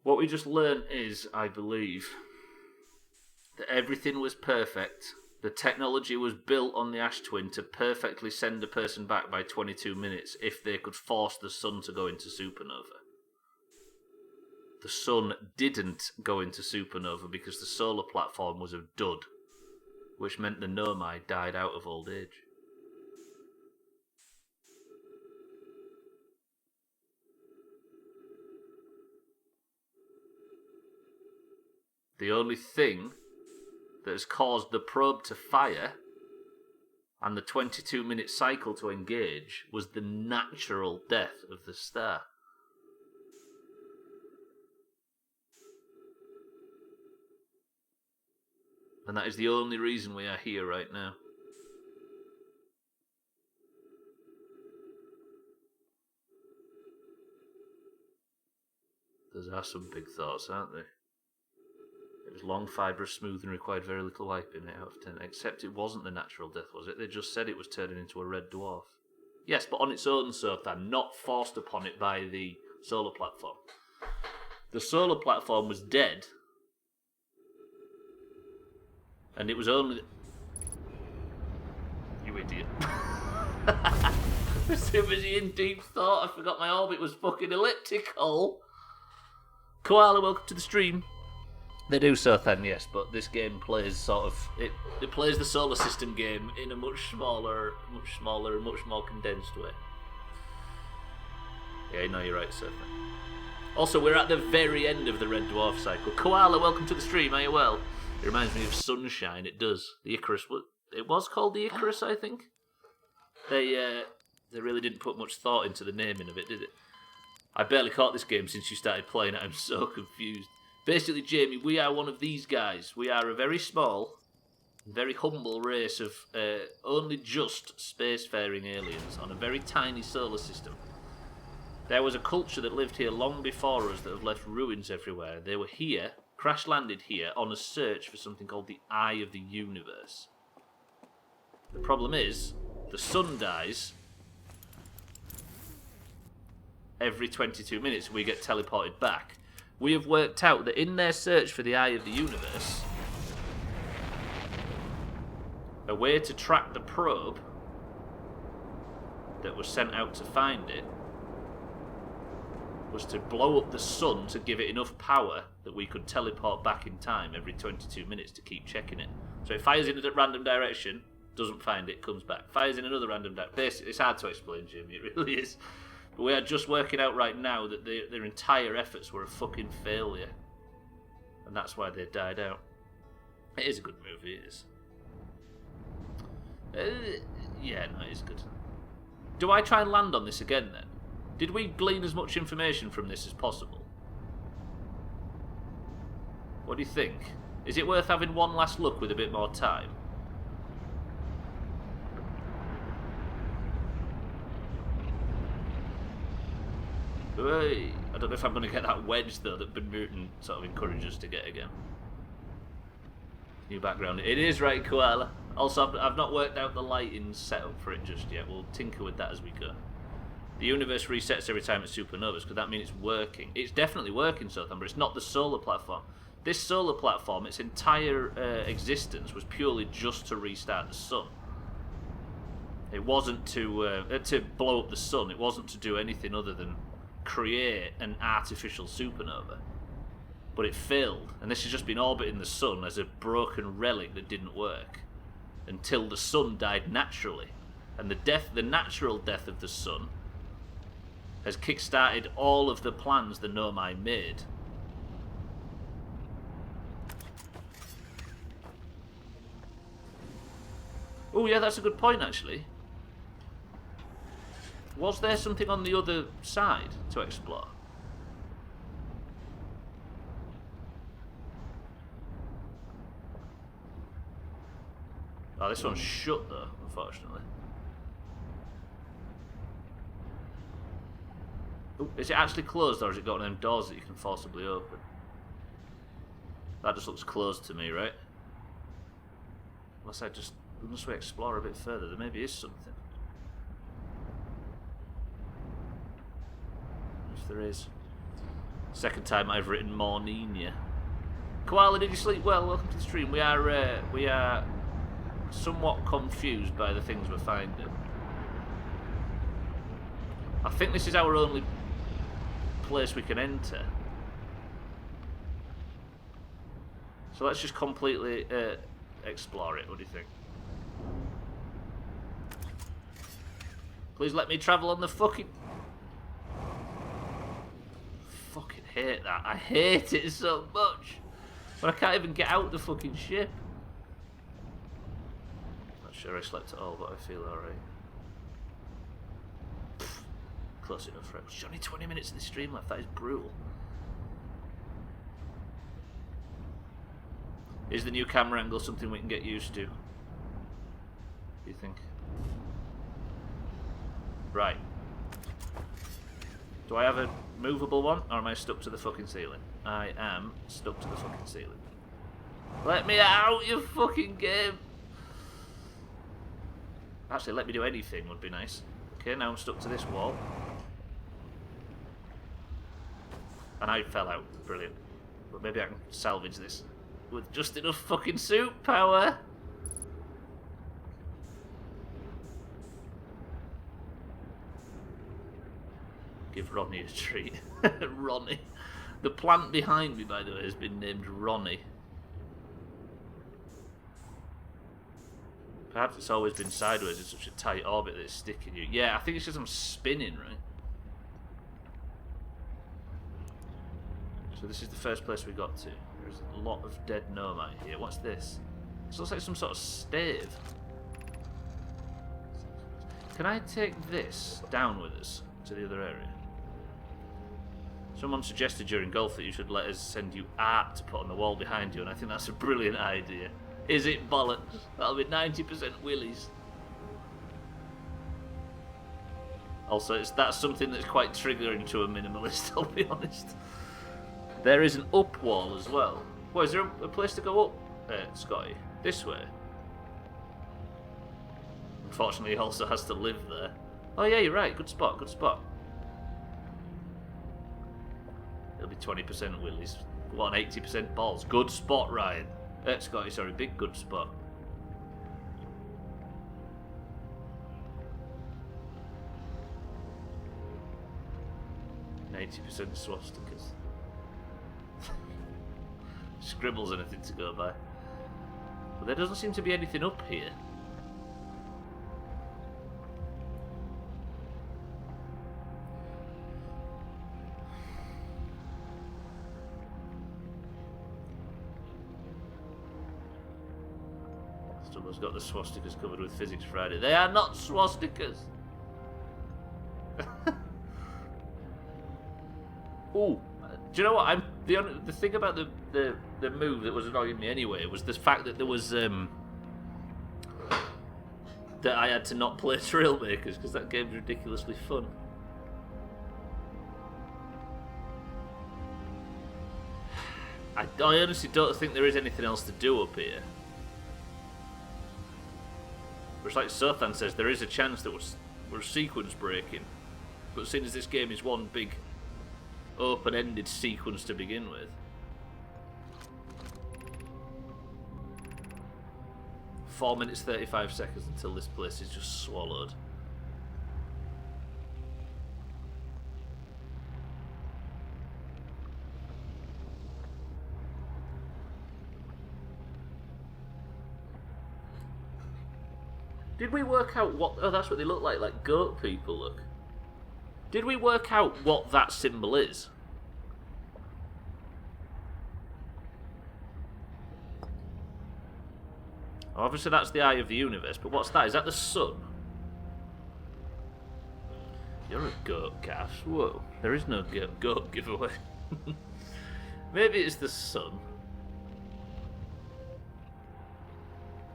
What we just learned is, I believe, that everything was perfect. The technology was built on the Ash Twin to perfectly send a person back by 22 minutes if they could force the sun to go into supernova. The sun didn't go into supernova because the solar platform was a dud, which meant the Nomai died out of old age. The only thing that has caused the probe to fire and the 22-minute cycle to engage was the natural death of the star. And that is the only reason we are here right now. Those are some big thoughts, aren't they? It was long, fibrous, smooth, and required very little wiping, 8 out of 10. Except it wasn't the natural death, was it? They just said it was turning into a red dwarf. Yes, but on its own, Sothan, not forced upon it by the solar platform. The solar platform was dead. And it was only... You idiot. I was too busy in deep thought, I forgot my orbit was fucking elliptical. Koala, welcome to the stream. They do so then, yes, but this game plays sort of... It plays the solar system game in a much smaller and much more condensed way. Yeah, no, you're right, Sothan. Also, we're at the very end of the Red Dwarf cycle. Koala, welcome to the stream, are you well? It reminds me of Sunshine, it does. The Icarus, it was called the Icarus, I think? They really didn't put much thought into the naming of it, did it? I barely caught this game since you started playing it, I'm so confused. Basically, Jamie, we are one of these guys. We are a very small, very humble race of only just spacefaring aliens on a very tiny solar system. There was a culture that lived here long before us that have left ruins everywhere. They were here, crash-landed here, on a search for something called the Eye of the Universe. The problem is, the sun dies every 22 minutes. We get teleported back. We have worked out that in their search for the Eye of the Universe, a way to track the probe that was sent out to find it was to blow up the sun to give it enough power that we could teleport back in time every 22 minutes to keep checking it. So it fires in a random direction, doesn't find it, comes back. Fires in another random direction. It's hard to explain, Jimmy, it really is. But we are just working out right now that their entire efforts were a fucking failure. And that's why they died out. It is a good movie, it is. Yeah, no, it is good. Do I try and land on this again, then? Did we glean as much information from this as possible? What do you think? Is it worth having one last look with a bit more time? I don't know if I'm going to get that wedge, though, that Ben Newton sort of encourages us to get again. New background. It is right, Koala. Also, I've not worked out the lighting setup for it just yet. We'll tinker with that as we go. The universe resets every time it supernovas. Could that mean it's working? It's definitely working, Sothan, but it's not the solar platform. This solar platform, its entire existence was purely just to restart the sun. It wasn't to blow up the sun. It wasn't to do anything other than create an artificial supernova. But it failed, and this has just been orbiting the sun as a broken relic that didn't work until the sun died naturally. And the natural death of the sun has kick-started all of the plans the Nomai made. Oh yeah, that's a good point actually. Was there something on the other side to explore? Oh, this one's shut though, unfortunately. Ooh, is it actually closed or has it got one of them doors that you can forcibly open? That just looks closed to me, right? Unless we explore a bit further, there maybe is something. If there is. Second time I've written Morninia. Koala, did you sleep well? Welcome to the stream. We are somewhat confused by the things we're finding. I think this is our only place we can enter. So let's just completely explore it. What do you think? Please let me travel on the fucking hate that. I hate it so much. But I can't even get out the fucking ship. Not sure I slept at all, but I feel alright. Close enough, right? There's only 20 minutes of the stream left. That is brutal. Is the new camera angle something we can get used to? Do you think? Right. Do I have a movable one, or am I stuck to the fucking ceiling? I am stuck to the fucking ceiling. Let me out, you fucking game! Actually, let me do anything would be nice. Okay, now I'm stuck to this wall. And I fell out. Brilliant. But maybe I can salvage this with just enough fucking suit power. Give Ronnie a treat. Ronnie. The plant behind me, by the way, has been named Ronnie. Perhaps it's always been sideways in such a tight orbit that it's sticking you. Yeah, I think it's because I'm spinning, right? So this is the first place we got to. There's a lot of dead nomite here. What's this? This looks like some sort of stave. Can I take this down with us to the other area? Someone suggested during golf that you should let us send you art to put on the wall behind you, and I think that's a brilliant idea. Is it bollocks? That'll be 90% willies. Also, that's something that's quite triggering to a minimalist, I'll be honest. There is an up wall as well. What, is there a place to go up, Scotty? This way? Unfortunately, he also has to live there. Oh yeah, you're right. Good spot, good spot. It'll be 20% willies. 80% balls. Good spot, Ryan. Scotty, sorry, big good spot. And 80% swastikas. Scribbles anything to go by. But there doesn't seem to be anything up here. Stubbler's got the swastikas covered with Physics Friday. They are not swastikas! Ooh. Do you know what? The thing about the move that was annoying me anyway was the fact that there was that I had to not play Trailmakers because that game's ridiculously fun. I honestly don't think there is anything else to do up here. Which, like Sothan says, there is a chance that we're sequence breaking, but seeing as this game is one big open-ended sequence to begin with. Four minutes 35 seconds until this place is just swallowed. Did we work out what... Oh, that's what they look like goat people look. Did we work out what that symbol is? Obviously that's the eye of the universe, but what's that? Is that the sun? You're a goat, Cass. Whoa. There is no goat giveaway. Maybe it's the sun.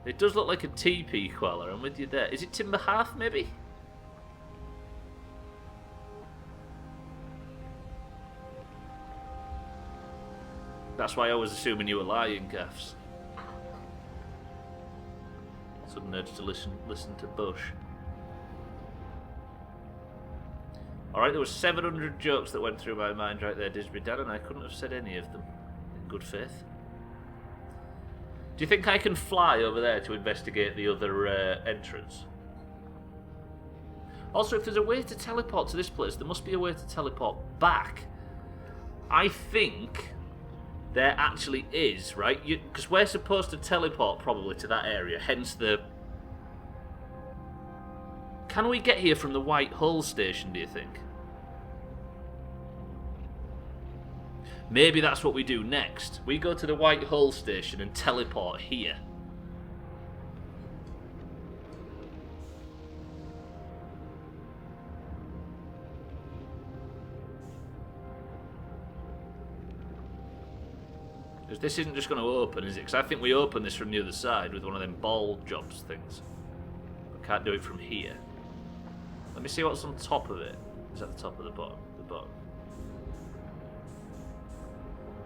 It does look like a teepee, Queller. I'm with you there. Is it Timber Hearth, maybe? That's why I was assuming you were lying, Gaffs. Sudden urge to listen to Bush. Alright, there was 700 jokes that went through my mind right there, Disbury Dan, and I couldn't have said any of them in good faith. Do you think I can fly over there to investigate the other entrance? Also, if there's a way to teleport to this place, there must be a way to teleport back. I think there actually is, right? Because we're supposed to teleport probably to that area, hence the... Can we get here from the White Hull station, do you think? Maybe that's what we do next. We go to the White Hull station and teleport here. Because this isn't just going to open, is it? Because I think we open this from the other side with one of them ball jobs things. I can't do it from here. Let me see what's on top of it. Is that the top or the bottom? The bottom.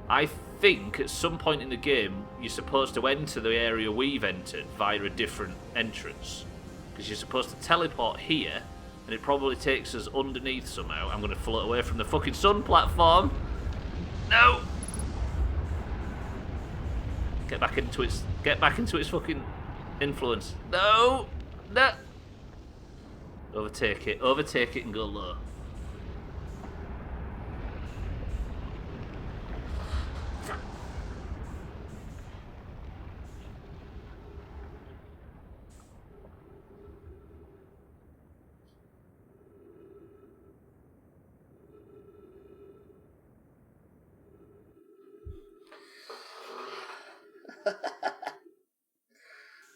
I think at some point in the game you're supposed to enter the area we've entered via a different entrance. Because you're supposed to teleport here, and it probably takes us underneath somehow. I'm going to float away from the fucking sun platform. No! Get back into its fucking influence. No! No! Overtake it and go low.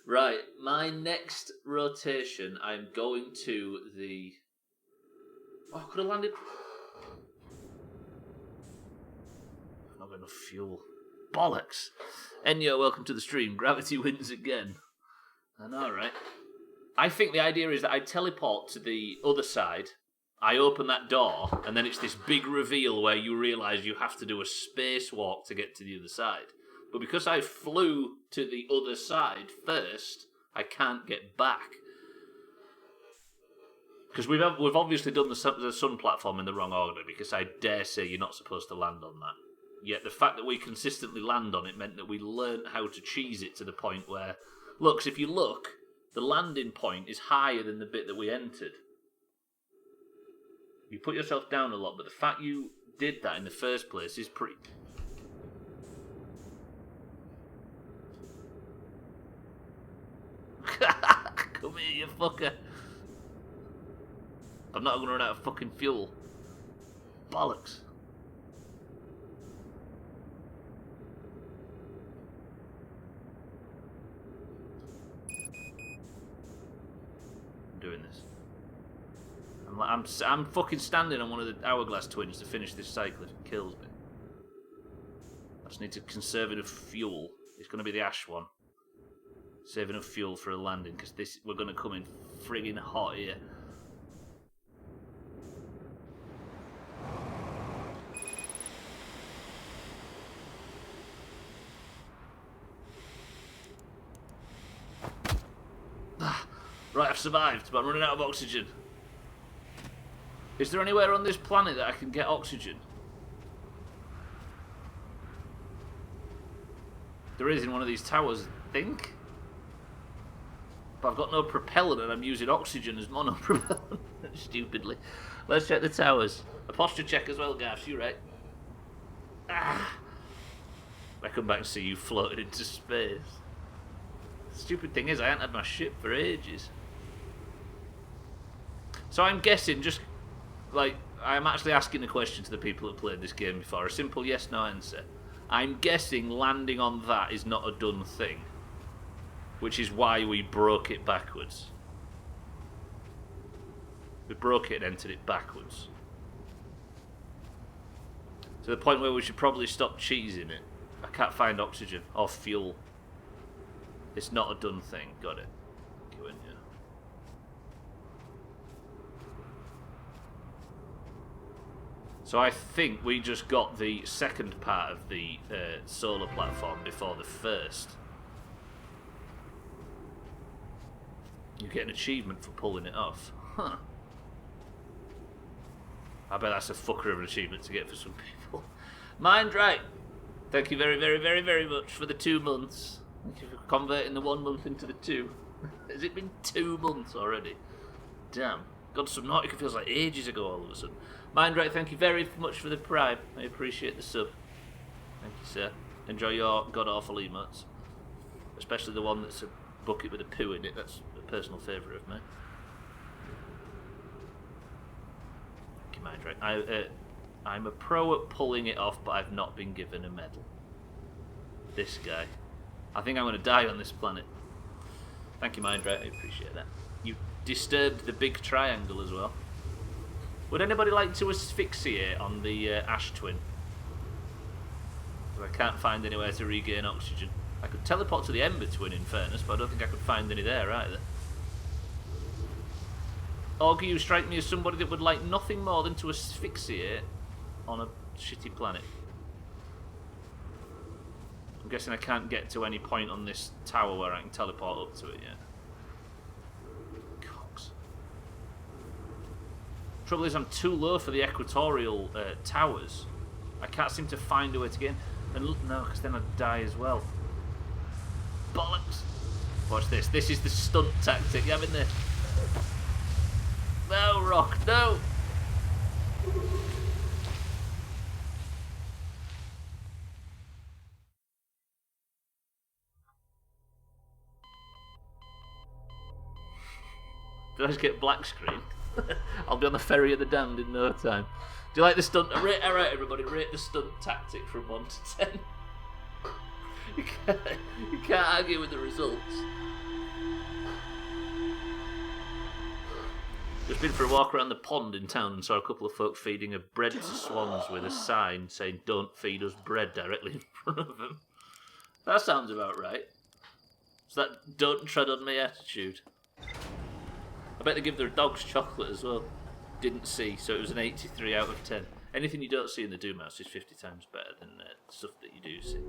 Right, my next rotation, I'm going to the... Oh, I could have landed... I've not got enough fuel. Bollocks! Enyo, welcome to the stream. Gravity wins again. I know, right? I think the idea is that I teleport to the other side, I open that door, and then it's this big reveal where you realise you have to do a spacewalk to get to the other side. But because I flew to the other side first, I can't get back. Because we've obviously done the sun platform in the wrong order, because I dare say you're not supposed to land on that. Yet the fact that we consistently land on it meant that we learnt how to cheese it to the point where... Look, 'cause if you look, the landing point is higher than the bit that we entered. You put yourself down a lot, but the fact you did that in the first place is pretty... Come here, you fucker. I'm not going to run out of fucking fuel. Bollocks. I'm doing this. I'm fucking standing on one of the hourglass twins to finish this cycle if it kills me. I just need to conserve enough fuel. It's going to be the ash one. Save enough fuel for a landing, because we're going to come in friggin' hot here. Right, I've survived, but I'm running out of oxygen. Is there anywhere on this planet that I can get oxygen? There is in one of these towers, I think. But I've got no propellant and I'm using oxygen as monopropellant. Stupidly. Let's check the towers. A posture check as well, Gaffs, you right? Ah. I come back and see you floated into space. The stupid thing is I haven't had my ship for ages. So I'm guessing just, like, I'm actually asking a question to the people that played this game before. A simple yes-no answer. I'm guessing landing on that is not a done thing. which is why we broke it backwards. We broke it and entered it backwards. To the point where we should probably stop cheesing it. I can't find oxygen or fuel. It's not a done thing. Got it. Go in here. So I think we just got the second part of the solar platform before the first. You get an achievement for pulling it off. Huh. I bet that's a fucker of an achievement to get for some people. Mind right. Thank you very, very, very, very much for the 2 months. Thank you for converting the 1 month into the 2. Has it been 2 months already? Damn. God, Subnautica feels like ages ago all of a sudden. Mind right, thank you very much for the prime. I appreciate the sub. Thank you, sir. Enjoy your god-awful emotes. Especially the one that's a bucket with a poo in it. That's a personal favourite of mine. Thank you, mind right. I'm a pro at pulling it off, but I've not been given a medal. This guy. I think I'm going to die on this planet. Thank you, mind right. I appreciate that. You disturbed the big triangle as well. Would anybody like to asphyxiate on the ash twin? I can't find anywhere to regain oxygen. I could teleport to the ember twin in fairness, but I don't think I could find any there either. Augie, you strike me as somebody that would like nothing more than to asphyxiate on a shitty planet. I'm guessing I can't get to any point on this tower where I can teleport up to it yet. Cox. Trouble is, I'm too low for the equatorial towers. I can't seem to find a way to get in. And no, because then I'd die as well. Bollocks! Watch this. This is the stunt tactic. You have in there. No, Rock, no! Did I just get black screen? I'll be on the ferry of the damned in no time. Do you like the stunt? Alright, everybody, rate the stunt tactic from 1 to 10. You can't argue with the results. Just been for a walk around the pond in town and saw a couple of folk feeding a bread to swans with a sign saying "Don't feed us bread" directly in front of them. That sounds about right. It's that "don't tread on me" attitude. I bet they give their dogs chocolate as well. Didn't see, so it was an 83 out of 10. Anything you don't see in the Doomhaus is 50 times better than stuff that you do see.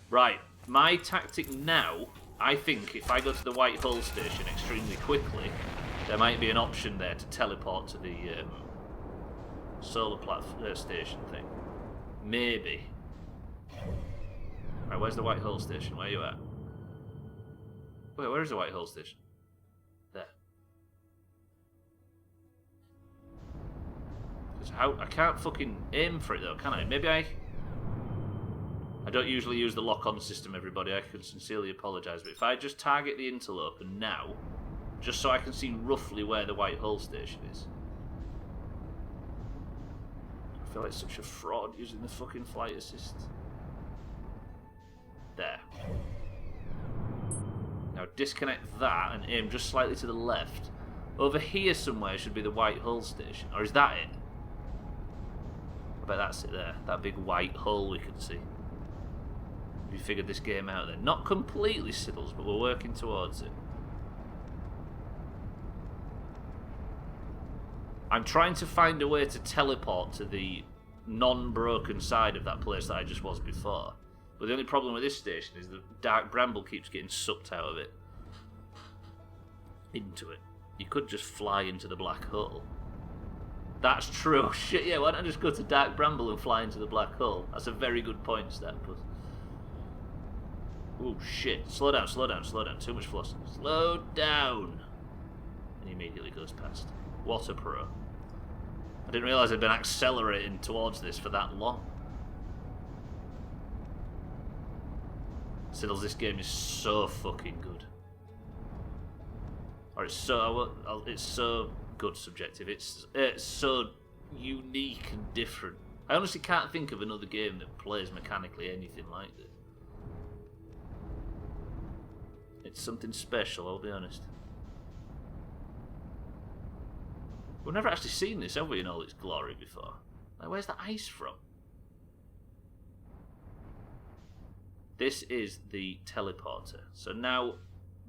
Right, my tactic now, I think if I go to the White Hole station extremely quickly, there might be an option there to teleport to the solar station thing. Maybe. Right, where's the White Hole station? Where are you at? Wait, where is the White Hole station? There. How, I can't fucking aim for it though, can I? Maybe I don't usually use the lock-on system, everybody. I can sincerely apologise, but if I just target the interloper now, just so I can see roughly where the White Hole station is. I feel like such a fraud using the fucking flight assist. There. Now disconnect that and aim just slightly to the left. Over here somewhere should be the White Hole station. Or is that it? I bet that's it there. That big white hole we can see. We figured this game out then. Not completely, Siddles, but we're working towards it. I'm trying to find a way to teleport to the non-broken side of that place that I just was before. But the only problem with this station is the dark bramble keeps getting sucked out of it. Into it. You could just fly into the black hole. That's true. Shit, yeah, why don't I just go to dark bramble and fly into the black hole? That's a very good point, Stampus. Oh shit. Slow down, slow down, slow down. Too much flossing. Slow down. And he immediately goes past. What a pro. I didn't realise I'd been accelerating towards this for that long. Siddles, this game is so fucking good. Or it's so good subjective. It's so unique and different. I honestly can't think of another game that plays mechanically anything like this. It's something special, I'll be honest. We've never actually seen this, have we, in all its glory before? Like, where's the ice from? This is the teleporter. So now,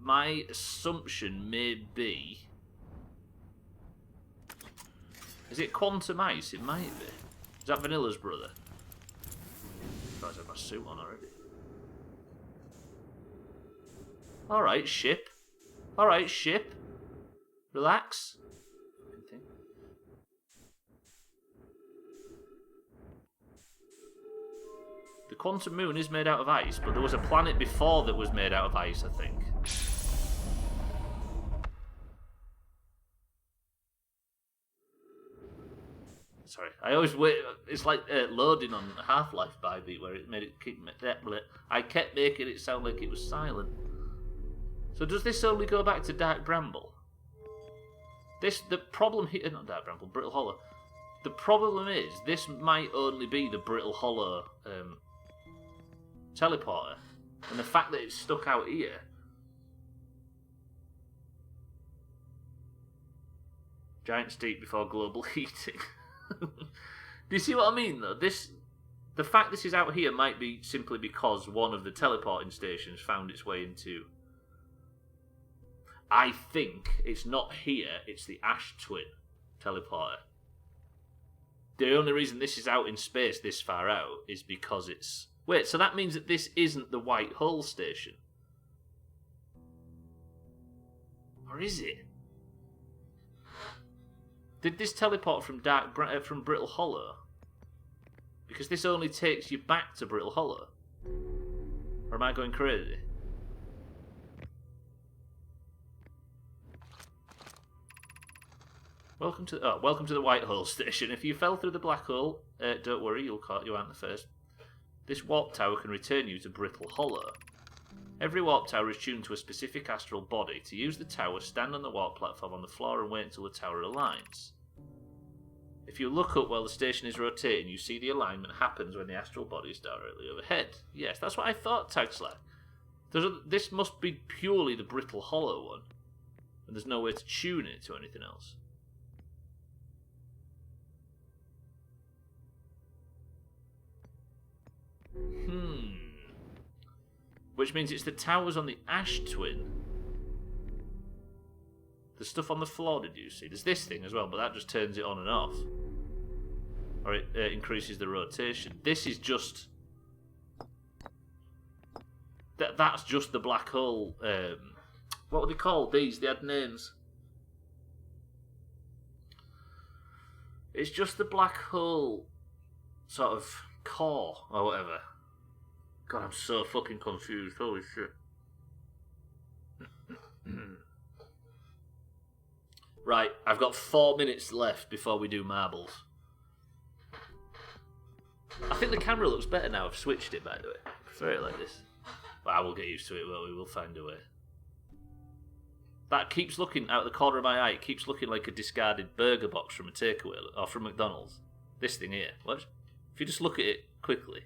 my assumption may be... Is it quantum ice? It might be. Is that Vanilla's brother? I have my suit on already. Alright, ship. Alright, ship. Relax. The quantum moon is made out of ice, but there was a planet before that was made out of ice, I think. Sorry, I always wait. It's like loading on Half-Life by beat, where it made it keep. I kept making it sound like it was silent. So does this only go back to Dark Bramble? The problem here, not Dark Bramble, Brittle Hollow. The problem is this might only be the Brittle Hollow teleporter, and the fact that it's stuck out here. Giant steep before global heating. Do you see what I mean, though? The fact this is out here might be simply because one of the teleporting stations found its way into... I think it's not here, it's the Ash Twin teleporter. The only reason this is out in space this far out is because it's... Wait, so that means that this isn't the White Hull station? Or is it? Did this teleport from from Brittle Hollow? Because this only takes you back to Brittle Hollow. Or am I going crazy? Welcome to the White Hull station. If you fell through the black hole, don't worry, you aren't the first. This warp tower can return you to Brittle Hollow. Every warp tower is tuned to a specific astral body. To use the tower, stand on the warp platform on the floor and wait until the tower aligns. If you look up while the station is rotating, you see the alignment happens when the astral body is directly overhead. Yes, that's what I thought, Tagslack. This must be purely the Brittle Hollow one, and there's no way to tune it to anything else. Which means it's the towers on the Ash Twin. The stuff on the floor, did you see? There's this thing as well, but that just turns it on and off. Or it increases the rotation. This is just... That's just the black hole... what were they called? These, they had names. It's just the black hole sort of core, or whatever. God, I'm so fucking confused. Holy shit. Right, I've got 4 minutes left before we do marbles. I think the camera looks better now. I've switched it, by the way. I prefer it like this. Well, I will get used to it, won't we? We'll find a way. That keeps looking, out of the corner of my eye, it keeps looking like a discarded burger box from a takeaway, or from McDonald's. This thing here. What? If you just look at it quickly.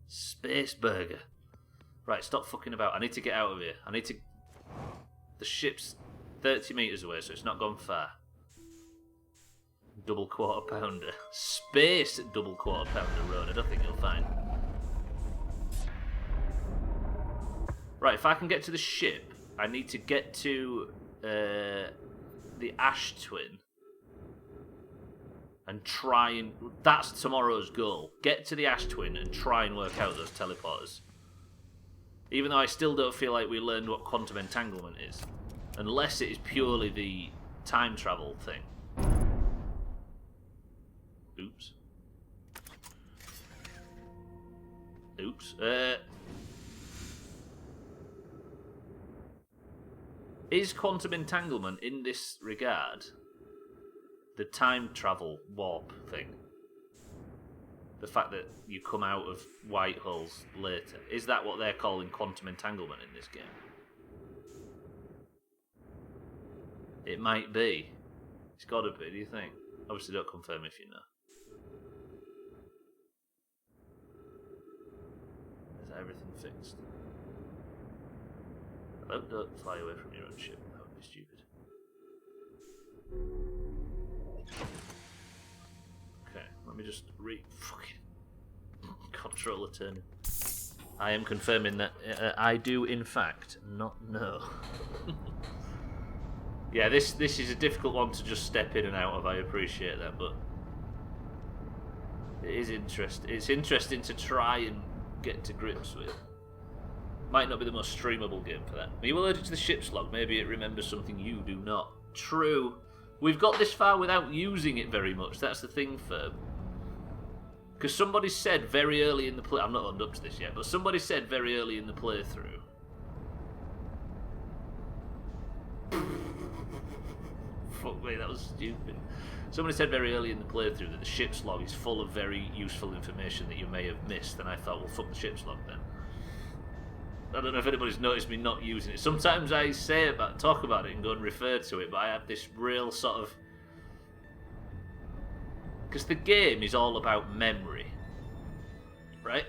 Space burger. Right, stop fucking about. I need to get out of here. The ship's 30 metres away, so it's not gone far. Double quarter pounder. Space double quarter pounder road. I don't think you'll find. Right, if I can get to the ship, I need to get to the Ash Twin. And try and... That's tomorrow's goal. Get to the Ash Twin and try and work out those teleporters. Even though I still don't feel like we learned what quantum entanglement is. Unless it is purely the time travel thing. Oops. Oops. Is quantum entanglement, in this regard, the time travel warp thing? The fact that you come out of white holes later. Is that what they're calling quantum entanglement in this game? It might be. It's gotta be, do you think? Obviously don't confirm if you know. Is everything fixed? Don't fly away from your own ship. That would be stupid. Okay, let me just fucking controller turning. I am confirming that I do, in fact, not know. Yeah, this is a difficult one to just step in and out of. I appreciate that, but it is interesting. It's interesting to try and get to grips with. Might not be the most streamable game for that. Are you allergic to the ship's log? Maybe it remembers something you do not. True. We've got this far without using it very much. That's the thing, Ferb. Because somebody said very early in the play... I'm not owned up to this yet, but somebody said very early in the playthrough... Fuck me, that was stupid. Somebody said very early in the playthrough that the ship's log is full of very useful information that you may have missed, and I thought, well, fuck the ship's log then. I don't know if anybody's noticed me not using it. Sometimes I talk about it and go and refer to it, but I have this real sort of... Because the game is all about memory, right?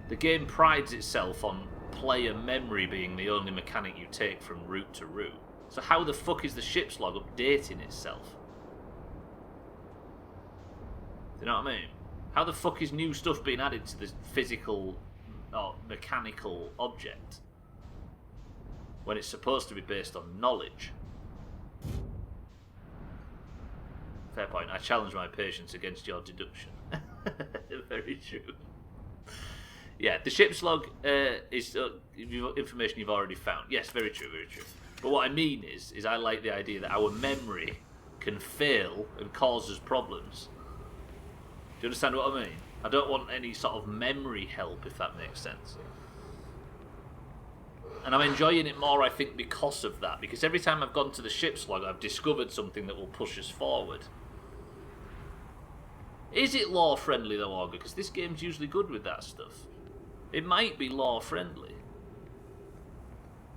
The game prides itself on player memory being the only mechanic you take from route to route. So how the fuck is the ship's log updating itself? Do you know what I mean? How the fuck is new stuff being added to the physical or mechanical object when it's supposed to be based on knowledge? Fair point. I challenge my patience against your deduction. Very true. Yeah, the ship's log is information you've already found. Yes, very true, very true. But what I mean is I like the idea that our memory can fail and cause us problems. Do you understand what I mean? I don't want any sort of memory help, if that makes sense. And I'm enjoying it more, I think, because of that. Because every time I've gone to the ship's log, I've discovered something that will push us forward. Is it lore-friendly, though, Augur? Because this game's usually good with that stuff. It might be lore-friendly.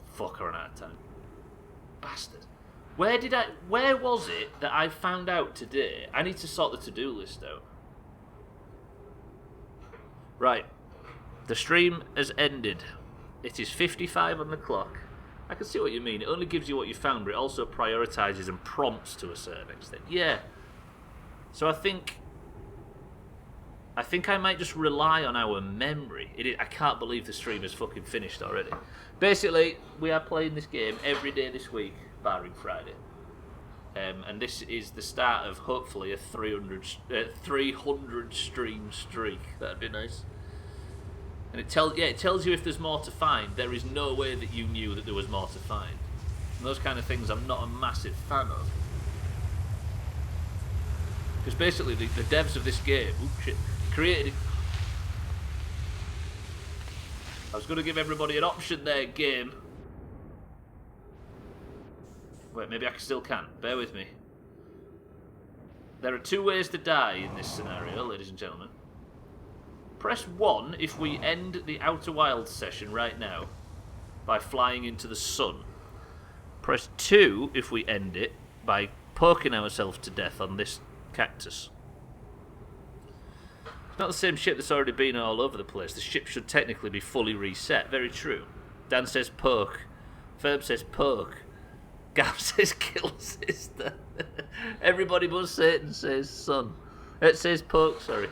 Fuck, I ran out of time. Bastard. Where was it that I found out today? I need to sort the to-do list out. Right. The stream has ended. It is 55 on the clock. I can see what you mean. It only gives you what you found, but it also prioritises and prompts to a certain extent. Yeah. So I think I might just rely on our memory. I can't believe the stream is fucking finished already. Basically, we are playing this game every day this week, barring Friday. And this is the start of, hopefully, a 300 stream streak. That'd be nice. And it tells you if there's more to find. There is no way that you knew that there was more to find. And those kind of things I'm not a massive fan of. Because basically, the devs of this game... created... I was going to give everybody an option there, game. Wait, maybe I still can. Bear with me. There are two ways to die in this scenario, ladies and gentlemen. Press 1 if we end the Outer Wilds session right now by flying into the sun. Press 2 if we end it by poking ourselves to death on this cactus. It's not the same ship that's already been all over the place. The ship should technically be fully reset. Very true. Dan says poke. Ferb says poke. Gav says kill sister. Everybody but Satan says son. It says poke, sorry.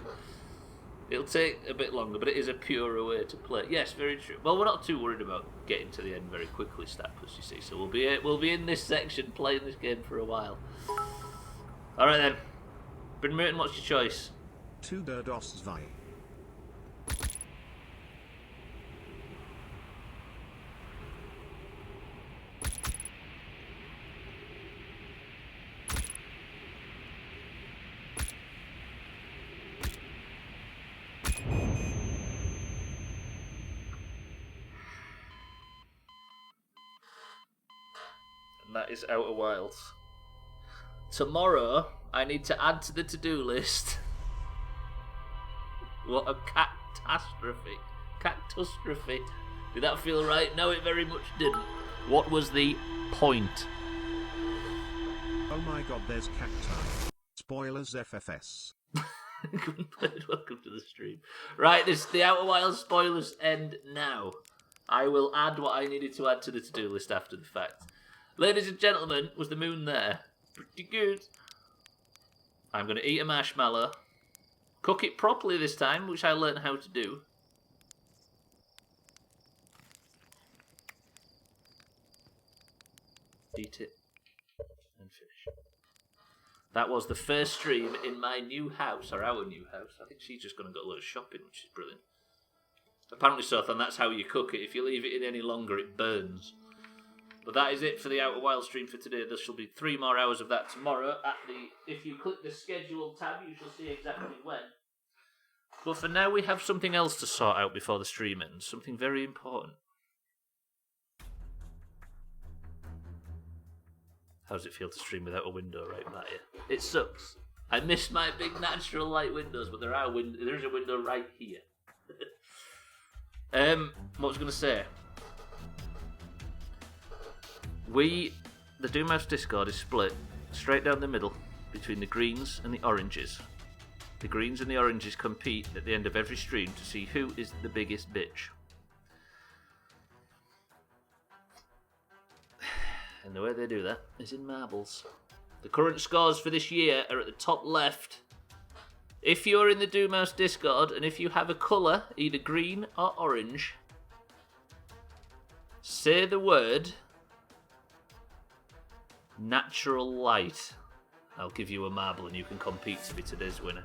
It'll take a bit longer, but it is a purer way to play. Yes, very true. Well, we're not too worried about getting to the end very quickly, Stappers, you see. So we'll be in this section playing this game for a while. Alright then. Bryn Merton, what's your choice? Dos Zwei. And that is Outer Wilds. Tomorrow, I need to add to the to-do list. What a catastrophe. Catastrophe. Did that feel right? No, it very much didn't. What was the point? Oh my god, there's cacti. Spoilers FFS. Welcome to the stream. Right, the Outer Wilds spoilers end now. I will add what I needed to add to the to-do list after the fact. Ladies and gentlemen, was the moon there? Pretty good. I'm going to eat a marshmallow. Cook it properly this time, which I learned how to do. Eat it and finish. That was the first stream in my new house, or our new house. I think she's just going to go a load of shopping, which is brilliant. Apparently, Sothan, that's how you cook it. If you leave it in any longer, it burns. But that is it for the Outer Wild stream for today. There shall be 3 more hours of that tomorrow. If you click the schedule tab, you shall see exactly when. But for now, we have something else to sort out before the stream ends. Something very important. How does it feel to stream without a window right by you? It sucks. I miss my big natural light windows, but there is a window right here. What was I going to say? The Doomhaus Discord is split straight down the middle between the greens and the oranges. The greens and the oranges compete at the end of every stream to see who is the biggest bitch. And the way they do that is in marbles. The current scores for this year are at the top left. If you're in the Doomhaus Discord and if you have a colour, either green or orange, say the word natural light. I'll give you a marble and you can compete to be today's winner.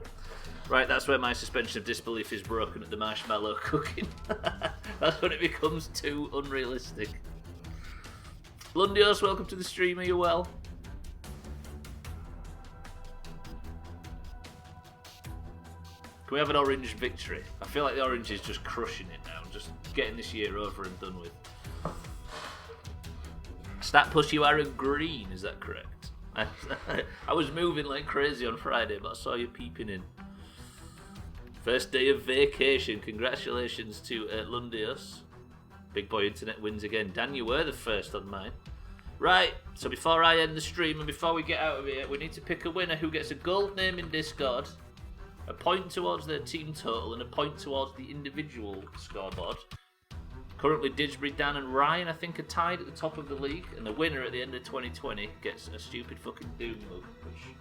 Right, that's where my suspension of disbelief is broken at the marshmallow cooking. That's when it becomes too unrealistic. Lundios, welcome to the stream. Are you well? Can we have an orange victory? I feel like the orange is just crushing it now, just getting this year over and done with. Statpuss, you are a green, is that correct? I was moving like crazy on Friday, but I saw you peeping in. First day of vacation. Congratulations to Lundios. Big Boy Internet wins again. Dan, you were the first on mine. Right, so before I end the stream and before we get out of here, we need to pick a winner who gets a gold name in Discord, a point towards their team total, and a point towards the individual scoreboard. Currently, Didsbury, Dan and Ryan, I think, are tied at the top of the league, and the winner at the end of 2020 gets a stupid fucking Doom mug, which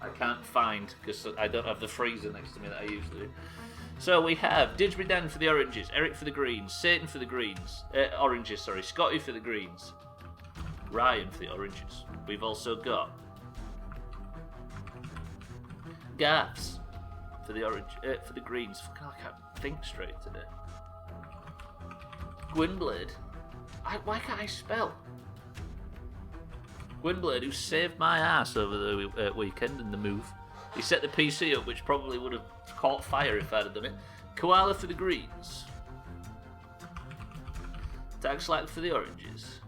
I can't find because I don't have the freezer next to me that I usually do. So we have Didsbury Dan for the oranges, Eric for the greens, Satan for the greens, oranges, sorry, Scotty for the greens, Ryan for the oranges. We've also got Gaffs for the orange, for the greens. Fucking hell, I can't think straight today. Gwynblade. Why can't I spell? Gwynblade, who saved my ass over the weekend in the move. He set the PC up, which probably would have caught fire if I'd have done it. Koala for the greens. Tag Slack for the oranges.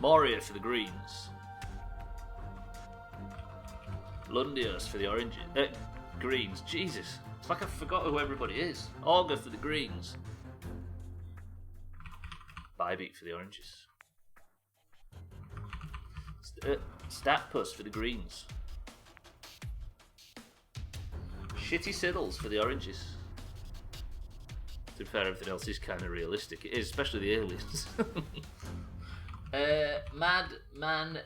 Moria for the greens. Lundios for the oranges. Greens. Jesus. It's like I forgot who everybody is. Augur for the greens. Bybeat for the oranges. Statpuss for the greens. Shitty Siddles for the oranges. To be fair, everything else is kind of realistic. It is, especially the aliens. Madman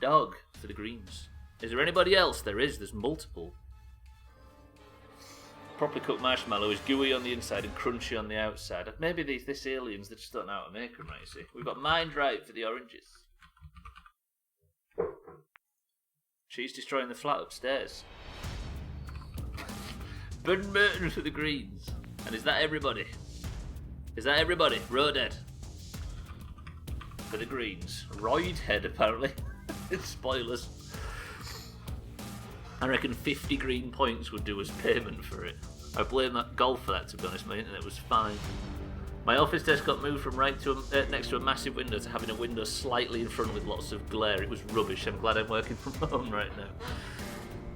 Dog for the greens. Is there anybody else? There is. There's multiple. Properly cooked marshmallow is gooey on the inside and crunchy on the outside. Maybe this aliens, they just don't know how to make them right, you see. We've got Mind Right for the oranges. She's destroying the flat upstairs. Burn Merton for the greens. And is that everybody? Is that everybody? Roadhead for the greens. Roidhead, apparently. Spoilers. I reckon 50 green points would do as payment for it. I blame that golf for that, to be honest. My internet was fine. My office desk got moved from right to next to a massive window to having a window slightly in front with lots of glare. It was rubbish. I'm glad I'm working from home right now.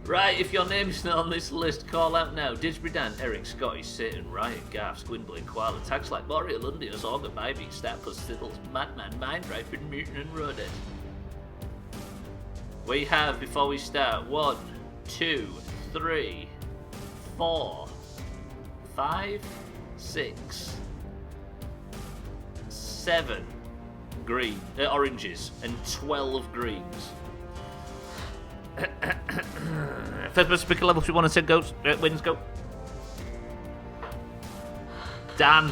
Right, if your name's not on this list, call out now. Didsbury Dan, Eric, Scotty, Satan, Ryan, Gaffs, Gwynblade, Koala, Tags Like Moria, Lundios, Augur, Bybeat, Statpuss, Siddles, Madman, Mindripe, Mutant and Roadhead. We have, before we start, 1, 2, 3, 4, 5, 6, 7 oranges, and 12 greens. First person to pick a level 1 and 10 goes. Wins go. Dan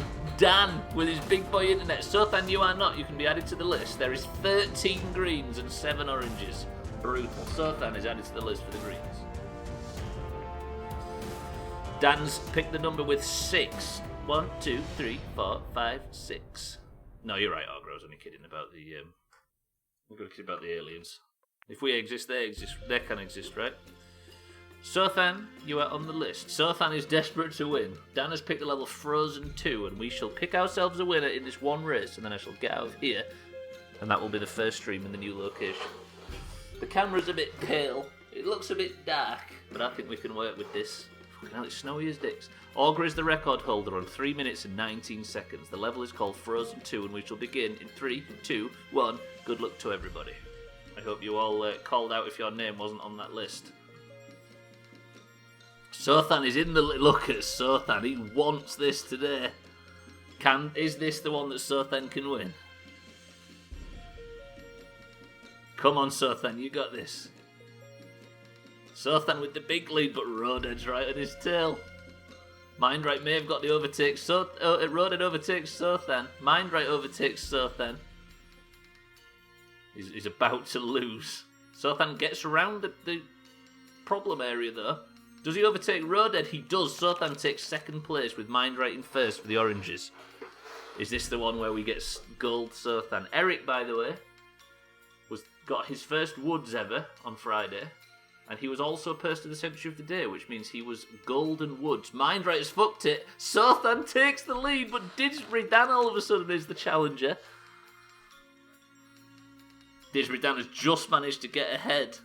with his big boy internet. Sothan, you are not. You can be added to the list. There is 13 greens and 7 oranges. Brutal. Sothan is added to the list for the greens. Dan's picked the number with 6. 1, 2, 3, 4, 5, 6. No, you're right, Ogro. I was only kidding about the. We're going to kid about the aliens. If we exist, they exist. They can exist, right? Sothan, you are on the list. Sothan is desperate to win. Dan has picked the level Frozen 2, and we shall pick ourselves a winner in this one race, and then I shall get out of here, and that will be the first stream in the new location. The camera's a bit pale. It looks a bit dark, but I think we can work with this. Fucking hell, it's snowy as dicks. Augur is the record holder on 3 minutes and 19 seconds. The level is called Frozen 2, and we shall begin in 3, 2, 1. Good luck to everybody. I hope you all called out if your name wasn't on that list. Sothan is in the... Look at Sothan. He wants this today. Is this the one that Sothan can win? Come on, Sothan. You got this. Sothan with the big lead, but Roadhead's right at his tail. Mindright may have got the overtake. Roadhead overtakes Sothan. Mindright overtakes Sothan. He's about to lose. Sothan gets around the problem area, though. Does he overtake Roadhead? He does. Sothan takes second place with Mindright in first for the oranges. Is this the one where we get gold Sothan? Eric, by the way, got his first woods ever on Friday. And he was also Person of the Century of the Day, which means he was golden woods. Mindright has fucked it. Sothan takes the lead, but Disbury Dan all of a sudden is the challenger. Disbury Dan has just managed to get ahead.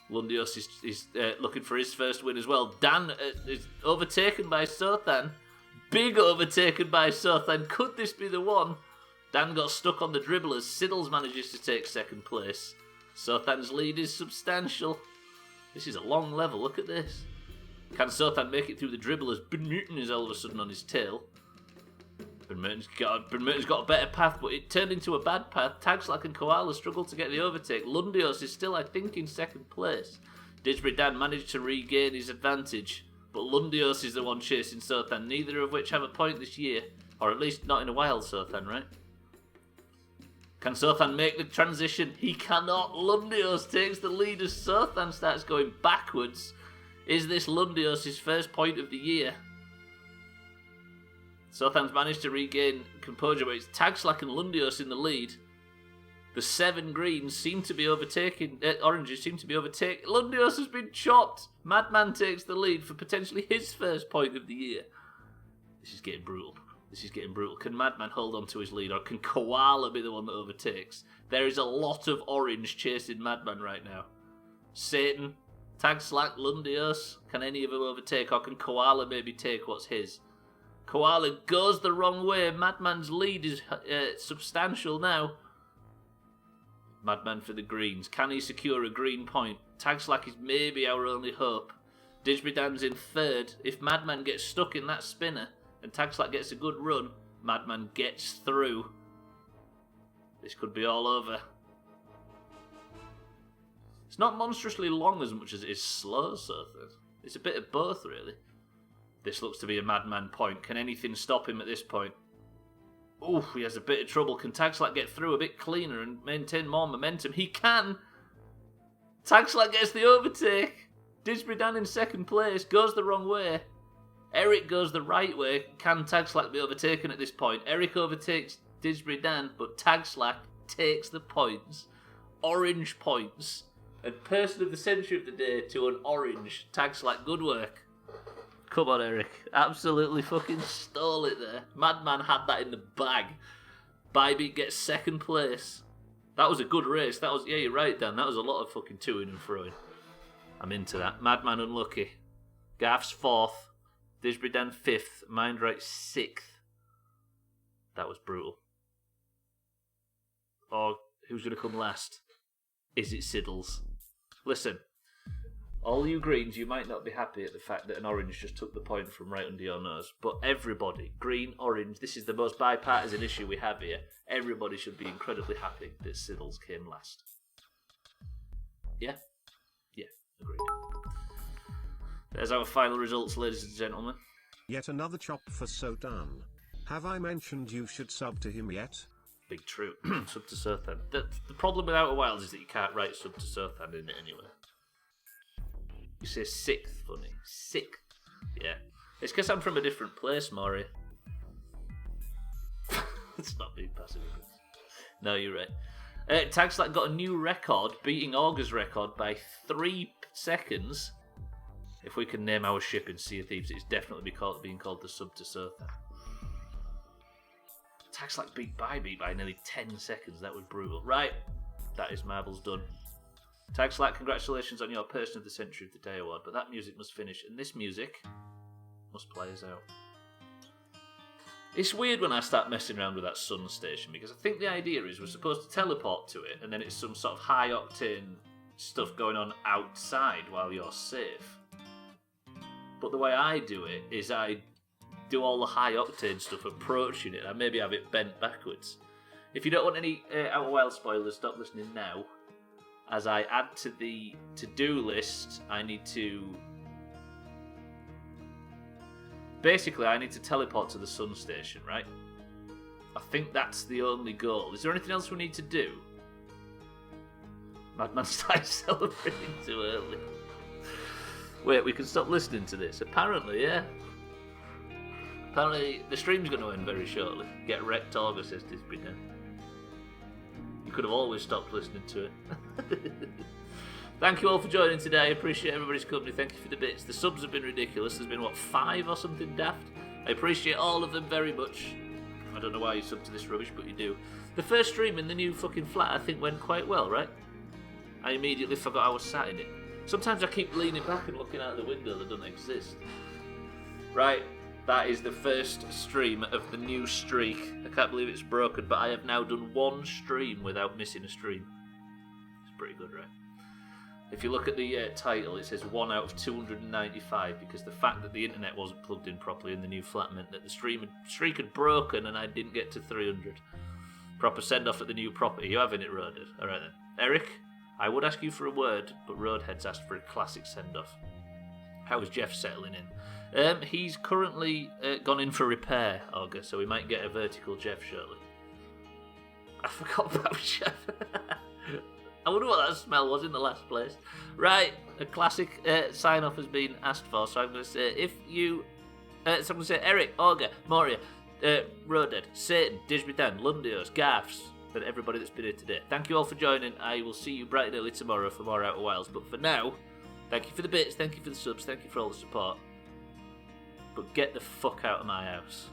Lundios is looking for his first win as well. Dan is overtaken by Sothan. Big overtaken by Sothan. Could this be the one? Dan got stuck on the dribblers. Siddles manages to take second place. Sothan's lead is substantial. This is a long level. Look at this. Can Sothan make it through the dribblers? Benmuten is all of a sudden on his tail. Benmuten's got a better path, but it turned into a bad path. Tagslack and Koala struggled to get the overtake. Lundios is still, I think, in second place. Disbury Dan managed to regain his advantage, but Lundios is the one chasing Sothan, neither of which have a point this year. Or at least not in a while, Sothan, right? Can Sothan make the transition? He cannot. Lundios takes the lead as Sothan starts going backwards. Is this Lundios' first point of the year? Sothan's managed to regain composure, but it's Tagslack and Lundios in the lead. The 7 greens seem to be overtaking... oranges seem to be overtaking... Lundios has been chopped! Madman takes the lead for potentially his first point of the year. This is getting brutal. This is getting brutal. Can Madman hold on to his lead, or can Koala be the one that overtakes? There is a lot of orange chasing Madman right now. Satan, Tagslack, Lundios, can any of them overtake, or can Koala maybe take what's his? Koala goes the wrong way. Madman's lead is substantial now. Madman for the greens. Can he secure a green point? Tagslack is maybe our only hope. Disbury Dan's in third. If Madman gets stuck in that spinner and Tagslack gets a good run, Madman gets through. This could be all over. It's not monstrously long as much as it is slow, so it's a bit of both, really. This looks to be a Madman point. Can anything stop him at this point? Ooh, he has a bit of trouble. Can Tagslack get through a bit cleaner and maintain more momentum? He can! Tagslack gets the overtake. Disbury Dan in second place. Goes the wrong way. Eric goes the right way. Can Tagslack be overtaken at this point? Eric overtakes Disbury Dan, but Tagslack takes the points. Orange points. And Person of the Century of the Day to an orange. Tagslack, good work. Come on, Eric. Absolutely fucking stole it there. Madman had that in the bag. Bybeat gets second place. That was a good race. That was, yeah, you're right, Dan. That was a lot of fucking toing and throwing. I'm into that. Madman unlucky. Garth's fourth. Disbury Dan fifth. Mindright sixth. That was brutal. Or who's going to come last? Is it Siddles? Listen. All you greens, you might not be happy at the fact that an orange just took the point from right under your nose, but everybody, green, orange, this is the most bipartisan issue we have here. Everybody should be incredibly happy that Sybil's came last. Yeah? Yeah, agreed. There's our final results, ladies and gentlemen. Yet another chop for Sodan. Have I mentioned you should sub to him yet? Big true. Sub to Sothan. The problem with Outer Wilds is that you can't write sub to Sothan in it anyway. You say sixth, funny. Sixth. Yeah. It's because I'm from a different place, Maury. It's not being passive. No, you're right. Tagslack got a new record, beating Augur's record by 3 seconds. If we can name our ship in Sea of Thieves, it's definitely being called the Sub to Sothan. Tagslack beat Bybee by nearly 10 seconds. That was brutal. Right. That is marbles done. Tagslack, congratulations on your Person of the Century of the Day award, but that music must finish, and this music must play us out. It's weird when I start messing around with that sun station, because I think the idea is we're supposed to teleport to it, and then it's some sort of high-octane stuff going on outside while you're safe. But the way I do it is I do all the high-octane stuff approaching it, and maybe have it bent backwards. If you don't want any Outer Wilds spoilers, stop listening now. As I add to the to-do list, I need to... Basically, I need to teleport to the sun station, right? I think that's the only goal. Is there anything else we need to do? Madman started celebrating too early. Wait, we can stop listening to this. Apparently, yeah. Apparently, the stream's going to end very shortly. Get wrecked, Augur, says Disney. You could have always stopped listening to it. Thank you all for joining today. I appreciate everybody's company. Thank you for the bits. The subs have been ridiculous. There's been, 5 or something daft? I appreciate all of them very much. I don't know why you sub to this rubbish, but you do. The first stream in the new fucking flat, I think, went quite well, right? I immediately forgot I was sat in it. Sometimes I keep leaning back and looking out the window that doesn't exist. Right. That is the first stream of the new streak. I can't believe it's broken, but I have now done 1 stream without missing a stream. It's pretty good, right? If you look at the title, it says 1 out of 295, because the fact that the internet wasn't plugged in properly in the new flat meant that the streak had broken and I didn't get to 300. Proper send-off at the new property. You having it, Roadhead? Alright then. Eric, I would ask you for a word, but Roadhead's asked for a classic send-off. How is Jeff settling in? He's currently gone in for repair, Augur, so we might get a vertical Jeff shortly. I forgot about Jeff. I wonder what that smell was in the last place. Right, a classic sign-off has been asked for, so I'm going to say, if you... so I'm going to say Eric, Augur, Moria, Roadhead, Satan, Disbitan, Lundios, Gaffs, and everybody that's been here today. Thank you all for joining. I will see you bright and early tomorrow for more Outer Wilds, but for now, thank you for the bits, thank you for the subs, thank you for all the support. But get the fuck out of my house.